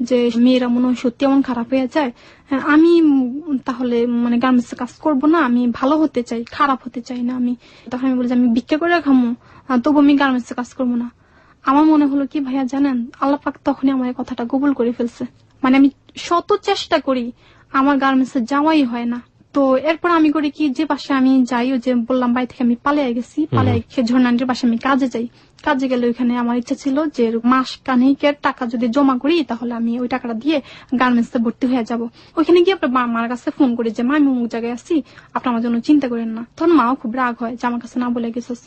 যে মেয়েরা মনে হয় সত্যি এমন খারাপ হয়ে যায়, আমি তাহলে মানে গার্মেন্টসে কাজ করব না, আমি ভালো হতে চাই, খারাপ হতে চাই না আমি। তখন আমি বলি যে আমি ভিক্ষা করে খামো, তবু আমি গার্মেন্টসে কাজ করবো না। আমার মনে হলো কি ভাইয়া জানেন, আল্লাহ পাক তখনই আমার কথাটা কবুল করে ফেলছে। মানে আমি শত চেষ্টা করি, আমার গার্মেন্টসে যাওয়াই হয় না। তো এরপর আমি করি কি, যে পাশে আমি যাই, ওই যে বললাম বাড়ি থেকে আমি পালিয়ে গেছি, পালিয়ে সে ঝর্ণান্টির পাশে আমি কাজে যাই। কাজে গেলে ওইখানে আমার ইচ্ছা ছিল যে মাস কানিকের টাকা যদি জমা করি তাহলে আমি ওই টাকাটা দিয়ে গার্মেন্টস এ ভর্তি হয়ে যাব। ওইখানে গিয়ে আপনার মার কাছে ফোন করি যে মা আমি অমুক জায়গায় আছি, আপনি আমার জন্য চিন্তা করেন না। তখন মাও খুব রাগ হয় যে আমার কাছে না বলে গেছিস।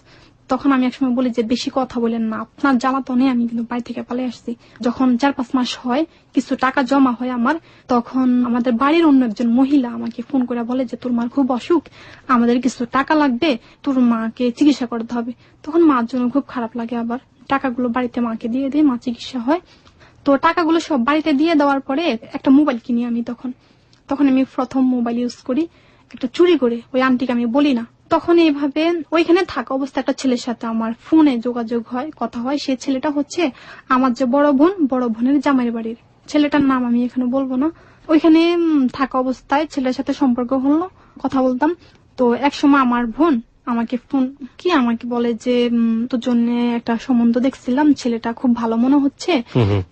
তখন আমি একসময় বলি যে বেশি কথা বলেন না, আপনার জ্বালাতনে আমি কিন্তু বাড়ি থেকে পালিয়ে আসছি। যখন 4-5 মাস হয়, কিছু টাকা জমা হয় আমার, তখন আমাদের বাড়ির অন্য একজন মহিলা আমাকে ফোন করে বলে যে তোর মার খুব অসুখ, আমাদের কিছু টাকা লাগবে, তোর মাকে চিকিৎসা করতে হবে। তখন মার জন্য খুব খারাপ লাগে, আবার টাকাগুলো বাড়িতে মাকে দিয়ে দিয়ে মা চিকিৎসা হয়। তো টাকাগুলো সব বাড়িতে দিয়ে দেওয়ার পরে একটা মোবাইল কিনি আমি। তখন আমি প্রথম মোবাইল ইউজ করি একটা চুরি করে, ওই আন্টিকে আমি বলি না। তখন এইভাবে ওইখানে থাকা অবস্থা একটা ছেলের সাথে আমার ফোনে যোগাযোগ হয়, কথা হয়। সেই ছেলেটা হচ্ছে আমার যে বড় বোনের জামাইয়ের বাড়ির। ছেলেটার নাম আমি এখানে বলবো না। ওইখানে থাকা অবস্থায় ছেলের সাথে সম্পর্ক হলো, কথা বলতাম। তো একসময় আমার বোন আমাকে আমাকে বলে যে তোর জন্য একটা সম্বন্ধ দেখছিলাম, ছেলেটা খুব ভালো মনে হচ্ছে,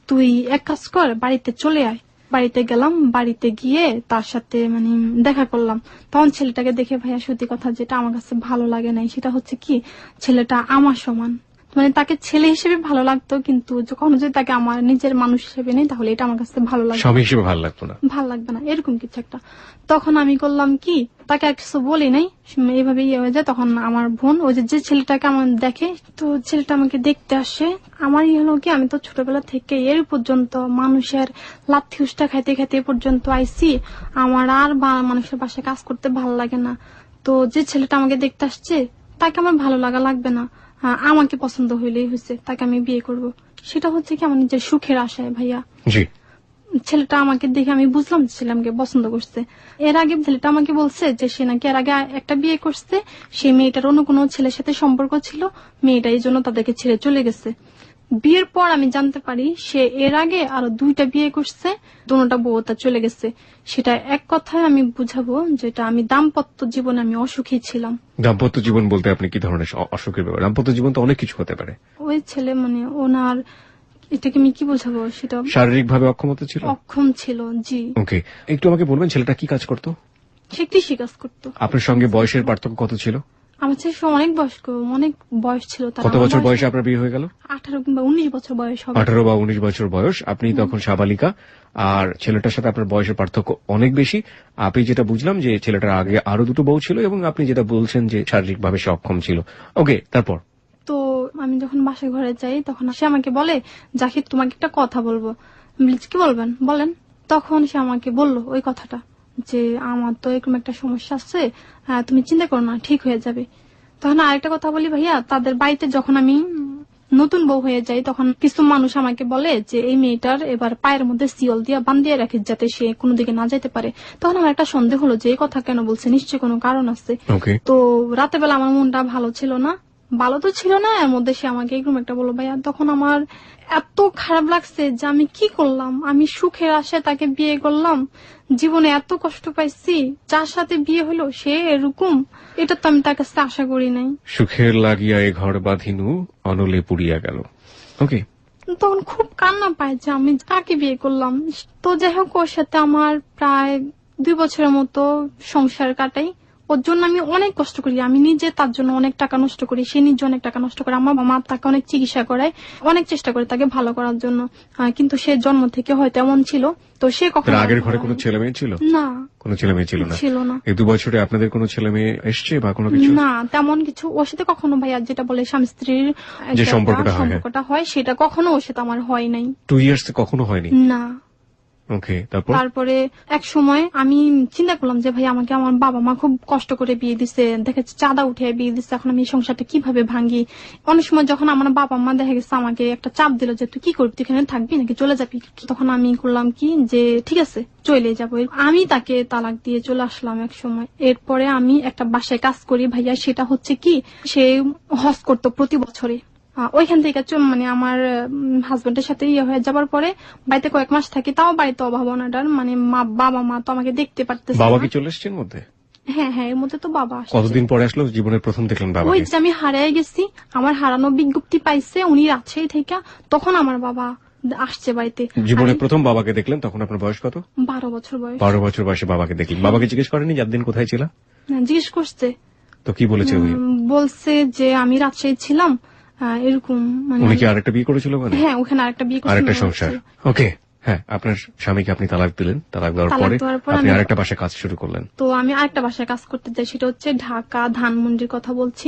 তুই এক কাজ কর বাড়িতে চলে আয়। বাড়িতে গেলাম, বাড়িতে গিয়ে তার সাথে মানে দেখা করলাম। তখন ছেলেটাকে দেখে ভাইয়া সত্যি কথা যেটা আমার কাছে ভালো লাগে নাই, সেটা হচ্ছে কি ছেলেটা আমার সমান, মানে তাকে ছেলে হিসেবে ভালো লাগতো, কিন্তু যখন যদি তাকে আমার নিজের মানুষ হিসেবে নেই তাহলে এটা আমার কাছে ভালো লাগবে, স্বামী হিসেবে ভালো লাগতো না, ভালো লাগবে না, এরকম কিছু একটা। তখন আমি করলাম কি, তাকে আর কিছু বলি নাই, এইভাবে ইয়ে হয়ে যায়। তখন আমার বোন ওই যে ছেলেটাকে আমার দেখে, তো ছেলেটা আমাকে দেখতে আসে। আমার ইয়ে হলো কি, আমি তো ছোটবেলা থেকে এর পর্যন্ত মানুষের লাথি উষ্টা খাইতে খাইতে এ পর্যন্ত আইসি, আমার আর মানুষের বাসায় কাজ করতে ভালো লাগে না। তো যে ছেলেটা আমাকে দেখতে আসছে তাকে আমার ভালো লাগা লাগবে না, আমাকে পছন্দ হইলেই হয়েছে, তাকে আমি বিয়ে করব। সেটা হচ্ছে কি আমার নিজের সুখের আশায় ভাইয়া। জি, ছেলেটা আমাকে দেখে আমি বুঝলাম যে ছেলে আমাকে পছন্দ করছে। এর আগে ছেলেটা আমাকে বলছে যে সে নাকি এর আগে একটা বিয়ে করছে, সেই মেয়েটার অন্য কোনো ছেলের সাথে সম্পর্ক ছিল, মেয়েটা এই জন্য তাদেরকে ছেড়ে চলে গেছে। বিয়ের পর আমি জানতে পারি সে এর আগে আরো 2টা বিয়ে করছে, দুটোটা বউ তার চলে গেছে। সেটা এক কথায় আমি বুঝাবো যেটা আমি দাম্পত্য জীবনে আমি অসুখী ছিলাম। দাম্পত্য জীবন বলতে আপনি কি ধরনের অসুখের ব্যাপার? দাম্পত্য জীবন তো অনেক কিছু হতে পারে। ওই ছেলে মানে ওনার, এটাকে আমি কি বোঝাবো, সেটা শারীরিক ভাবে অক্ষমতা ছিল, অক্ষম ছিল। জি। ওকে, একটু আমাকে বলবেন ছেলেটা কি কাজ করতো? সে কৃষি কাজ করতো। আপনার সঙ্গে বয়সের পার্থক্য কত ছিল? আমার চেয়ে অনেক বয়স্ক, অনেক বয়স ছিল। কত বছর বয়সে আপনার বিয়ে হয়ে গেল? 18 কিংবা 19 বছর বয়স হবে। 18 বা 19 বছর বয়স, আপনি তখন সাবালিকা, আর ছেলেটার সাথে আপনার বয়সের পার্থক্য অনেক বেশি। আপনি যেটা বুঝলাম যে ছেলেটার আগে আরো 2টো বউ ছিল, এবং আপনি যেটা বলছেন যে শারীরিক ভাবে সে অক্ষম ছিল। ওকে, তারপর? তো আমি যখন বাসায় ঘরে যাই তখন সে আমাকে বলে, জাহিদ তোমাকে একটা কথা বলবো। কি বলবেন বলেন। তখন সে আমাকে বললো ওই কথাটা যে আমার তো এরকম একটা সমস্যা আছে, তুমি চিন্তা করো না, ঠিক হয়ে যাবে। তখন আরেকটা কথা বলি ভাইয়া, তাদের বাড়িতে যখন আমি নতুন বউ হয়ে যাই তখন কিছু মানুষ আমাকে বলে যে এই মেয়েটার এবার পায়ের মধ্যে সিওল দিয়া বান্ধিয়ে রাখে যাতে সে কোনো দিকে না যেতে পারে। তখন আমার একটা সন্দেহ হলো যে এই কথা কেন বলছে, নিশ্চয়ই কোনো কারণ আছে। তো রাতের বেলা আমার মনটা ভালো ছিল না, ভালো তো ছিল না, এর মধ্যে সে আমাকে এরকম একটা বললো ভাইয়া। তখন আমার এত খারাপ লাগছে যে আমি কি করলাম, আমি সুখের আশায় তাকে বিয়ে করলাম, জীবনে এত কষ্ট পাইছি, যার সাথে বিয়ে হলো সে এরকম, এটা তো আমি তার কাছে আশা করি নাই। সুখের লাগিয়া এ ঘর বাঁধিনু অনলে পুড়িয়া গেল। ওকে, তখন খুব কান্না পায় যে আমি কাকে বিয়ে করলাম। তো যাই হোক, ওর সাথে আমার প্রায় 2 বছরের মতো সংসার কাটাই। ওর জন্য আমি অনেক কষ্ট করি, আমি নিজে তার জন্য অনেক টাকা নষ্ট করি, সে নিজে অনেক টাকা নষ্ট করে। আমার মা তাকে অনেক চিকিৎসা করায়, অনেক চেষ্টা করে তাকে ভালো করার জন্য, কিন্তু সে জন্ম থেকে হয়তো এমন ছিল। তো সে কখনো আগের ঘরে কোনো ছেলে মেয়ে ছিল না? কোনো ছেলে মেয়ে ছিল না। এই 2 বছরে আপনাদের কোনো ছেলে মেয়ে এসছে বা কোনো কিছু? না, তেমন কিছু ওর সাথে কখনো ভাইয়া যেটা বলে স্বামী স্ত্রীর যে সম্পর্কটা হয় সেটা কখনো ওর সাথে আমার হয় নাই। 2 ইয়ার্স কখনো হয়নি? না। ওকে, তারপরে এক সময় আমি চিন্তা করলাম যে ভাই আমাকে আমার বাবা মা খুব কষ্ট করে বিয়ে দিছে, দেখেছি চাঁদা উঠে বিয়ে দিচ্ছে, এখন আমি এই সংসারটা কিভাবে ভাঙি। অনেক সময় যখন আমার বাবা মা দেখা গেছে আমাকে একটা চাপ দিল যে তুই কি করবি, তুই এখানে থাকবি নাকি চলে যাবি, তখন আমি করলাম কি যে ঠিক আছে চলে যাবো। আমি তাকে তালাক দিয়ে চলে আসলাম এক সময়। এরপরে আমি একটা বাসায় কাজ করি ভাইয়া, সেটা হচ্ছে কি সে হজ করতো প্রতি বছরে। ওইখান থেকে মানে আমার হাজবেন্ডের সাথে ইয়ে হয়ে যাবার পরে বাড়িতে কয়েক মাস থাকি, তাও বাড়িতে অভাব অনাটার, মানে বাবা মা তো আমাকে দেখতে পারতেছে। বাবা কি চলে এসছেন মধ্যে? হ্যাঁ হ্যাঁ, এর মধ্যে তো বাবা আসছে। কতদিন পরে আসলো? জীবনের প্রথম দেখলেন বাবা? ওই যে আমি হারিয়ে গেছি, আমার হারানো বিজ্ঞপ্তি পাইছে উনি রাজশাহী থেকে, তখন আমার বাবা আসছে বাড়িতে। জীবনে প্রথম বাবাকে দেখলেন তখন আপনার বয়স কত? 12 বছর বয়স। 12 বছর বয়সে বাবাকে দেখলেন। বাবাকে জিজ্ঞেস করেনি দিন কোথায় ছিল? জিজ্ঞেস করছে। তো কি বলেছে? বলছে যে আমি রাজশাহী ছিলাম, এরকম। উনি কি আরেকটা বিয়ে করেছিল? হ্যাঁ, ওখানে আরেকটা বিয়ে করেছিল, আরেকটা সংসার। ওকে, হ্যাঁ, আপনার স্বামীকে আপনি তালাক দিলেন, তালাক দেওয়ার পরে আপনি আরেকটা বাসায় কাজ শুরু করলেন। তো আমি আরেকটা বাসায় কাজ করতে যাই, সেটা হচ্ছে ঢাকা ধানমন্ডির কথা বলছি।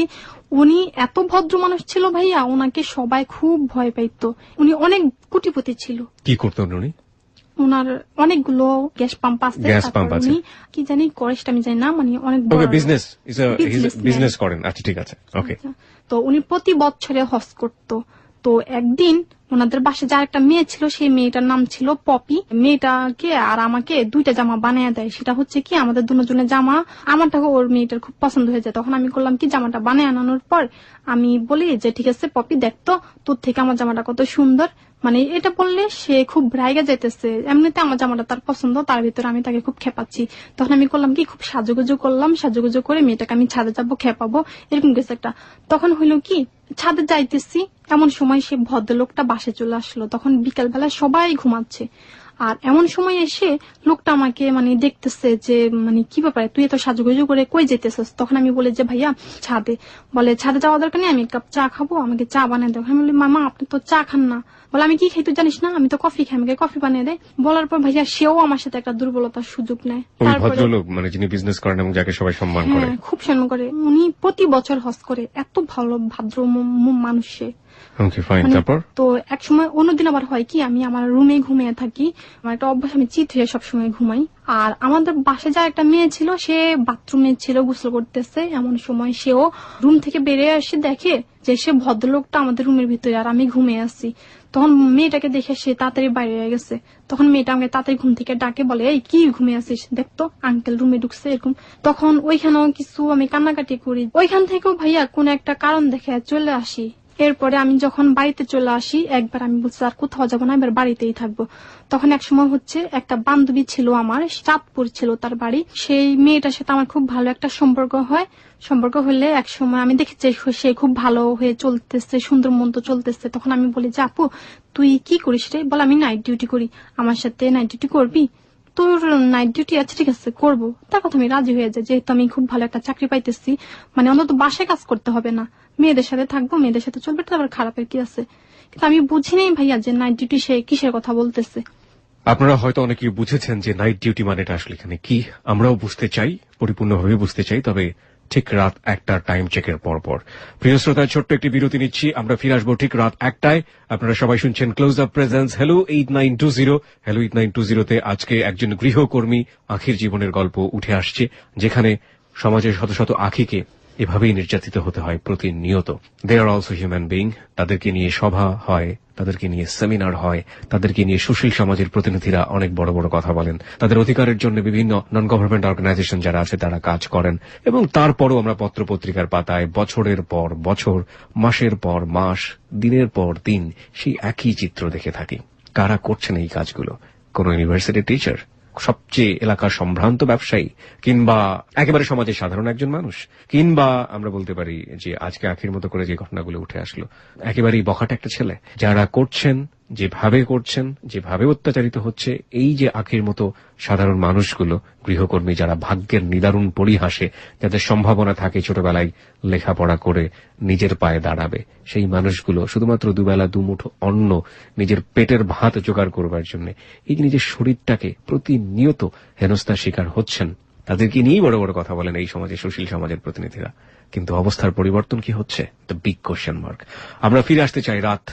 উনি এত ভদ্র মানুষ ছিল ভাইয়া, ওনাকে সবাই খুব ভয় পাইতো। উনি অনেক কোটিপতি ছিল। কি করতেন উনি? ওনার অনেকগুলো গ্যাস পাম্প আছে, উনি কি জানি করে সেটা আমি জানি না, মানে অনেক বড় বিজনেস করেন। আচ্ছা, ঠিক আছে, ওকে। তো উনি প্রতি বছরে হজ করতো। তো একদিন ওনাদের বাসায় যার একটা মেয়ে ছিল, সেই মেয়েটার নাম ছিল পপি। মেয়েটাকে আর আমাকে 2টা জামা বানিয়ে দেয়। সেটা হচ্ছে কি আমাদের দুজনের জামা, আমারটাকে ওর মেয়েটার খুব পছন্দ হয়ে যায়। তখন আমি করলাম কি, জামাটা বানিয়ে আনানোর পর আমি বলি যে ঠিক আছে পপি, দেখতো তোর থেকে আমার জামাটা কত সুন্দর। মানে এটা বললে সে খুব রাইগা যাইতেছে, এমনিতে আমার জামাটা তার পছন্দ, তার ভিতরে আমি তাকে খুব খেপাচ্ছি। তখন আমি করলাম কি, খুব সাজুগুজু করলাম, সাজুগুজু করে মেয়েটাকে আমি ছাদে যাবো, খেপাবো, এরকম কিছু একটা। তখন হইলো কি, ছাদে যাইতেছি, এমন সময় সে ভদ্রলোকটা বাসে চলে আসলো। তখন বিকাল বেলা সবাই ঘুমাচ্ছে, আর এমন সময় এসে লোকটা আমাকে মানে দেখতেছে যে মানে কি ব্যাপারে তুই এত সাজুগুজু করে কই যেতেছিস। তখন আমি বলি যে ভাইয়া ছাদে। বলে ছাদে যাওয়া দরকার নেই, আমি এক কাপ চা খাবো, আমাকে চা বানিয়ে দেবো। আমি বলি মামা আপনি তো চা খান না। বলে আমি কি খাই তুই জানিস না, আমি তো কফি খাই, আমাকে কফি বানিয়ে দেয়। বলার পর ভাইয়া সেও আমার সাথে একটা দুর্বলতার সুযোগ নেয়। ভদ্রলোক মানে যিনি বিজনেস করেন এবং যাকে সবাই সম্মান করে, খুব সম্মান করে, উনি প্রতি বছর হজ করে, এত ভালো ভদ্র মানুষ সে। তো এক সময় অন্যদিন আবার হয় কি আমি আমার রুমে ঘুমিয়ে থাকি, আমার একটা অভ্যাস, আমি চিত হয়ে সবসময় ঘুমাই। আর আমাদের বাসায় যা একটা মেয়ে ছিল সে বাথরুমে ছিল, গোসল করতেছে। এমন সময় সেও রুম থেকে বেরিয়ে এসে দেখে যে সে ভদ্রলোকটা আমাদের রুমের ভিতরে আর আমি ঘুমিয়ে আছি। তখন মেয়েটাকে দেখে সে তাড়াতাড়ি বাইরে হয়ে গেছে। তখন মেয়েটা আমাকে তাড়াতাড়ি ঘুম থেকে ডাকে, বলে এই কি ঘুমিয়ে আছিস, দেখতো আঙ্কেল রুমে ঢুকছে এরকম। তখন ওইখানেও কিছু আমি কান্নাকাটি করি। ওইখান থেকেও ভাইয়া কোন একটা কারণ দেখে চলে আসি। এরপরে আমি যখন বাড়িতে চলে আসি, একবার আমি বলছি আর কোথাও যাবো না, এবার বাড়িতেই থাকবো। তখন এক সময় হচ্ছে একটা বান্ধবী ছিল আমার, চাঁদপুর ছিল তার বাড়ি। সেই মেয়েটার সাথে আমার খুব ভালো একটা সম্পর্ক হয়। সম্পর্ক হলে এক সময় আমি দেখেছি সে খুব ভালো হয়ে চলতেছে, সুন্দর মতো চলতেছে। তখন আমি বলি যে আপু তুই কি করিস রে? বলে আমি নাইট ডিউটি করি, আমার সাথে নাইট ডিউটি করবি? তোর নাইট ডিউটি আছে, ঠিক আছে করবো। তার কথা আমি রাজি হয়ে যাই, যেহেতু আমি খুব ভালো একটা চাকরি পাইতেছি, মানে অন্তত বাসায় কাজ করতে হবে না, মেয়েদের সাথে থাকবো, মেয়েদের সাথে চলবে, তারপর খারাপের কি আছে। কিন্তু আমি বুঝি নেই ভাইয়া যে নাইট ডিউটি সে কিসের কথা বলতেছে। আপনারা হয়তো অনেকেই বুঝেছেন যে নাইট ডিউটি মানেটা আসলে এখানে কি। আমরাও বুঝতে চাই, পরিপূর্ণভাবে বুঝতে চাই, তবে ঠিক রাত 1টার টাইম চেকের পর। প্রিয় শ্রোতা, ছোট্ট একটি বিরতি নিচ্ছি, আমরা ফিরে আসবো ঠিক রাত 1টায়। আপনারা সবাই শুনছেন Close Up presence hello 8920। Hello 8920তে আজকে একজন গৃহকর্মী আখির জীবনের গল্প উঠে আসছে, যেখানে সমাজের শত শত আখিকে এভাবেই নির্যাতিত হতে হয় প্রতিনিয়ত। দে আর অলসো হিউম্যান বিইং। তাদেরকে নিয়ে সভা হয়, তাদেরকে নিয়ে সেমিনার হয়, তাদেরকে নিয়ে সুশীল সমাজের প্রতিনিধিরা অনেক বড় বড় কথা বলেন, তাদের অধিকারের জন্য বিভিন্ন নন গভর্নমেন্ট অর্গানাইজেশন যারা আছে তারা কাজ করেন। এবং তারপরও আমরা পত্রপত্রিকার পাতায় বছরের পর বছর, মাসের পর মাস, দিনের পর দিন সেই একই চিত্র দেখে থাকি। কারা করছেন এই কাজগুলো? কোন ইউনিভার্সিটির টিচার, সবচেয়ে এলাকার সম্ভ্রান্ত ব্যবসায়ী, কিংবা একেবারে সমাজের সাধারণ একজন মানুষ, কিংবা আমরা বলতে পারি যে আজকে আখির মতো করে যে ঘটনাগুলো উঠে আসলো, একেবারেই বখাটে একটা ছেলে। যারা করছেন, যেভাবে অত্যাচারিত হচ্ছে, এই যে আখির মতো সাধারণ মানুষগুলো, গৃহকর্মী যারা ভাগ্যের নিদারুণ পরিহাসে, যাদের সম্ভাবনা থাকে ছোটবেলায় লেখাপড়া করে নিজের পায়ে দাঁড়াবে, সেই মানুষগুলো শুধুমাত্র দুবেলা দুমুঠো অন্ন, নিজের পেটের ভাত জোগাড় করবার জন্য এই যে নিজের শরীরটাকে প্রতিনিয়ত হেনস্থার শিকার হচ্ছেন, তাদেরকে নিয়েই বড় বড় কথা বলেন এই সমাজে সুশীল সমাজের প্রতিনিধিরা। কিন্তু অবস্থার পরিবর্তন কি হচ্ছে? The big question mark. আমরা ফিরে আসতে চাই রাত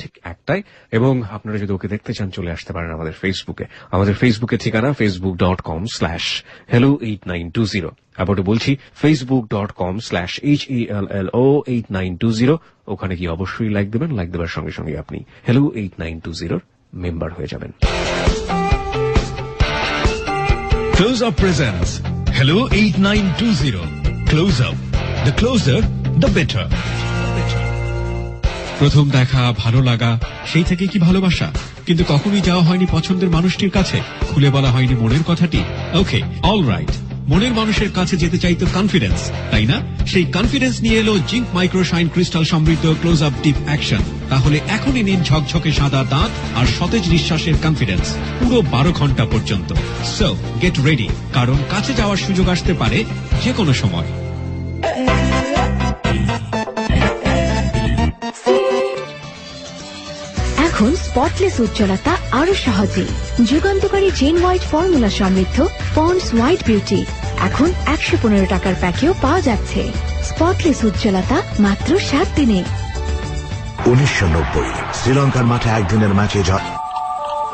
ঠিক 1টায়, এবং আপনারা যদি ওকে দেখতে চান চলে আসতে পারেন আমাদের ফেসবুকে। আমাদের ফেসবুকের ঠিকানা facebook.com/hello8920। আবার বলছি facebook.com/HELLO8920। ওখানে কি অবশ্যই লাইক দেবেন। লাইক দেবার সঙ্গে সঙ্গে আপনি hello 8920 মেম্বার হয়ে যাবেন। Close Up presents Hello 8920. Close Up. The closer, the better. প্রথম দেখা, ভালো লাগা, সেই থেকে কি ভালোবাসা? কিন্তু কখনোই যাওয়া হয়নি পছন্দের মানুষটির কাছে, খুলে বলা হয়নি মনের কথাটি। ওকে, অলরাইট। মনের মানুষের কাছে যেতে চাইতো কনফিডেন্স, তাই না? সেই কনফিডেন্স নিয়ে এলো জিঙ্ক মাইক্রোশাইন ক্রিস্টাল সমৃদ্ধ ক্লোজ আপ ডিপ অ্যাকশন। তাহলে এখনই নিন ঝকঝকে সাদা দাঁত আর সতেজ নিঃশ্বাসের কনফিডেন্স, পুরো 12 ঘন্টা পর্যন্ত। সো গেট রেডি, কারণ কাছে যাওয়ার সুযোগ আসতে পারে যে কোনো সময়। এখন স্পটলেস উজ্জ্বলতা আরো সহজে। যুগান্তকারী জেন হোয়াইট ফর্মুলা সমৃদ্ধ পন্ডস হোয়াইট বিউটি এখন 115 টাকার প্যাকেও পাওয়া যাচ্ছে। স্পটলেস উজ্জ্বলতা মাত্র 7 দিনে। 1990 শ্রীলঙ্কার মাঠে একদিনের ম্যাচে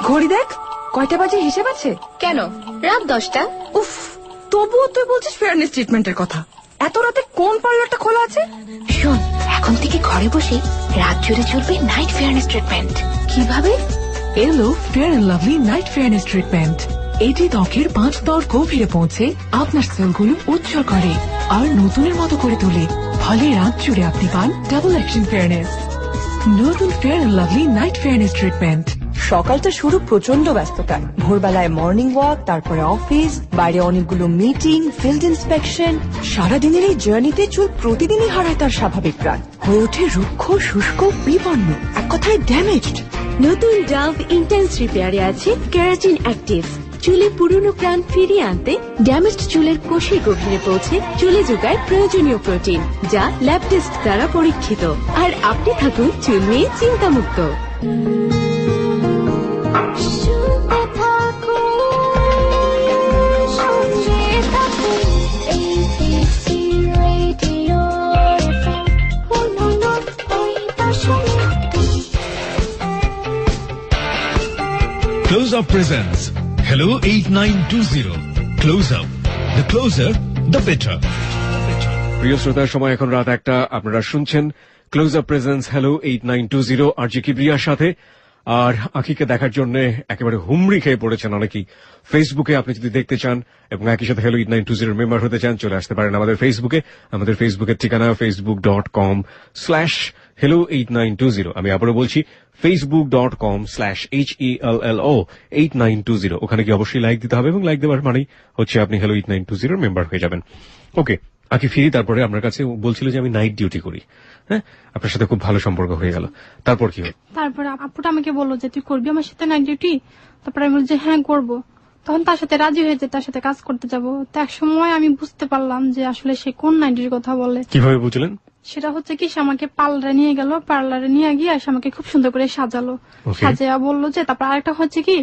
ঘড়ি দেখ কয়টা বাজে হিসেব আছে? কেন রাত 10টা? উফ, তবুও তুই বলছিস ফেয়ারনেস ট্রিটমেন্টের কথা। এত রাতে কোন পার্লারটা খোলা আছে? শোন, এখন থেকে ঘরে বসে রাত জুড়ে চলবে নাইট ফেয়ারনেস ট্রিটমেন্ট। কিভাবে? এলো fair and lovely night fairness treatment. এটি ত্বকের 5 স্তর গভীরে পৌঁছে আপনার সেলগুলো উজ্জ্বল করে আর নতুনের মতো করে তোলে। ফলে রাত জুড়ে আপনি পান ডাবল অ্যাকশন ফেয়ারনেস। নতুন fair and lovely night fairness treatment. সকালটা শুরু প্রচন্ড ব্যস্ততায়। ভোরবেলায় মর্নিং ওয়াক, তারপরে অফিস, বাইরে অনেকগুলো মিটিং, ফিল্ড ইন্সপেকশন। সারাদিনের এই জার্নিতে চুল প্রতিদিনই হারায় তার স্বাভাবিক প্রাণ, হয়ে ওঠে রুক্ষ, শুষ্ক, বিপন্ন, এক কথায় ড্যামেজড। নতুন ডাভ ইন্টেন্স রিপেয়ারে আছে কেরাটিন অ্যাক্টিভ। চুলে পুরনো প্রাণ ফিরিয়ে আনতে ড্যামেজড চুলের কোষের গভীরে পৌঁছে চুলে যোগায় প্রয়োজনীয় প্রোটিন, যা ল্যাব টেস্ট দ্বারা পরীক্ষিত। আর আপনি থাকুন চুল নিয়ে চিন্তামুক্ত। Close Up presents Hello 8920. Close Up. The closer, the better. প্রিয় শ্রোতার সময় এখন রাত 1টা। আপনারা শুনছেন ক্লোজ আপ প্রেজেন্স হ্যালো 8920 আরজি কিবরিয়ার সাথে। আর আখিকে দেখার জন্য একেবারে হুমড়ি খেয়ে পড়েছেন অনেকেই। ফেসবুকে আপনি যদি দেখতে চান এবং একই সাথে হ্যালো 8920 মেম্বার হতে চান, চলে আসতে পারেন আমাদের ফেসবুকে। আমাদের ফেসবুকের ঠিকানা facebook.com/hello8920। আমি আবারও বলছি facebook.com/HELLO8920। ওখানে কি অবশ্যই লাইক দিতে হবে এবং লাইক দেওয়ার মানেই হচ্ছে আপনি হ্যালো 8920 মেম্বার হয়ে যাবেন। ওকে, আকি ফিরি। তারপরে আপনার কাছে বলছিল যে আমি নাইট ডিউটি করি। হ্যাঁ, আপনার সাথে খুব ভালো সম্পর্ক হয়ে গেল। তারপর কি হলো? তারপরে আপুটা আমাকে বললো যে তুই করবি আমার সাথে নাইট ডিউটি। তারপরে আমি বলছি যে হ্যাঁ করবো। তখন তার সাথে রাজি হয়েছে, তার সাথে কাজ করতে যাব। তো এক সময় আমি বুঝতে পারলাম যে আসলে সে কোন নাইট ডিউটির কথা বলে। কিভাবে বুঝলেন? সেটা হচ্ছে কি, সে আমাকে পার্লারে নিয়ে গেল। পার্লারে নিয়ে গিয়ে সে আমাকে খুব সুন্দর করে সাজালো। সাজিয়া বললো যে, তারপর আরেকটা হচ্ছে কি,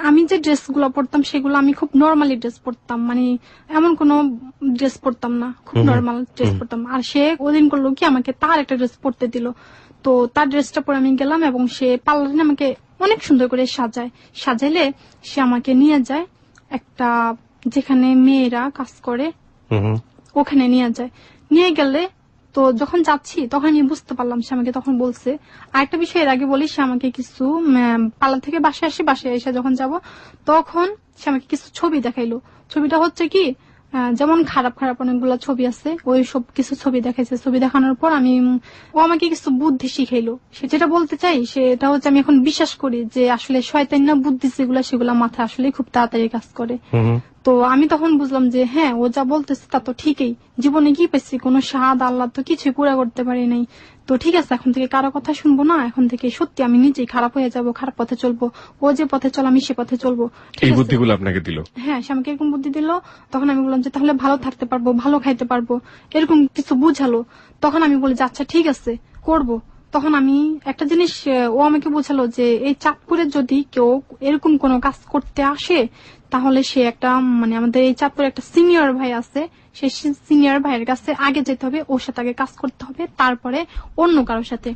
আমি যে ড্রেস গুলো পরতাম সেগুলো আমি খুব নর্মালি ড্রেস পরতাম, মানে এমন কোন ড্রেস পরতাম না, খুব নর্মাল ড্রেস পরতাম। আর সে ওদিন করলো কি, আমাকে তার একটা ড্রেস পরতে দিল। তো তার ড্রেসটা পরে আমি গেলাম এবং সে পার্লারে আমাকে অনেক সুন্দর করে সাজায়। সাজাইলে সে আমাকে নিয়ে যায় একটা, যেখানে মেয়েরা কাজ করে ওখানে নিয়ে যায়। নিয়ে গেলে তো যখন যাচ্ছি তখন আমি বুঝতে পারলাম, সে আমাকে তখন বলছে আরেকটা বিষয়। এর আগে বলি, সে আমাকে কিছু পার্লার থেকে বাসায় এসে যখন যাব তখন সে আমাকে কিছু ছবি দেখাইলো। ছবিটা হচ্ছে কি, যেমন খারাপ খারাপ অনেকগুলো ছবি আছে, ওই সব কিছু ছবি দেখাইছে। ছবি দেখানোর পর ও আমাকে কিছু বুদ্ধি শিখাইলো। সে যেটা বলতে চাই সেটা হচ্ছে, আমি এখন বিশ্বাস করি যে আসলে শয়তান না বুদ্ধি সেগুলা মাথায় আসলে খুব তাড়াতাড়ি কাজ করে। তো আমি তখন বুঝলাম যে হ্যাঁ, ও যা বলতেছে তা তো ঠিকই। জীবনে কি পেয়েছি, কোনো স্বাদ আল্লাহ তো কিছুই পুরা করতে পারি নাই। তো ঠিক আছে, এখন থেকে কারো কথা শুনবো না। এখন থেকে সত্যি আমি নিজেই খারাপ হয়ে যাব, খারাপ পথে চলবো। ও যে পথে চল আমি সে পথে চলবো। এই বুদ্ধিগুলো আপনাকে দিল? হ্যাঁ, সে আমাকে এরকম বুদ্ধি দিল। তখন আমি বললাম যে তাহলে ভালো থাকতে পারবো, ভালো খাইতে পারবো, এরকম কিছু বুঝালো। তখন আমি বলি যে আচ্ছা ঠিক আছে করব। তখন আমি একটা জিনিস, ও আমাকে বোঝালো যে এই চাঁদপুরে যদি কেউ এরকম কোনো কাজ করতে আসে তাহলে সে একটা, মানে আমাদের এই চাঁদপুরে একটা সিনিয়র ভাই আছে, সেই সিনিয়র ভাইয়ের কাছে আগে যেতে হবে, ওর সাথে আগে কাজ করতে হবে, তারপরে অন্য কারোর সাথে।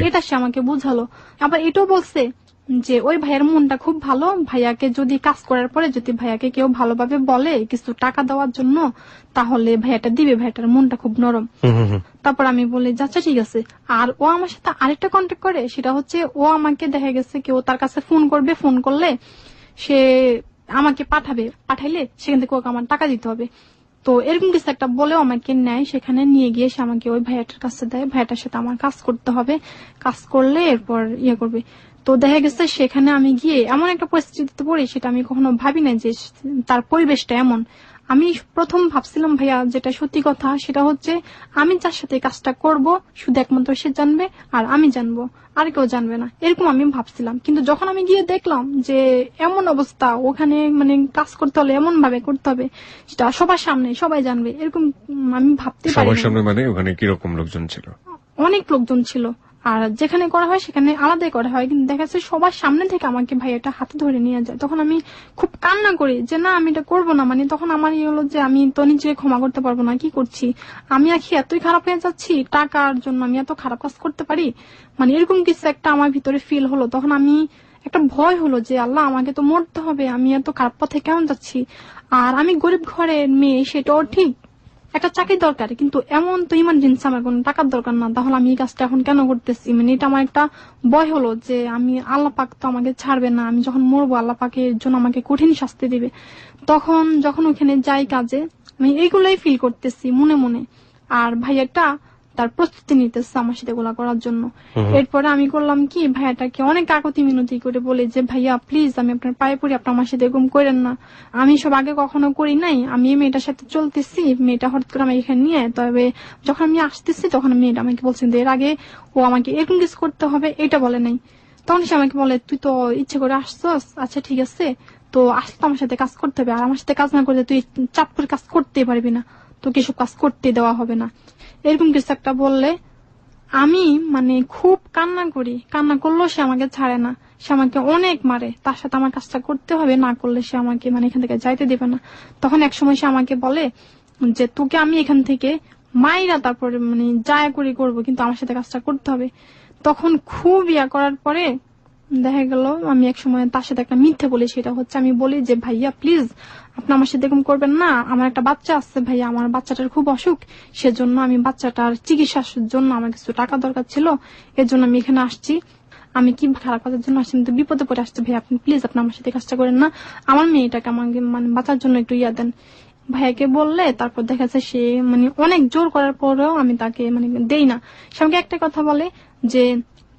এটা সে আমাকে বুঝালো। আবার এটাও বলছে যে ওই ভাইয়ের মনটা খুব ভালো, ভাইয়াকে যদি কাজ করার পরে যদি ভাইয়াকে কেউ ভালোভাবে বলে কিছু টাকা দেওয়ার জন্য তাহলে ভাইয়াটা দিবে, ভাইয়াটার মনটা খুব নরম। তারপর আমি বলি আচ্ছা ঠিক আছে। আর ও আমার সাথে আরেকটা কন্ট্যাক্ট করে, সেটা হচ্ছে ও আমাকে দেখা গেছে কেউ তার কাছে ফোন করবে, ফোন করলে সে আমাকে পাঠাইলে সেখান থেকে ওকে আমার টাকা দিতে হবে। তো এরকম কিছু একটা বলেও আমাকে নেয়, সেখানে নিয়ে গিয়ে সে আমাকে ওই ভাইয়াটার কাছে দেয়। ভাইয়াটার সাথে আমার কাজ করতে হবে, কাজ করলে এরপর করবে। তো দেখা গেছে সেখানে আমি গিয়ে এমন একটা পরিস্থিতিতে পড়ি, সেটা আমি কখনো ভাবি না যে তার পরিবেশটা এমন। আমি প্রথম ভাবছিলাম ভাইয়া, যেটা সত্যি কথা সেটা হচ্ছে আমি যার সাথে কাজটা করব শুধু একমাত্র সে জানবে আর আমি জানবো, আর কেউ জানবে না, এরকম আমি ভাবছিলাম। কিন্তু যখন আমি গিয়ে দেখলাম যে এমন অবস্থা, ওখানে মানে কাজ করতে হলে এমন ভাবে করতে হবে সেটা সবার সামনে সবাই জানবে, এরকম আমি ভাবতে পারি। সবার সামনে মানে ওখানে কিরকম লোকজন ছিল? অনেক লোকজন ছিল। আর যেখানে করা হয় সেখানে আলাদাই করা হয়, কিন্তু দেখা যাচ্ছে সবার সামনে থেকে আমাকে ভাইয়াটা হাতে ধরে নিয়ে যায়। তখন আমি খুব কান্না করি যে না আমি এটা করবো না। মানে তখন আমার হলো যে আমি তো নিজেকে ক্ষমা করতে পারবো না, কি করছি আমি, আখি এতই খারাপ হয়ে যাচ্ছি, টাকার জন্য আমি এত খারাপ কাজ করতে পারি, মানে এরকম কিছু একটা আমার ভিতরে ফিল হলো। তখন আমি একটা ভয় হলো যে আল্লাহ আমাকে তো মরতে হবে, আমি এত খারাপ পথে কেমন যাচ্ছি। আর আমি গরিব ঘরের মেয়ে, সেটাও ঠিক, একটা চাকরি দরকার, কিন্তু এমন তো ইমার্জেন্সি আমার কোন টাকার দরকার না, তাহলে আমি এই কাজটা এখন কেন করতেছি। মানে এটা আমার একটা ভয় হলো যে আমি, আল্লাহ পাক তো আমাকে ছাড়বে না, আমি যখন মরবো আল্লাহ পাকের জন্য আমাকে কঠিন শাস্তি দিবে। তখন যখন ওখানে যাই কাজে, আমি এইগুলোই ফিল করতেছি মনে মনে। আর ভাইয়াটা তার প্রস্তুতি নিতেছে আমার সাথে এগুলা করার জন্য। এরপরে আমি করলাম কি, ভাইয়াটাকে অনেক কাকতি মিনতি করে বলে যে ভাইয়া প্লিজ আমি আপনার পায়ে পড়ি, আপনি আমার সাথে এরকম করেন না, আমি সব আগে কখনো করি নাই, আমি এই মেয়েটার সাথে চলতেছি, মেয়েটা হঠাৎ করে আমাকে এখানে নিয়ে, তবে যখন আমি আসতেছি তখন মেয়েটা আমাকে বলছেন এর আগে ও আমাকে এরকম কিছু করতে হবে এটা বলে নাই। তখন সে আমাকে বলে তুই তো ইচ্ছে করে আসছস, আচ্ছা ঠিক আছে, তো আসলে তো আমার সাথে কাজ করতে হবে, আর আমার সাথে কাজ না করলে তুই চাপ করে কাজ করতে পারবি না, তোকে এসব কাজ করতে দেওয়া হবে না, এরকম কিছু একটা বললে আমি মানে খুব কান্না করি। কান্না করলেও সে আমাকে ছাড়ে না, সে আমাকে অনেক মারে, তার সাথে আমার কাজটা করতে হবে, না করলে সে আমাকে মানে এখান থেকে যাইতে দেবে না। তখন এক সময় সে আমাকে বলে যে তোকে আমি এখান থেকে মাইরা তারপরে মানে যায়া করি করবো, কিন্তু আমার সাথে কাজটা করতে হবে। তখন খুব ইয়া করার পরে দেখা গেল আমি এক সময় তার সাথে একটা মিথ্যে বলি, সেটা হচ্ছে আমি বলি যে ভাইয়া প্লিজ আপনি আমার সাথে এরকম করবেন না, আমার একটা বাচ্চা আছে ভাইয়া, আমার বাচ্চাটার খুব অসুখ, সেজন্য আমি বাচ্চাটার চিকিৎসার জন্য আমার কিছু টাকা দরকার ছিল, এর জন্য আমি এখানে আসছি, আমি কি খারাপ কাজের জন্য আসছি, কিন্তু বিপদে পড়ে আসছে ভাইয়া, আপনি প্লিজ আপনি আমার সাথে কাজটা করেন না, আমার মেয়েটাকে আমাকে মানে বাঁচার জন্য একটু ইয়া দেন। ভাইয়াকে বললে তারপর দেখা যাচ্ছে সে মানে অনেক জোর করার পরেও আমি তাকে মানে দেই না। সে আমাকে একটা কথা বলে যে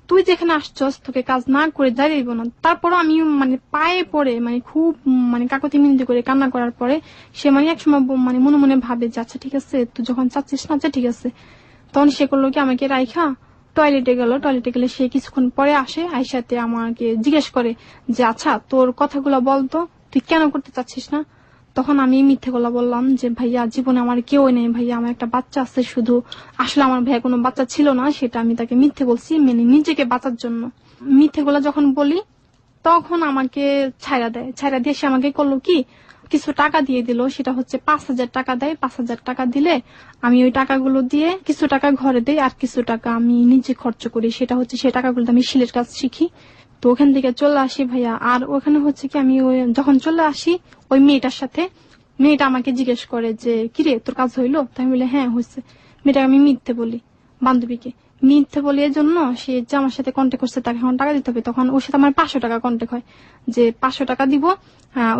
তুই যেখানে আসছস তোকে কাজ না করে যাই দিব না। তারপরও আমি মানে পায়ে পড়ে মানে খুব মানে কাকতি মিনতি করে কান্না করার পরে সে মানে একসময় মানে মনে মনে ভাবে যে আচ্ছা ঠিক আছে তুই যখন চাচ্ছিস না, আচ্ছা ঠিক আছে। তখন সে করলো কি আমাকে রাইখা টয়লেটে গেল, টয়লেটে গেলে সে কিছুক্ষণ পরে আসে, আইসাতে আমাকে জিজ্ঞেস করে যে আচ্ছা তোর কথাগুলো বলতো, তুই কেন করতে চাচ্ছিস না। তখন আমি মিথ্যে গলা বললাম যে ভাইয়া জীবনে আমার কেউ নেই ভাইয়া, আমার একটা বাচ্চা আছে শুধু, আসলে আমার ভাইয়া কোনো বাচ্চা ছিল না, সেটা আমি তাকে মিথ্যে বলছি মানে নিজেকে বাঁচার জন্য। মিথ্যে গলা যখন বলি তখন আমাকে ছাইরা দেয়, ছাইরা দিয়ে সে আমাকে করলো কি কিছু টাকা দিয়ে দিল, সেটা হচ্ছে 5,000 টাকা দেয়। 5,000 টাকা দিলে আমি ওই টাকাগুলো দিয়ে কিছু টাকা ঘরে দেই আর কিছু টাকা আমি নিজে খরচ করি, সেটা হচ্ছে সেই টাকাগুলো আমি সেলের কাজ শিখি। তো ওখান থেকে চলে আসি ভাইয়া, আর ওখানে হচ্ছে কি আমি যখন চলে আসি ওই মেয়েটার সাথে, মেয়েটা আমাকে জিজ্ঞেস করে যে কিরে তোর কাজ হইলো, তাই বলে হ্যাঁ হয়েছে। মেয়েটাকে আমি মিথ্যে বলি, বান্ধবীকে মিথ্যে বলি, এর জন্য সে যে আমার সাথে কন্ট্যাক্ট করছে তাকে এখন টাকা দিতে হবে। তখন ওর সাথে আমার 500 টাকা কন্ট্যাক্ট হয় যে 500 টাকা দিব,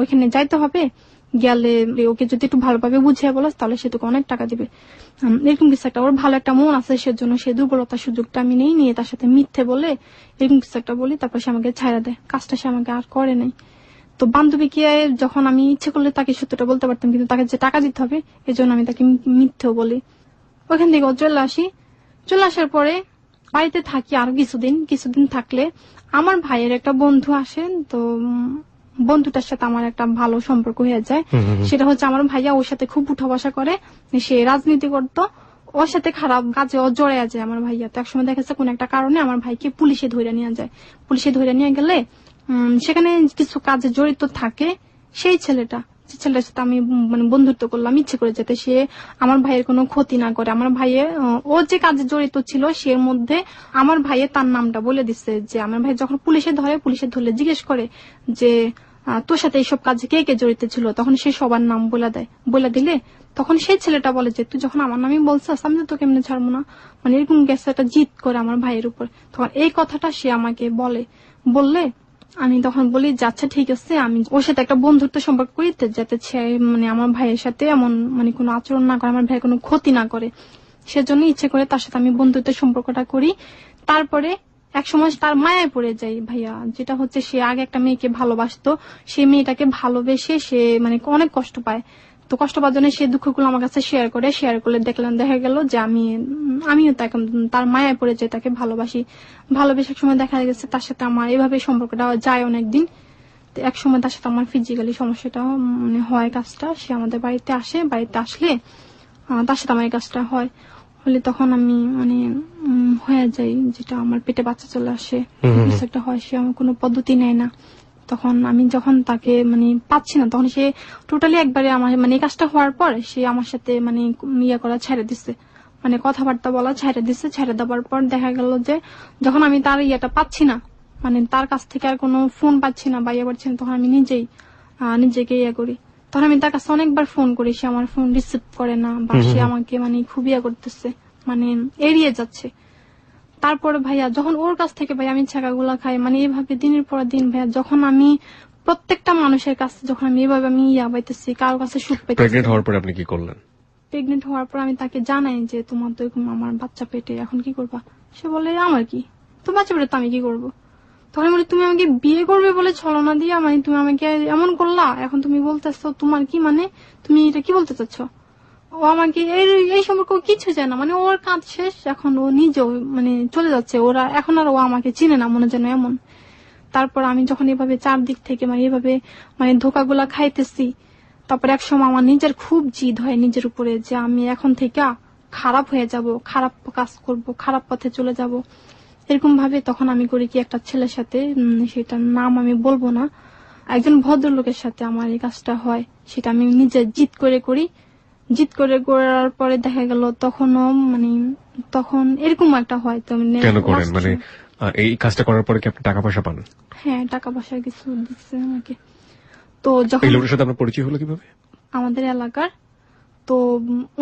ওইখানে যাইতে হবে, গেলে ওকে যদি একটু ভালোভাবে বুঝিয়ে বলো তাহলে সে তোকে অনেক টাকা দিবে, এরকম কিছু একটা। ওর ভালো একটা মন আছে, সেজন্য সে দুর্বলতার সুযোগটা আমি নিয়ে তার সাথে মিথ্যে বলে এরকম কিছু একটা বলি, তারপর সে আমাকে ছাইড়া দেয়, কাজটা সে আমাকে আর করে নাই। তো বান্ধবীকে যখন আমি ইচ্ছে করলে তাকে সত্যটা বলতে পারতাম, কিন্তু তাকে যে টাকা দিতে হবে এই জন্য আমি তাকে মিথ্যেও বলি। ওইখান থেকে চলে আসি, চলে আসার পরে বাড়িতে থাকি আরো কিছুদিন থাকলে আমার ভাইয়ের একটা বন্ধু আসে, তো বন্ধুটার সাথে আমার একটা ভালো সম্পর্ক হয়ে যায়। সেটা হচ্ছে আমার ভাইয়া ওর সাথে খুব উঠা বসা করে, সে রাজনীতি করতো, ওর সাথে খারাপ কাজে ও জড়ে যায় আমার ভাইয়া। তো একসময় দেখা যাচ্ছে কোন একটা কারণে আমার ভাইকে পুলিশে ধরে নিয়ে যায়। পুলিশে ধরে নিয়ে গেলে সেখানে কিছু কাজে জড়িত থাকে সেই ছেলেটার সাথে আমি মানে বন্ধুত্ব করলাম ইচ্ছে করে, যাতে সে আমার ভাইয়ের কোনো ক্ষতি না করে। আমার ভাইয়ের ও যে কাজে জড়িত ছিল সে মধ্যে আমার ভাইয়ের তার নামটা বলে দিচ্ছে, যে আমার ভাই যখন পুলিশে ধরলে জিজ্ঞেস করে যে তোর সাথে এইসব কাজে কে কে জড়িত ছিল, তখন সে সবার নাম বলে দিলে তখন সেই ছেলেটা বলে যে তুই যখন আমার নামই বলছিস আমি তো তোকে এমনি ছাড়বো না, মানে এরকম গেছে একটা জিদ করে আমার ভাইয়ের উপর। তখন এই কথাটা সে আমাকে বললে আমি তখন বলি যে আচ্ছা ঠিক আছে, আমি ওর সাথে একটা বন্ধুত্ব সম্পর্ক করি, যাতে মানে আমার ভাইয়ের সাথে এমন মানে কোনো আচরণ না করে, আমার ভাইয়ের কোনো ক্ষতি না করে, সেজন্য ইচ্ছে করে তার সাথে আমি বন্ধুত্বের সম্পর্কটা করি। তারপরে এক সময় তার মায়ায় পড়ে যাই ভাইয়া, যেটা হচ্ছে সে আগে একটা মেয়েকে ভালোবাসতো, সেই মেয়েটাকে ভালোবেসে সে মানে অনেক কষ্ট পায়। তো কষ্ট পাওয়ার জন্য সে দুঃখগুলো আমার কাছে শেয়ার করলে দেখা গেল যে আমিও তার মায়ায় পড়ে যাই, তাকে ভালোবেসে এক সময় দেখা গেছে তার সাথে আমার এভাবে সম্পর্কটা যায় অনেকদিন। এক সময় তার সাথে আমার ফিজিক্যালি সমস্যাটা মানে হয়, কাজটা সে আমাদের বাড়িতে আসে, বাড়িতে আসলে তার সাথে আমার এই কাজটা হলে তখন আমি মানে হয়ে যাই, যেটা আমার পেটে বাচ্চা চলে আসে, কিছু একটা হয়, সে আমার কোনো পদ্ধতি নেয় না। তখন আমি যখন তাকে মানে পাচ্ছি না, তখন সে টোটালি একবারে আমার মানে এই কাজটা হওয়ার পর সে আমার সাথে মানে ইয়ে করা ছেড়ে দিচ্ছে, মানে কথাবার্তা বলা ছেড়ে দিচ্ছে। ছেড়ে দেওয়ার পর দেখা গেল যে যখন আমি তার ইয়েটা পাচ্ছি না, মানে তার কাছ থেকে আর কোনো ফোন পাচ্ছি না বা ইয়ে পাচ্ছি না, তখন আমি নিজেকে ইয়ে করি। তখন আমি তার কাছে অনেকবার ফোন করি, সে আমার ফোন রিসিভ করে না, বা সে আমাকে মানে খুব ইয়ে করতেছে, মানে এড়িয়ে যাচ্ছে। তারপরে ভাইয়া যখন ওর কাছ থেকে ভাই আমি ছাকাগুলা খাই, মানে এইভাবে দিনের পর দিন ভাইয়া, যখন আমি প্রত্যেকটা মানুষের কাছে যখন আমি এইভাবে আমি ইয়া পাইতেছি, কারোর কাছে সুখ পাইতেছি। প্রেগনেন্ট হওয়ার পর আপনি কি করলেন? প্রেগনেন্ট হওয়ার পর আমি তাকে জানাই যে তোমার তো এরকম আমার বাচ্চা পেটে, এখন কি করবা? সে বলে আমার কি, তো বাচ্চা পেটে তো আমি কি করবো? তখন বলি তুমি আমাকে বিয়ে করবে বলে ছলনা দিয়া মানে তুমি আমাকে এমন করলা, এখন তুমি বলতেছো তোমার কি, মানে তুমি এটা কি বলতে চাচ্ছ? ও আমাকে এই সম্পর্ক কিছু চায় না, মানে ওর কাজ শেষ, এখন ও নিজেও মানে চলে যাচ্ছে, ওরা এখন আর ও আমাকে চিনে না মনে যেন এমন। তারপর আমি যখন এভাবে চারদিক থেকে মানে এভাবে মানে ধোকাগুলা খাইতেছি, তারপর এক সময় আমার নিজের খুব জিদ হয় নিজের উপরে যে আমি এখন থেকে খারাপ হয়ে যাব, খারাপ কাজ করব, খারাপ পথে চলে যাব। এরকম ভাবে তখন আমি করি কি একটা ছেলের সাথে, সেটার নাম আমি বলবো না, একজন ভদ্রলোকের সাথে আমার এই কাজটা হয়। সেটা আমি নিজে জিদ করে করি। জিদ করে করার পরে দেখা গেল তখনও মানে তখন এরকম একটা হয়। তো কেন করেন মানে এই কাজটা করার পরে কি আপনি টাকা পয়সা পান? হ্যাঁ, টাকা পয়সা কিছু দিচ্ছে আমাকে। তো যখন এই লোকের সাথে আপনার পরিচয় হলো কিভাবে? আমাদের এলাকার। তো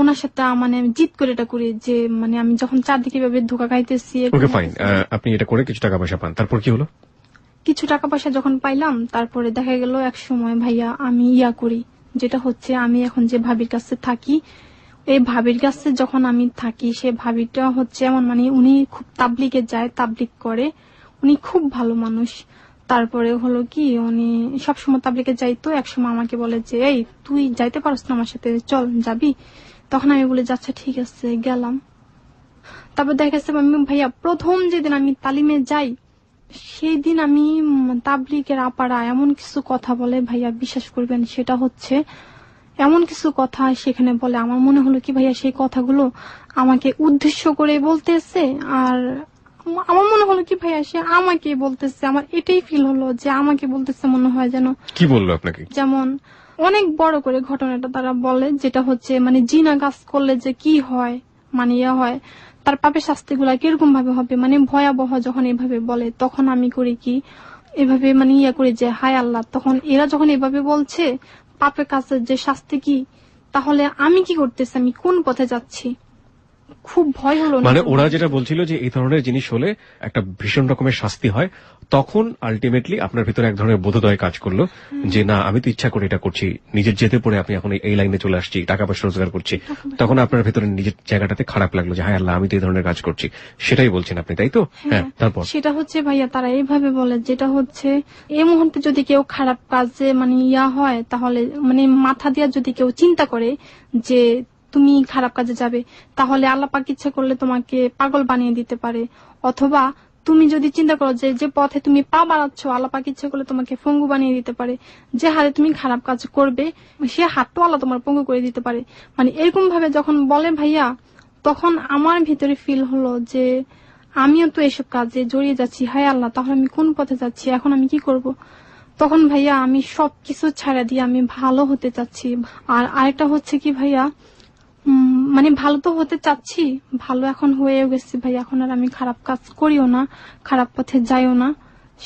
ওনার সাথে মানে আমি জিদ করে এটা করি যে মানে আমি যখন চারদিকে ভাবে ধোকা খাইতেছি। ওকে ফাইন, আপনি এটা করে কিছু টাকা পয়সা পান, তারপর কি হলো? কিছু টাকা পয়সা যখন পাইলাম তারপরে দেখা গেল এক সময় ভাইয়া আমি করি, যেটা হচ্ছে আমি এখন যে ভাবির কাছে থাকি, এই ভাবির কাছে যখন আমি থাকি সে ভাবিটা হচ্ছে এমন মানে উনি খুব তাবলিগে যায়, তাবলিগ করে, উনি খুব ভালো মানুষ। তারপরে হলো কি উনি সবসময় তাবলিগে যাইতো, একসময় আমাকে বলে যে এই তুই যাইতে পারস না আমার সাথে, চল যাবি। তখন আমি বলে যাচ্ছে ঠিক আছে, গেলাম। তারপর দেখা যাচ্ছে আমি ভাইয়া প্রথম যেদিন আমি তালিমে যাই সেই দিন আমি তাবলিগের আপারা এমন কিছু কথা বলে ভাইয়া বিশ্বাস করবেন, সেটা হচ্ছে এমন কিছু কথা সেখানে বলে আমার মনে হলো কি ভাইয়া সেই কথাগুলো আমাকে উদ্দেশ্য করে বলতেছে, আর আমার মনে হলো কি ভাইয়া সে আমাকে বলতেছে। আমার এটাই ফিল হলো যে আমাকে বলতেছে মনে হয় যেন। কি বললো আপনাকে? যেমন অনেক বড় করে ঘটনাটা তারা বলে, যেটা হচ্ছে মানে জিনা কাজ করলে যে কি হয় মানে হয়, তার পাপের শাস্তিগুলা কিরকম ভাবে হবে, মানে ভয়াবহ। যখন এভাবে বলে তখন আমি করি কি এভাবে মানে করি যে হায় আল্লাহ, তখন এরা যখন এভাবে বলছে পাপের কাজের যে শাস্তি কি, তাহলে আমি কি করতেছি, আমি কোন পথে যাচ্ছি, খুব ভয় হলো। মানে ওরা যেটা বলছিল যে এই ধরনের জিনিস হলে একটা ভীষণ রকমের শাস্তি হয়, তখন আলটিমেটলি আপনার ভিতরে এক ধরনের বোধোদয় কাজ করলো যে না আমি তো ইচ্ছা করে এটা করছি, নিজের যেতে পড়ে আপনি এখন এই লাইনে চলে আসছি, টাকা পয়সা রোজগার করছি, তখন আপনার ভিতরে নিজের জায়গাটাতে খারাপ লাগলো যে হায় আল্লাহ আমি তো এই ধরনের কাজ করছি। সেটাই বলছেন আপনি, তাই তো? হ্যাঁ, তারপর সেটা হচ্ছে ভাইয়া তারা এইভাবে বলে, যেটা হচ্ছে এই মুহূর্তে যদি কেউ খারাপ কাজে মানে হয়, তাহলে মানে মাথা দিয়ে যদি কেউ চিন্তা করে যে তুমি খারাপ কাজে যাবে, তাহলে আল্লাহ পাক ইচ্ছা করলে তোমাকে পাগল বানিয়ে দিতে পারে। অথবা তুমি যদি চিন্তা করো যে যে পথে তুমি পা বাড়াচ্ছ, আল্লাহ পাক ইচ্ছা করলে তোমাকে পঙ্গু বানিয়ে দিতে পারে। যে হাতে তুমি খারাপ কাজ করবে সে হাতটাও আল্লাহ তোমার পঙ্গু করে দিতে পারে। মানে এরকম ভাবে যখন বলে ভাইয়া, তখন আমার ভিতরে ফিল হলো যে আমিও তো এসব কাজে জড়িয়ে যাচ্ছি, হায় আল্লাহ তাহলে আমি কোন পথে যাচ্ছি, এখন আমি কি করব। তখন ভাইয়া আমি সবকিছু ছাড়া দিয়ে আমি ভালো হতে চাচ্ছি। আর আরেকটা হচ্ছে কি ভাইয়া, মানে ভালো তো হতে চাচ্ছি, ভালো এখন হয়েও গেছি ভাই, এখন আর আমি খারাপ কাজ করিও না, খারাপ পথে যাইও না।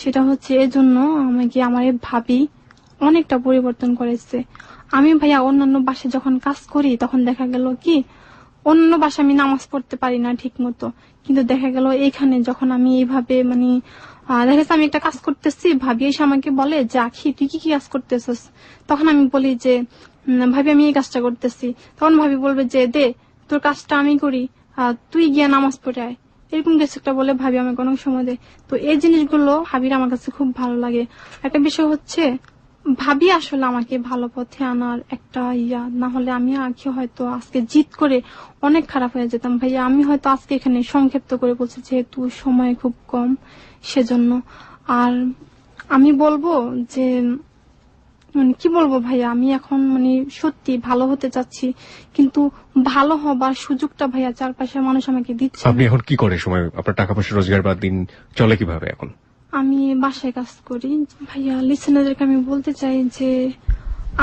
সেটা হচ্ছে এজন্য আমাকে আমার ভাবি অনেকটা পরিবর্তন করেছে। আমি ভাইয়া অন্যান্য বাসায় যখন কাজ করি তখন দেখা গেল কি অন্য বাসায় আমি নামাজ পড়তে পারি না ঠিক মতো, কিন্তু দেখা গেল এইখানে যখন আমি এইভাবে মানে দেখা যাচ্ছে আমি একটা কাজ করতেছি, ভাবি এসে আমাকে বলে যে আখি তুই কি কি কাজ করতেছিস, তখন আমি বলি যে ভাবি আমি এই কাজটা করতেছি, তখন ভাবি বলবে যে দে তোর কাজটা আমি করি, তুই গিয়ে নামাজ পড়ে আয়, এরকম কিছু একটা বলে ভাবি আমাকে অনেক সময় দেয়। তো এই জিনিসগুলো ভাবির আমার কাছে খুব ভালো লাগে। একটা বিষয় হচ্ছে ভাবি আসলে আমাকে ভালো পথে আনার একটা না হলে আমি আগে হয়তো আজকে জিদ করে অনেক খারাপ হয়ে যেতাম ভাইয়া। আমি হয়তো আজকে এখানে সংক্ষিপ্ত করে বলছি যেহেতু সময় খুব কম সেজন্য। আর আমি বলবো যে মানে কি বলবো ভাইয়া, আমি এখন মানে সত্যি ভালো হতে চাচ্ছি, কিন্তু ভালো হবার সুযোগটা ভাইয়া চারপাশের মানুষ আমাকে দিচ্ছে। আপনি এখন কি করে সময়, আপনার টাকা পয়সা রোজগার বা দিন চলে কিভাবে এখন? আমি বাসায় কাজ করি ভাইয়া। লিসেনারদেরকে আমি বলতে চাই যে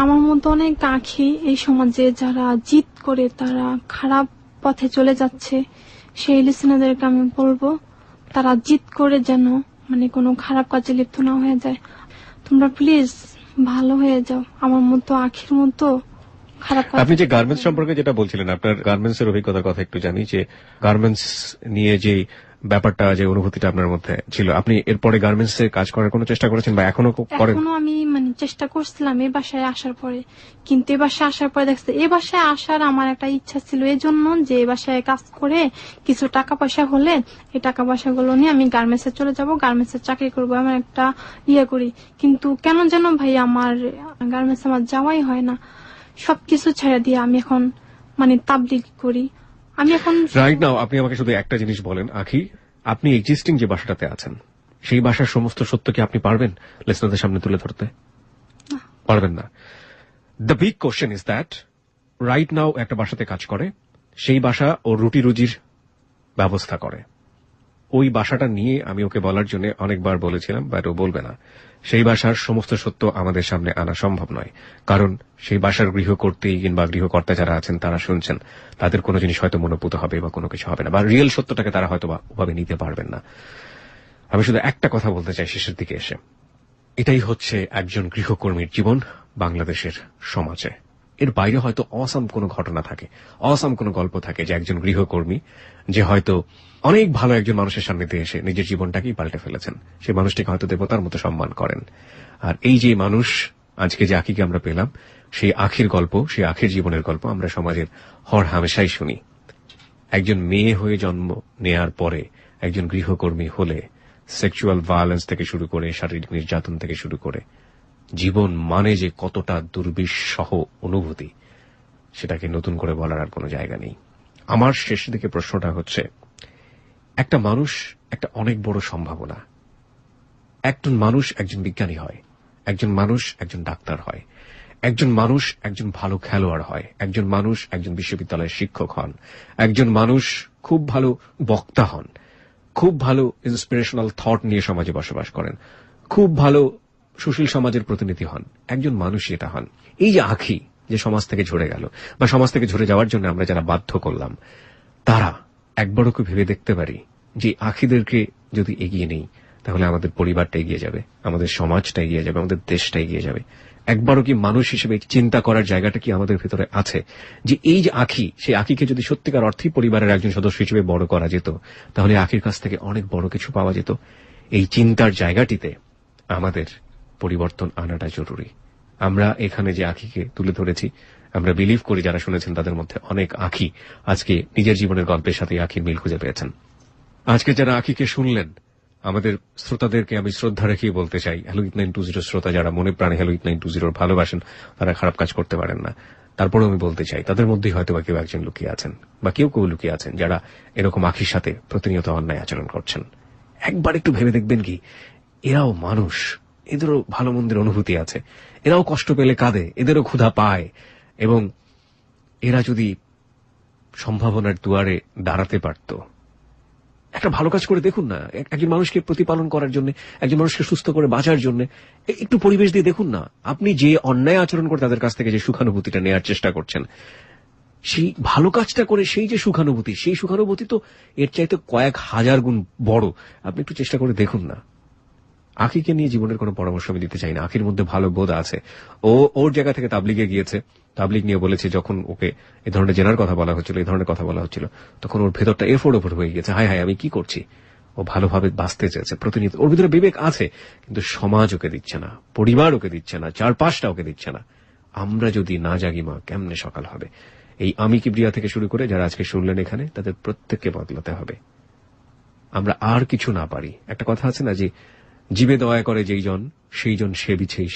আমার মতো অনেক আঁখি এই সমাজে যারা জিদ করে তারা খারাপ পথে চলে যাচ্ছে, সেই লিসেনারদেরকে আমি বলবো তারা জিদ করে যেন মানে কোনো খারাপ কাজে লিপ্ত না হয়ে যায়। তোমরা প্লিজ ভালো হয়ে যাও, আমার মতো আখির মতো খারাপ। আপনি যে গার্মেন্টস সম্পর্কে যেটা বলছিলেন, আপনার গার্মেন্টস এর অভিজ্ঞতার কথা একটু জানি, যে গার্মেন্টস নিয়ে যে ব্যাপারটা, যে অনুভূতিটা আপনার মধ্যে ছিল, আপনি এরপরে গার্মেন্টস এ কাজ করার কোনো চেষ্টা করেছেন বা এখনো করেন? এখনো আমি মানে চেষ্টা করছিলাম এই বাসায় আসার পরে, কিন্তু এই বাসায় আসার পরে দেখছি এই বাসায় আসার আমার একটা ইচ্ছা ছিল এই জন্য যে এই বাসায় কাজ করে কিছু টাকা পয়সা হলে এই টাকা পয়সা গুলো নিয়ে আমি গার্মেন্টস এ চলে যাব, গার্মেন্টস এ চাকরি করবো, আমার একটা করি। কিন্তু কেন যেন ভাই আমার গার্মেন্টস আমার যাওয়াই হয় না। সবকিছু ছেড়ে দিয়ে আমি এখন মানে তাবলিগ করি। আমি এখন রাইট নাও আপনি আমাকে শুধু একটা জিনিস বলেন আখি, আপনি এক্সিস্টিং যে বাসাটাতে আছেন সেই বাসার সমস্ত সত্য কি আপনি পারবেন লিসনারদের সামনে তুলে ধরতে? পারবেন না। The big question is that right now একটা বাসাতে কাজ করে, সেই বাসা ওর রুটি রুজির ব্যবস্থা করে। ওই বাসাটা নিয়ে আমি ওকে বলার জন্য অনেকবার বলেছিলাম, বাট ও বলবে না। সেই বাসার সমস্ত সত্য আমাদের সামনে আনা সম্ভব নয়, কারণ সেই বাসার গৃহকর্ত্রী কিংবা গৃহকর্তা যারা আছেন তারা শুনছেন, তাদের কোনো জিনিস হয়তো মনোভূত হবে বা কোনো কিছু হবে না, বা রিয়েল সত্যটাকে তারা হয়তো ওভাবে নিতে পারবেন না। আমি শুধু একটা কথা বলতে চাই শেষের দিকে এসে, এটাই হচ্ছে একজন গৃহকর্মীর জীবন বাংলাদেশের সমাজে। এর বাইরে হয়তো অসাম কোনো ঘটনা থাকে, অসাম কোনো গল্প থাকে যে একজন গৃহকর্মী যে হয়তো অনেক ভালো একজন মানুষের সান্নিধ্যে এসে নিজের জীবনটাকেই পাল্টে ফেলেছেন, সেই মানুষটিকে হয়তো দেবতার মতো সম্মান করেন। আর এই যে মানুষ আজকে যে আখিকে আমরা পেলাম, সেই আখির গল্প, সেই আখির জীবনের গল্প আমরা সমাজের হর হামেশাই শুনি। একজন মেয়ে হয়ে জন্ম নেয়ার পরে একজন গৃহকর্মী হলে সেক্সুয়াল ভায়োলেন্স থেকে শুরু করে শারীরিক নির্যাতন থেকে শুরু করে জীবন মানে যে কতটা দুর্বিষহ অনুভূতি, সেটাকে নতুন করে বলার আর কোনো জায়গা নেই। আমার শেষ দিকে প্রশ্নটা হচ্ছে, একটা মানুষ একটা অনেক বড় সম্ভাবনা। একজন মানুষ একজন বিজ্ঞানী হয়, একজন মানুষ একজন ডাক্তার হয়, একজন মানুষ একজন ভালো খেলোয়াড় হয়, একজন মানুষ একজন বিশ্ববিদ্যালয়ের শিক্ষক হন, একজন মানুষ খুব ভালো বক্তা হন, খুব ভালো ইন্সপিরেশনাল থট নিয়ে সমাজে বসবাস করেন, খুব ভালো সুশীল সমাজের প্রতিনিধি হন। একজন মানুষই এটা হন। এই যে আখি যে সমাজ থেকে ঝরে গেল বা সমাজ থেকে ঝরে যাওয়ার জন্য আমরা যারা বাধ্য করলাম, তারা একবারও কি ভেবে দেখতে পারি যে আখিদেরকে যদি এগিয়ে নেই তাহলে আমাদের পরিবারটা এগিয়ে যাবে, আমাদের সমাজটা এগিয়ে যাবে, আমাদের দেশটা এগিয়ে যাবে? একবারও কি মানুষ হিসেবে চিন্তা করার জায়গাটা কি আমাদের ভিতরে আছে যে এই যে আখি, সেই আখিকে যদি সত্যিকার অর্থেই পরিবারের একজন সদস্য হিসেবে বড় করা যেত, তাহলে আখির কাছ থেকে অনেক বড় কিছু পাওয়া যেত? এই চিন্তার জায়গাটিতে আমাদের পরিবর্তন আনাটা জরুরি। আমরা এখানে যে আখিকে তুলে ধরেছি, আমরা বিলিভ করি যারা শুনেছেন তাদের মধ্যে অনেক আখি আজকে নিজের জীবনের গল্পের সাথে আখির মিল খুঁজে পেয়েছেন। আজকে যারা আখিকে শুনলেন, আমাদের শ্রোতাদেরকে আমি শ্রদ্ধা রেখেই বলতে চাই, হ্যালো 8920 শ্রোতা যারা মনে প্রাণে হ্যালো 8920 ভালোবাসেন, তারা খারাপ কাজ করতে পারেন না। তারপরেও আমি বলতে চাই, তাদের মধ্যেই হয়তো বা কেউ একজন লুকিয়ে আছেন বা কেউ কেউ লুকিয়ে আছেন যারা এরকম আখির সাথে প্রতিনিয়ত অন্যায় আচরণ করছেন। একবার একটু ভেবে দেখবেন কি, এরাও মানুষ, এদেরও ভালো মন্দের অনুভূতি আছে, এরাও কষ্ট পেলে কাঁদে, এদেরও ক্ষুধা পায়, এবং এরা যদি সম্ভাবনার দুয়ারে দাঁড়াতে পারত, একটা ভালো কাজ করে দেখুন না। একজন মানুষকে প্রতিপালন করার জন্য, একজন মানুষকে সুস্থ করে বাঁচার জন্য একটু পরিবেশ দিয়ে দেখুন না। আপনি যে অন্যায় আচরণ করে তাদের কাছ থেকে যে সুখানুভূতিটা নেওয়ার চেষ্টা করছেন, সেই ভালো কাজটা করে সেই যে সুখানুভূতি, সেই সুখানুভূতি তো এর চাইতে কয়েক হাজার গুণ বড়। আপনি একটু চেষ্টা করে দেখুন না। আখিকে নিয়ে জীবনের কোনো পরামর্শ আমি দিতে চাই না। আখির মধ্যে ভালো বোধ আছে, ও ওর জায়গা থেকে তাবলিগে গিয়েছে, তাবলিগ নিয়ে বলেছে, যখন ওকে এই ধরনের জেনার কথা বলা হচ্ছিল, এই ধরনের কথা বলা হচ্ছিল, তখন ওর ভেতরটা এফোর্ড ওপর হয়ে গেছে, হায় হায় আমি কি করছি। ও ভালোভাবে বাঁচতে চেয়েছে প্রতিনিয়ত, ওর ভিতরে বিবেক আছে, কিন্তু সমাজ ওকে দিচ্ছে না, পরিবার ওকে দিচ্ছে না, চারপাশটা ওকে দিচ্ছে না। আমরা যদি না জাগি মা, কেমনে সকাল হবে? এই আমি কিবরিয়া থেকে শুরু করে যারা আজকে শুনলেন এখানে, তাদের প্রত্যেককে বদলাতে হবে। আমরা আর কিছু না পারি। একটা কথা আছে না যে জীবে দয়া করে যেই জন, সেই জন সে বিছেই